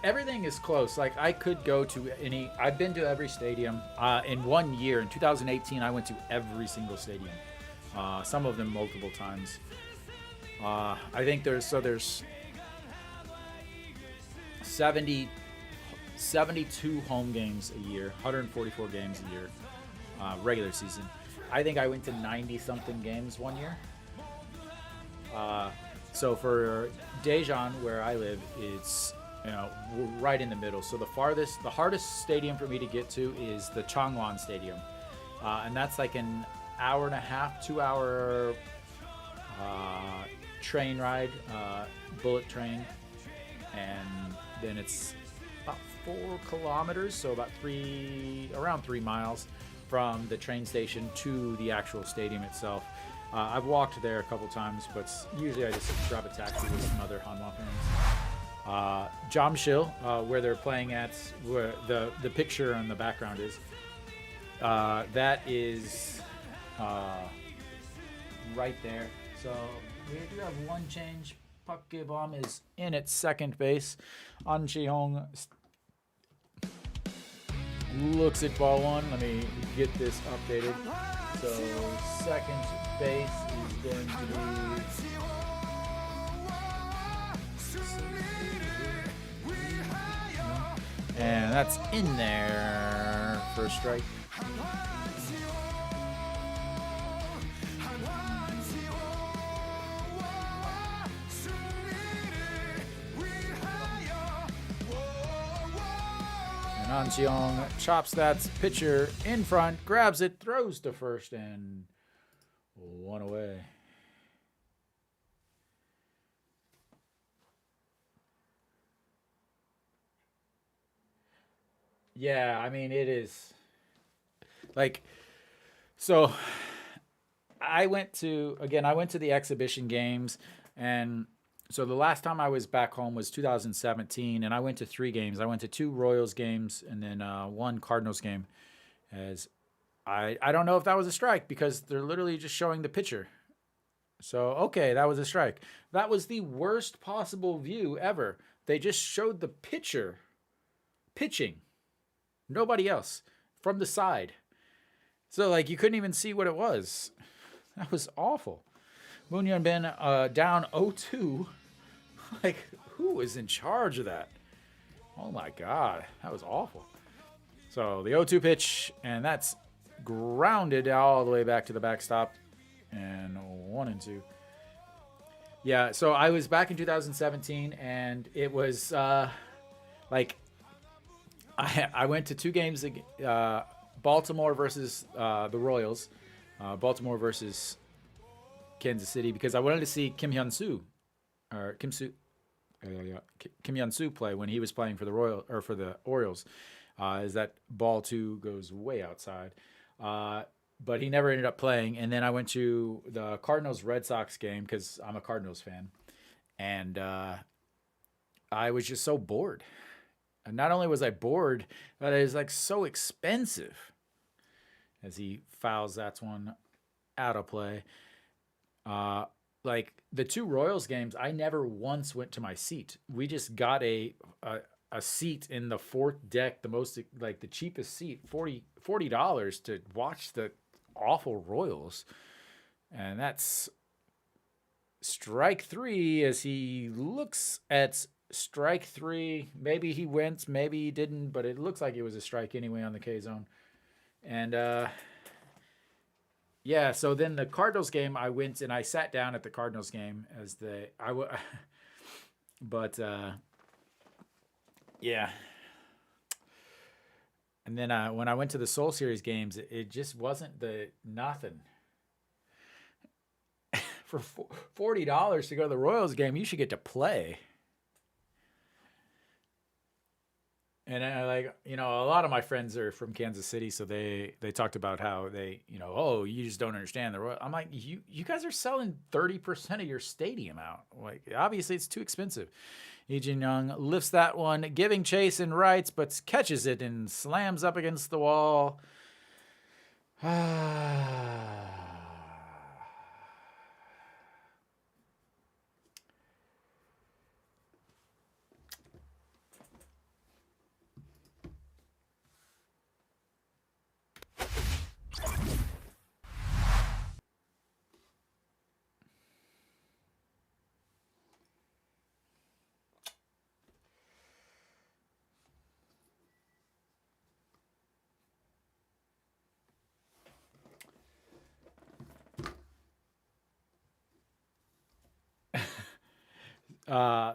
Everything is close. Like, I could go to I've been to every stadium. In 1 year, in 2018, I went to every single stadium. Some of them multiple times. I think there's 72 home games a year, 144 games a year, regular season. I think I went to 90-something games 1 year. So for Daejeon, where I live, it's right in the middle. So the hardest stadium for me to get to is the Changwon Stadium, and that's like an hour and a half, 2-hour train ride, bullet train, and then it's about 4 kilometers, so around 3 miles from the train station to the actual stadium itself. I've walked there a couple times, but usually I just grab a taxi with some other Hanwha fans. Jamshil, where they're playing at, where the picture on the background is, that is right there. So we do have one change. Park Ge-bom is in at second base. An Ji-hong looks at ball 1. Let me get this updated. So second base is going to be And that's in there for a strike. And Anjeong chops that pitcher in front, grabs it, throws to first, and one away. Yeah, I mean, it is like, so I went to the exhibition games, and so the last time I was back home was 2017, and I went to 3 games. I went to 2 Royals games and then 1 Cardinals game. As I don't know if that was a strike because they're literally just showing the pitcher. So okay, that was a strike. That was the worst possible view ever. They just showed the pitcher pitching. Nobody else from the side. So like you couldn't even see what it was. That was awful. Moon Hyun Bin down 0-2. Like who was in charge of that? Oh my god, that was awful. So the 0-2 pitch, and that's grounded all the way back to the backstop, and 1-2. Yeah, so I was back in 2017, and it was like I went to 2 games, Baltimore versus the Royals, Baltimore versus Kansas City, because I wanted to see Kim Hyun-soo play when he was playing for the Orioles. Is that ball 2 goes way outside, but he never ended up playing. And then I went to the Cardinals Red Sox game because I'm a Cardinals fan, and I was just so bored. And not only was I bored, but it was like so expensive. As he fouls that one out of play. Like the 2 Royals games, I never once went to my seat. We just got a seat in the 4th deck, the cheapest seat, $40 to watch the awful Royals. And that's strike 3 as he looks at strike 3. Maybe he went, maybe he didn't, but it looks like it was a strike anyway on the K zone. And yeah, so then the Cardinals game, I went and I sat down at the Cardinals game but yeah. And then when I went to the Seoul Series games, it just wasn't nothing. For $40 to go to the Royals game, you should get to play. And a lot of my friends are from Kansas City, so they talked about how they, oh, you just don't understand the Royal. I'm like, you guys are selling 30% of your stadium out. Like, obviously, it's too expensive. Lee Jin-young lifts that one, giving chase and rights, but catches it and slams up against the wall.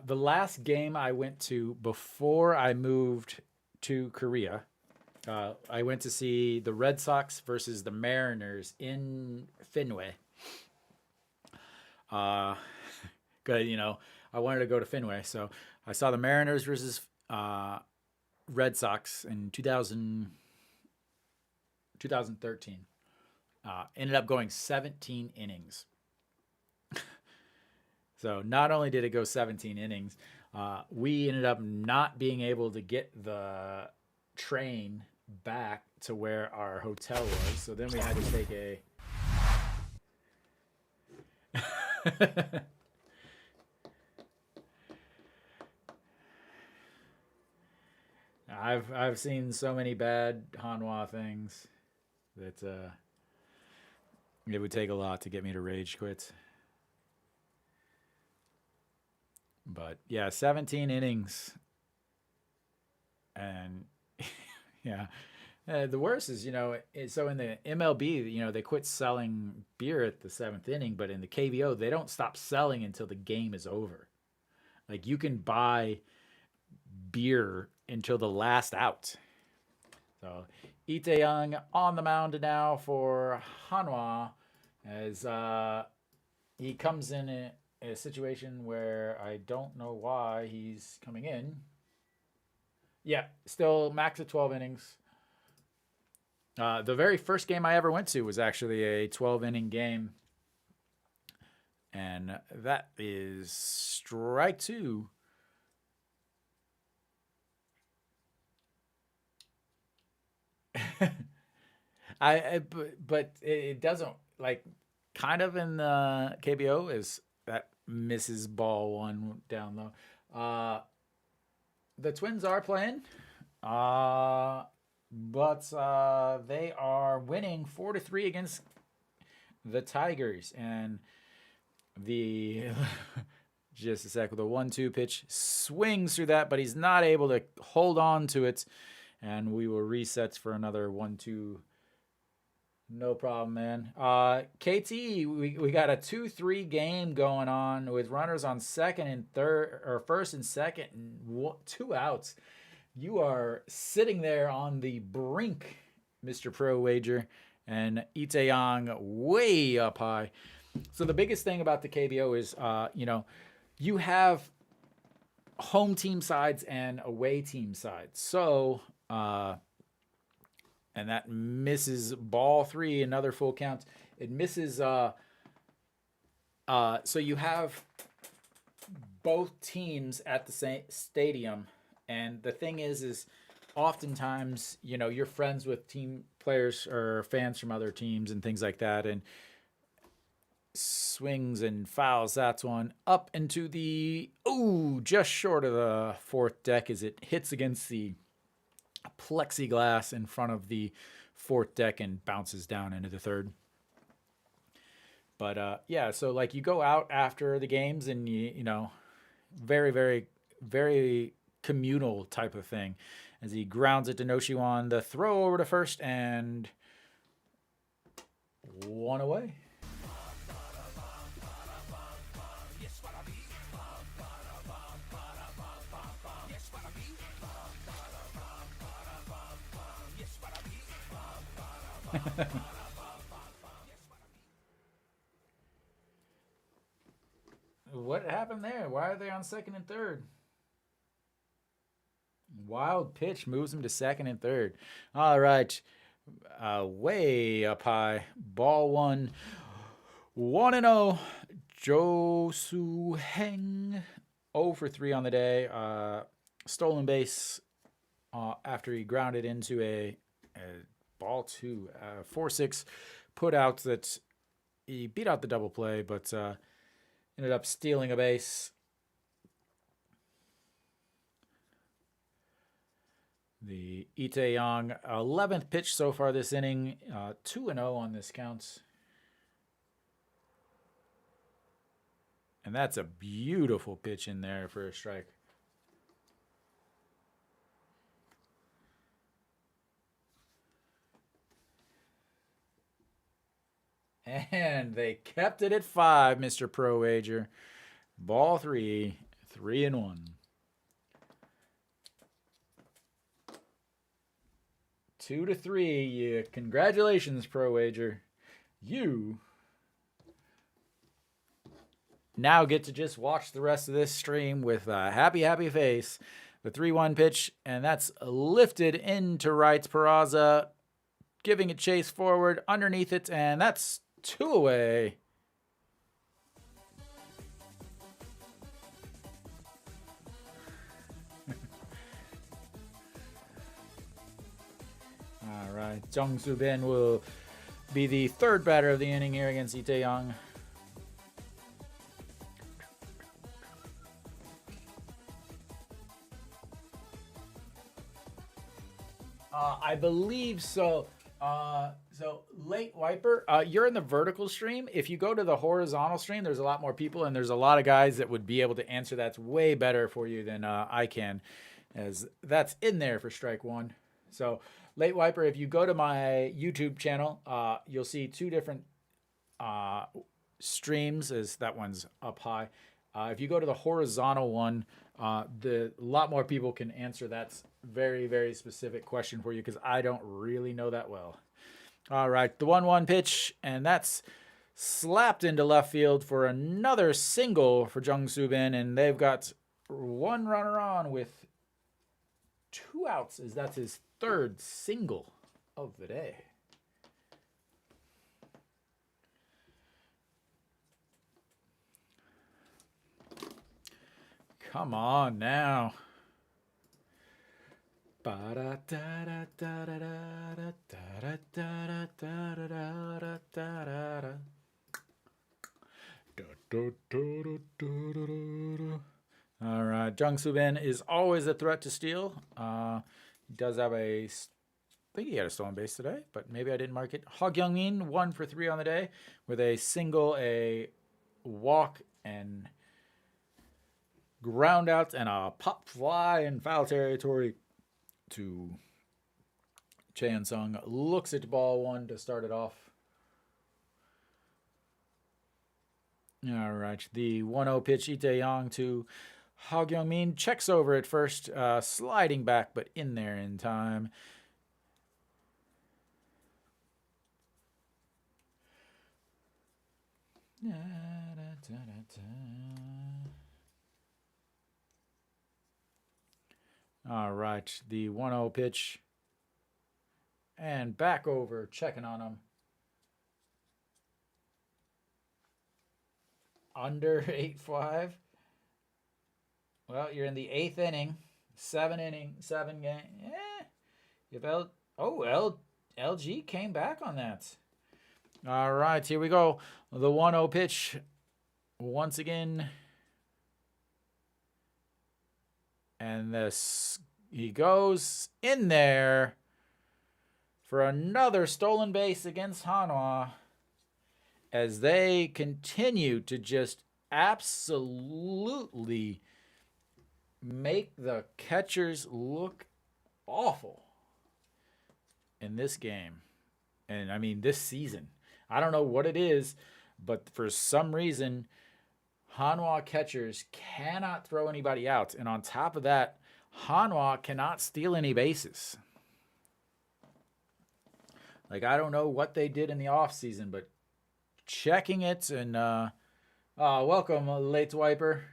The last game I went to before I moved to Korea, I went to see the Red Sox versus the Mariners in Fenway. Good, I wanted to go to Fenway, so I saw the Mariners versus Red Sox in 2013. Ended up going 17 innings. So not only did it go 17 innings, we ended up not being able to get the train back to where our hotel was. So then we had to take I've seen so many bad Hanwha things that it would take a lot to get me to rage quit. But yeah, 17 innings. And Yeah. The worst is, so in the MLB, they quit selling beer at the seventh inning, but in the KBO, they don't stop selling until the game is over. Like you can buy beer until the last out. So Itae Young on the mound now for Hanwha as he comes in a situation where I don't know why he's coming in. Yeah, still max of 12 innings. The very first game I ever went to was actually a 12-inning game. And that is strike two. But it doesn't, like, kind of in the KBO is that misses ball one down low. The Twins are playing. But they are winning 4-3 against the Tigers. And the just a sec, with a 1-2 pitch swings through that, but he's not able to hold on to it. And we will reset for another 1-2. No problem, man. KT, we got a 2-3 game going on with runners on second and third, or first and second, and 2 outs. You are sitting there on the brink, Mr. Pro Wager, and Itae Young way up high. So the biggest thing about the KBO is, you have home team sides and away team sides. So, and that misses ball 3, another full count. It misses, so you have both teams at the same stadium. And the thing is oftentimes, you're friends with team players or fans from other teams and things like that. And swings and fouls. That's one up into the, just short of the fourth deck as it hits against the plexiglass in front of the fourth deck and bounces down into the third. But so like you go out after the games and you very, very, very communal type of thing as he grounds it to Noshiwan. The throw over to first and 1 away. What happened there? Why are they on second and third? Wild pitch moves him to second and third. All right. Way up high. Ball 1. 1-0. Josu-heng. 0 for 3 on the day. Stolen base after he grounded into a ball 2. 4-6 put out that he beat out the double play, but ended up stealing a base. The Itae Young 11th pitch so far this inning, 2-0 on this count. And that's a beautiful pitch in there for a strike. And they kept it at 5, Mr. Pro Wager. Ball 3, 3-1. 2-3. Congratulations, Pro Wager. You now get to just watch the rest of this stream with a happy, happy face. The 3-1 pitch, and that's lifted into right. Peraza giving it chase forward underneath it, and that's 2 away. All right, Jung Soo Bin will be the third batter of the inning here against Itae Young. I believe so. So late wiper, you're in the vertical stream. If you go to the horizontal stream, there's a lot more people, and there's a lot of guys that would be able to answer that way better for you than I can, as that's in there for strike 1. So, Late Wiper, if you go to my YouTube channel, you'll see two different streams. As that one's up high. If you go to the horizontal one, a lot more people can answer that very, very specific question for you because I don't really know that well. All right, the 1-1 pitch, and that's slapped into left field for another single for Jung-Soo Bin, and they've got one runner on with 2 outs, as that's his 3rd single of the day. Come on now. All right, Jung-Soo Bin is always a threat to steal. He does have I think he had a stolen base today, but maybe I didn't mark it. Hog Young-min, 1 for 3 on the day with a single, a walk, and ground outs, and a pop fly in foul territory to Chan Sung. Looks at ball 1 to start it off. All right, the 1-0 pitch, Lee Tae-yong to Hog Young-min. Checks over at first, sliding back, but in there in time. All right, the 1-0 pitch. And back over, checking on him. Under 8-5. Well, you're in the 8th inning. 7 game. If LG came back on that. All right, here we go. The 1-0 pitch. Once again. And he goes in there for another stolen base against Hanwha, as they continue to just absolutely make the catchers look awful in this game. And I mean, this season. I don't know what it is, but for some reason, Hanwha catchers cannot throw anybody out. And on top of that, Hanwha cannot steal any bases. Like, I don't know what they did in the offseason, but checking it, and welcome, Late Wiper.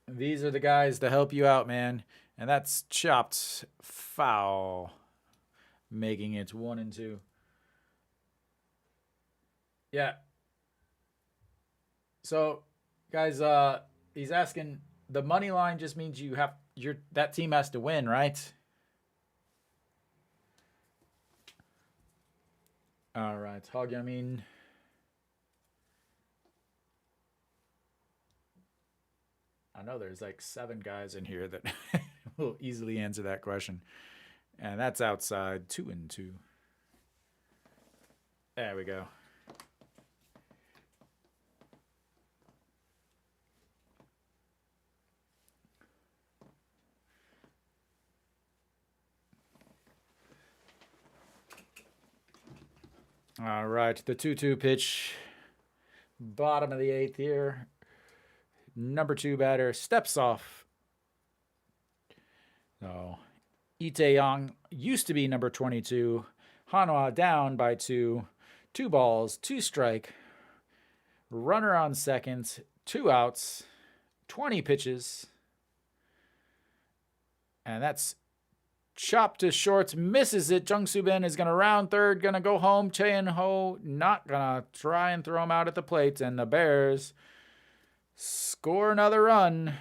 These are the guys to help you out, man. And that's chopped foul, making it 1-2. Yeah. So, guys, he's asking, the money line just means that team has to win, right? All right, Hog Young-min. I know there's like 7 guys in here that will easily answer that question. And that's outside, 2-2. There we go. All right, the 2-2 pitch, bottom of the 8th here. Number 2 batter steps off. So, Lee Tae-yong used to be number 22. Hanwha down by 2. 2 balls, 2 strike. Runner on second, 2 outs, 20 pitches. And that's chopped to short, misses it. Jung-Soo Bin is going to round third, going to go home. Chae-in-ho not going to try and throw him out at the plate. And the Bears score another run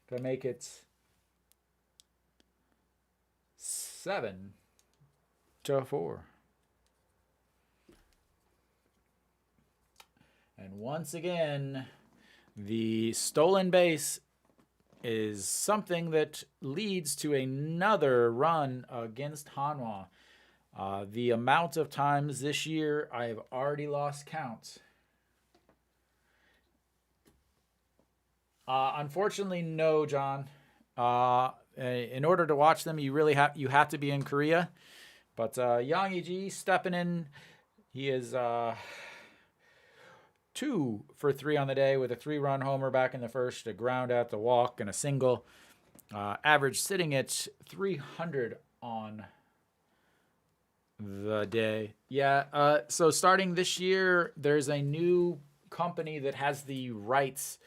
to make it 7-4. And once again, the stolen base is something that leads to another run against Hanwha. The amount of times this year I have already lost count. Unfortunately, no, John. in order to watch them, you have to be in Korea. But Yang Iji stepping in. He is 2 for 3 on the day with a 3-run homer back in the first, a ground out, the walk, and a single. Average sitting at 300 on the day. Yeah, so starting this year, there's a new company that has the rights,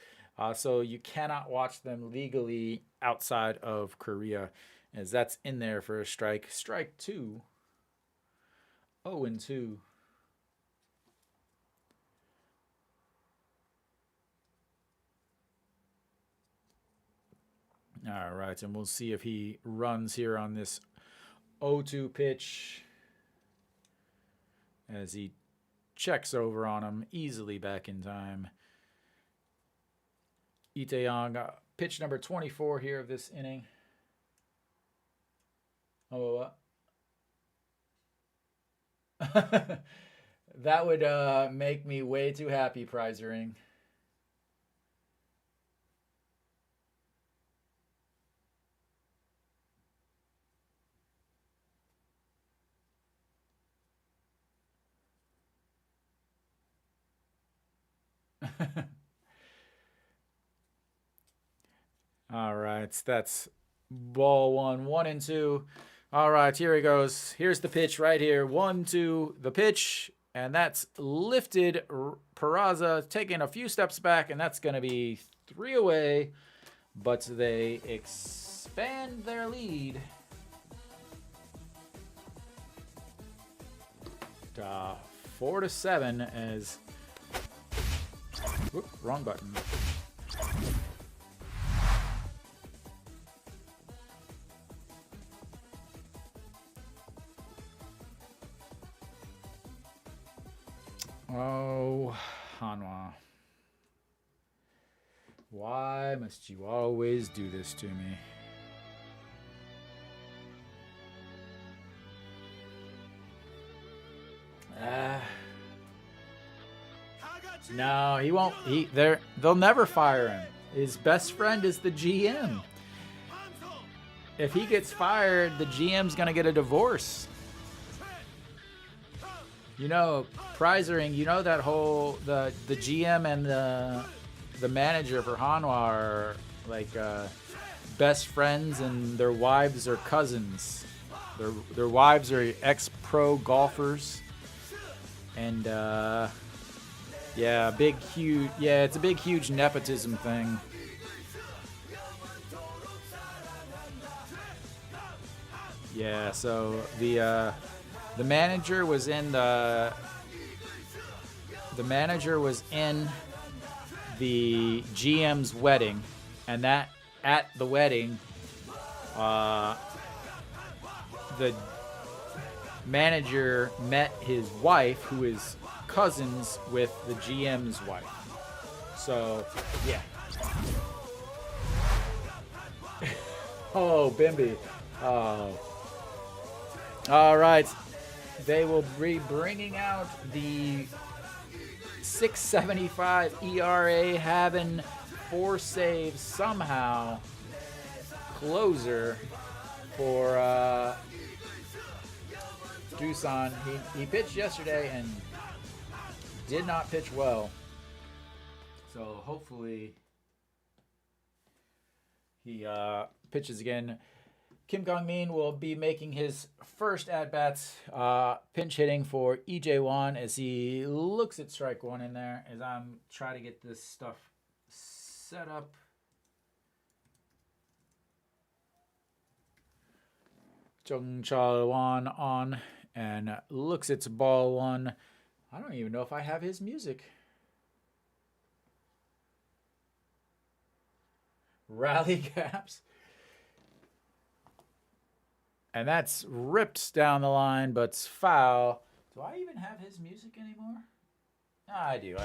so you cannot watch them legally outside of Korea, as that's in there for a strike. Strike 2. 0-2. All right, and we'll see if he runs here on this 0-2 pitch as he checks over on him easily back in time. Itaeyong, pitch number 24 here of this inning. Oh, that would make me way too happy, Prize Ring. All right, that's ball 1, 1-2. All right, here he goes. Here's the pitch right here. 1-2, the pitch, and that's lifted. Peraza taking a few steps back, and that's going to be 3 away, but they expand their lead to 4-7 as... Whoop, wrong button. Oh, Hanwha. Why must you always do this to me? No, he won't. They'll never fire him. His best friend is the GM. If he gets fired, the GM's gonna get a divorce. You know, Prize Ring, you know that whole the GM and the manager for Hanwha are like best friends, and their wives are cousins. Their wives are ex-pro golfers, and yeah, it's a big huge nepotism thing. Yeah, so the manager was in the GM's wedding, and that at the wedding, the manager met his wife, who is cousins with the GM's wife. So yeah. Oh, Bimby. Oh. All right. They will be bringing out the 6.75 ERA, having 4 saves somehow closer for Doosan. He pitched yesterday and did not pitch well. So hopefully he pitches again. Kim Gong-min will be making his first at-bats, pinch hitting for EJ1 as he looks at strike 1 in there as I'm trying to get this stuff set up. Jung Chal-wan on and looks at ball 1. I don't even know if I have his music. Rally caps. And that's ripped down the line, but it's foul. Do I even have his music anymore? I do.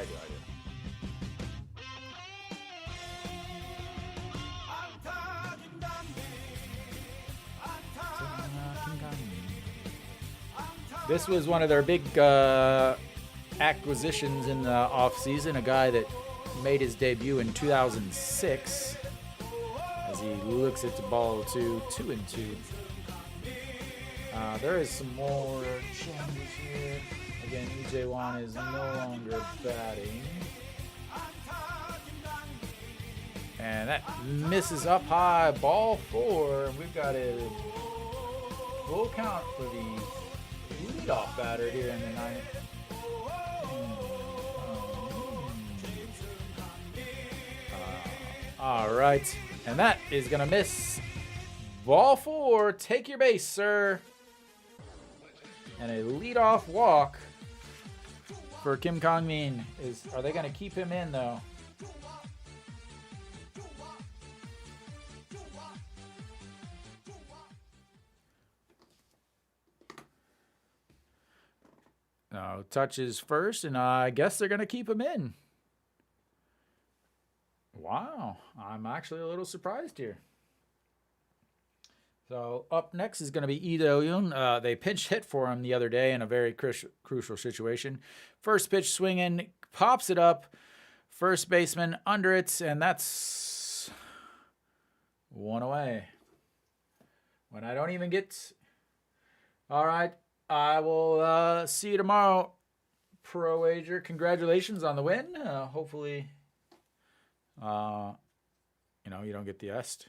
This was one of their big acquisitions in the offseason, a guy that made his debut in 2006. as he looks at the ball to 2-2. There is some more changes here. Again, EJ Wan is no longer batting. And that misses up high, ball 4. We've got a full count for the leadoff batter here in the ninth. All right, and that is going to miss. Ball 4, take your base, sir. And a leadoff walk for Kim Kang-min. Are they going to keep him in, though? No, touches first, and I guess they're going to keep him in. Wow, I'm actually a little surprised here. So up next is going to be Lee Do-yoon. They pinch hit for him the other day in a very crucial situation. First pitch swinging, pops it up. First baseman under it, and that's 1 away. When I don't even get... All right, I will see you tomorrow, Pro Wager. Congratulations on the win. Hopefully, you don't get the est.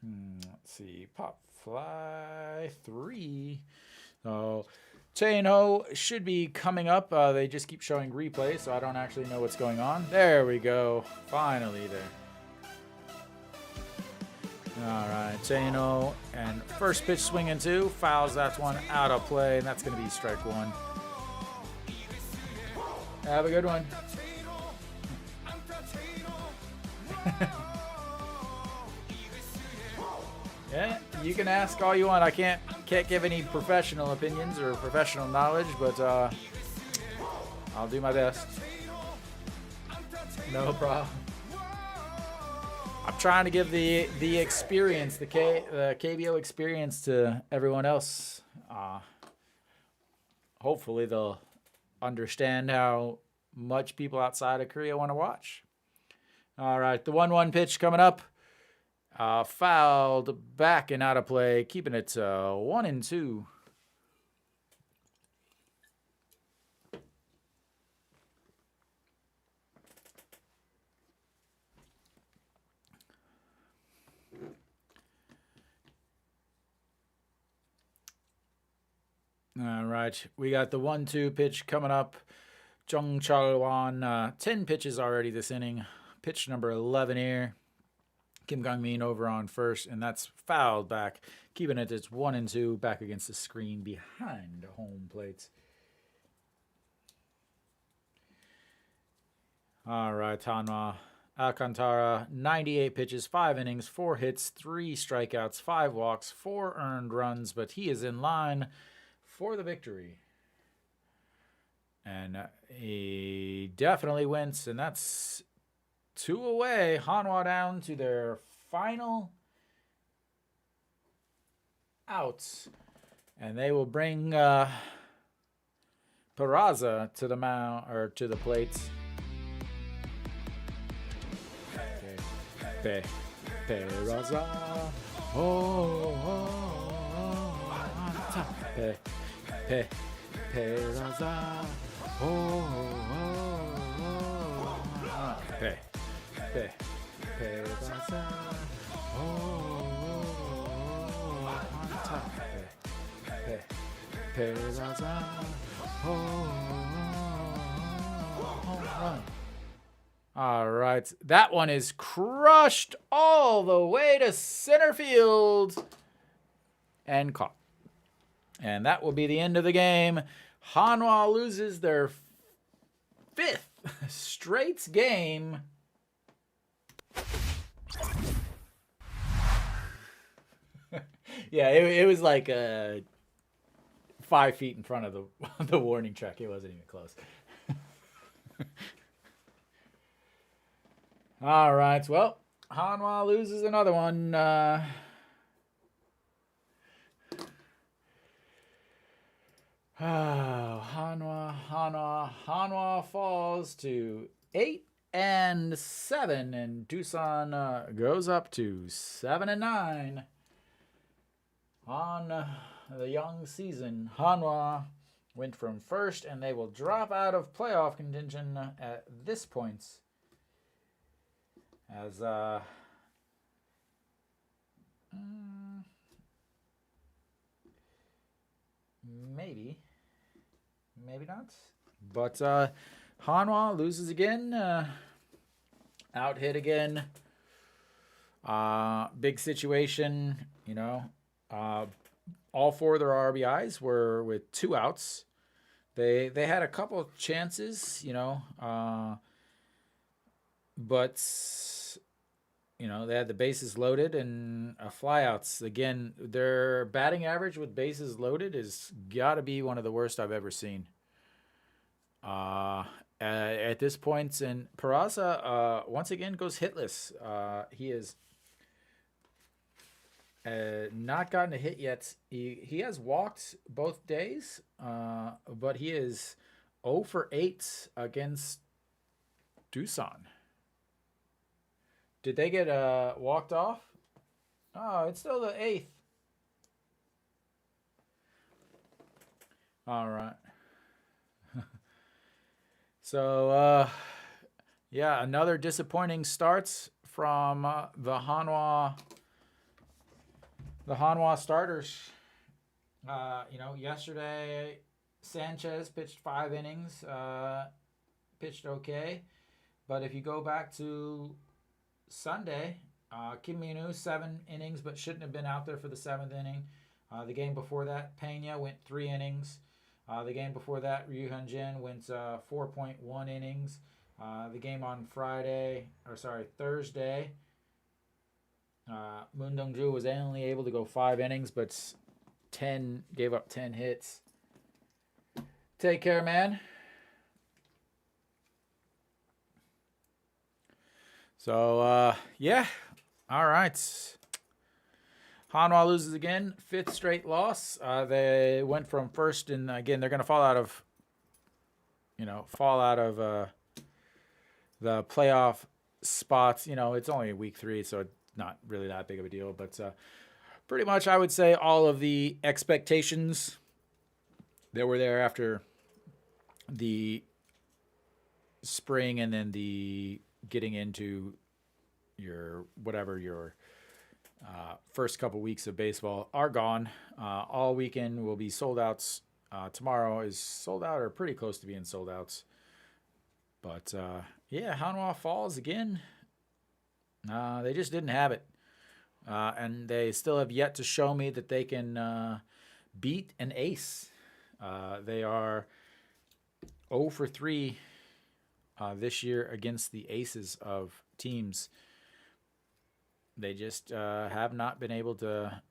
Let's see. Pop fly 3. So Chain-Ho should be coming up. They just keep showing replay, so I don't actually know what's going on. There we go. Finally there. All right. Chain-Ho and first pitch swinging 2. Fouls that one out of play, and that's going to be strike 1. Have a good one. Yeah, you can ask all you want. I can't give any professional opinions or professional knowledge, but I'll do my best. No problem. I'm trying to give the experience, the KBO experience to everyone else. Hopefully they'll understand how much people outside of Korea want to watch. All right, the 1-1 pitch coming up. Fouled back and out of play, keeping it 1-2. All right, we got the 1-2 pitch coming up. Jung Chul-won, 10 pitches already this inning. Pitch number 11 here. Kim Kang-min over on first, and that's fouled back, keeping it at 1-2, back against the screen behind home plate. All right, Hanwha. Alcantara, 98 pitches, 5 innings, 4 hits, 3 strikeouts, 5 walks, 4 earned runs, but he is in line for the victory. And he definitely wins, and that's 2 away. Hanwha down to their final outs, and they will bring Peraza to the mound or to the plate. Peraza, Peraza, all right, that one is crushed all the way to center field and caught. And that will be the end of the game. Hanwha loses their 5th straight game. Yeah, it was like 5 feet in front of the warning track. It wasn't even close. All right, well, Hanwha loses another one. Hanwha falls to 8 7, and Doosan goes up to 7-9 on the young season. Hanwha went from first, and they will drop out of playoff contention at this point. As maybe not. But Hanwha loses again. Out hit again. Big situation, you know. All 4 of their RBIs were with 2 outs. They had a couple of chances, you know, but you know, they had the bases loaded and flyouts. Again, their batting average with bases loaded is got to be one of the worst I've ever seen. At this point, and Peraza once again goes hitless. He is not gotten a hit yet. He has walked both days, but he is 0 for 8 against Doosan. Did they get walked off? Oh, it's still the 8th. All right. So, yeah, another disappointing starts from the Hanwha starters. You know, yesterday Sanchez pitched 5 innings, pitched okay, but if you go back to Sunday, Kim Min-woo 7 innings, but shouldn't have been out there for the 7th inning. The game before that, Pena went 3 innings. The game before that, Ryu Hyun-jin went 4.1 innings. The game on Thursday, Moon Dong-ju was only able to go 5 innings, but gave up 10 hits. Take care, man. So, yeah. All right. Hanwha loses again. 5th straight loss. They went from first, and again, they're going to fall out of the playoff spots. You know, it's only week 3, so it's not really that big of a deal. But pretty much, I would say all of the expectations that were there after the spring, and then the getting into your first couple weeks of baseball are gone. All weekend will be sold outs. Tomorrow is sold out or pretty close to being sold outs. But yeah, Hanwha falls again. They just didn't have it. And they still have yet to show me that they can beat an ace. They are 0 for 3 this year against the aces of teams. They just have not been able to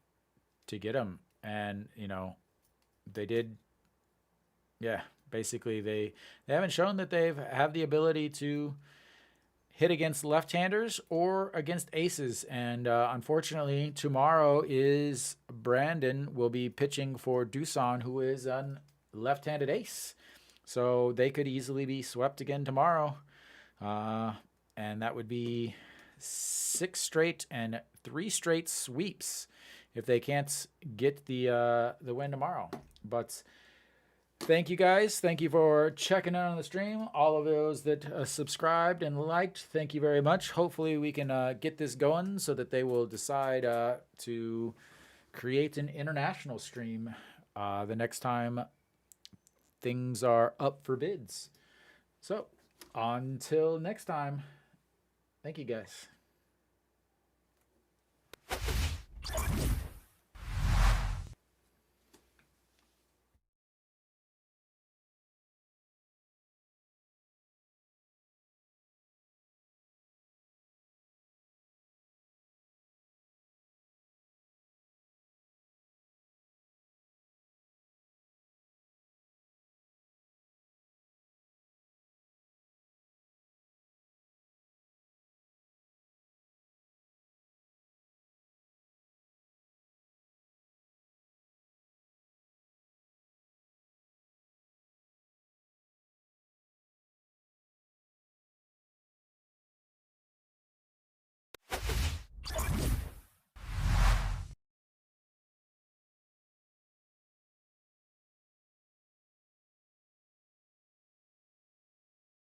get them. And, you know, they did, yeah, basically they haven't shown that they have the ability to hit against left-handers or against aces. And unfortunately, tomorrow is Brandon will be pitching for Doosan, who is a left-handed ace. So they could easily be swept again tomorrow. And that would be 6 straight and 3 straight sweeps if they can't get the win tomorrow. But thank you guys. Thank you for checking in on the stream. All of those that subscribed and liked, thank you very much. Hopefully we can get this going so that they will decide to create an international stream the next time things are up for bids. So until next time, thank you guys.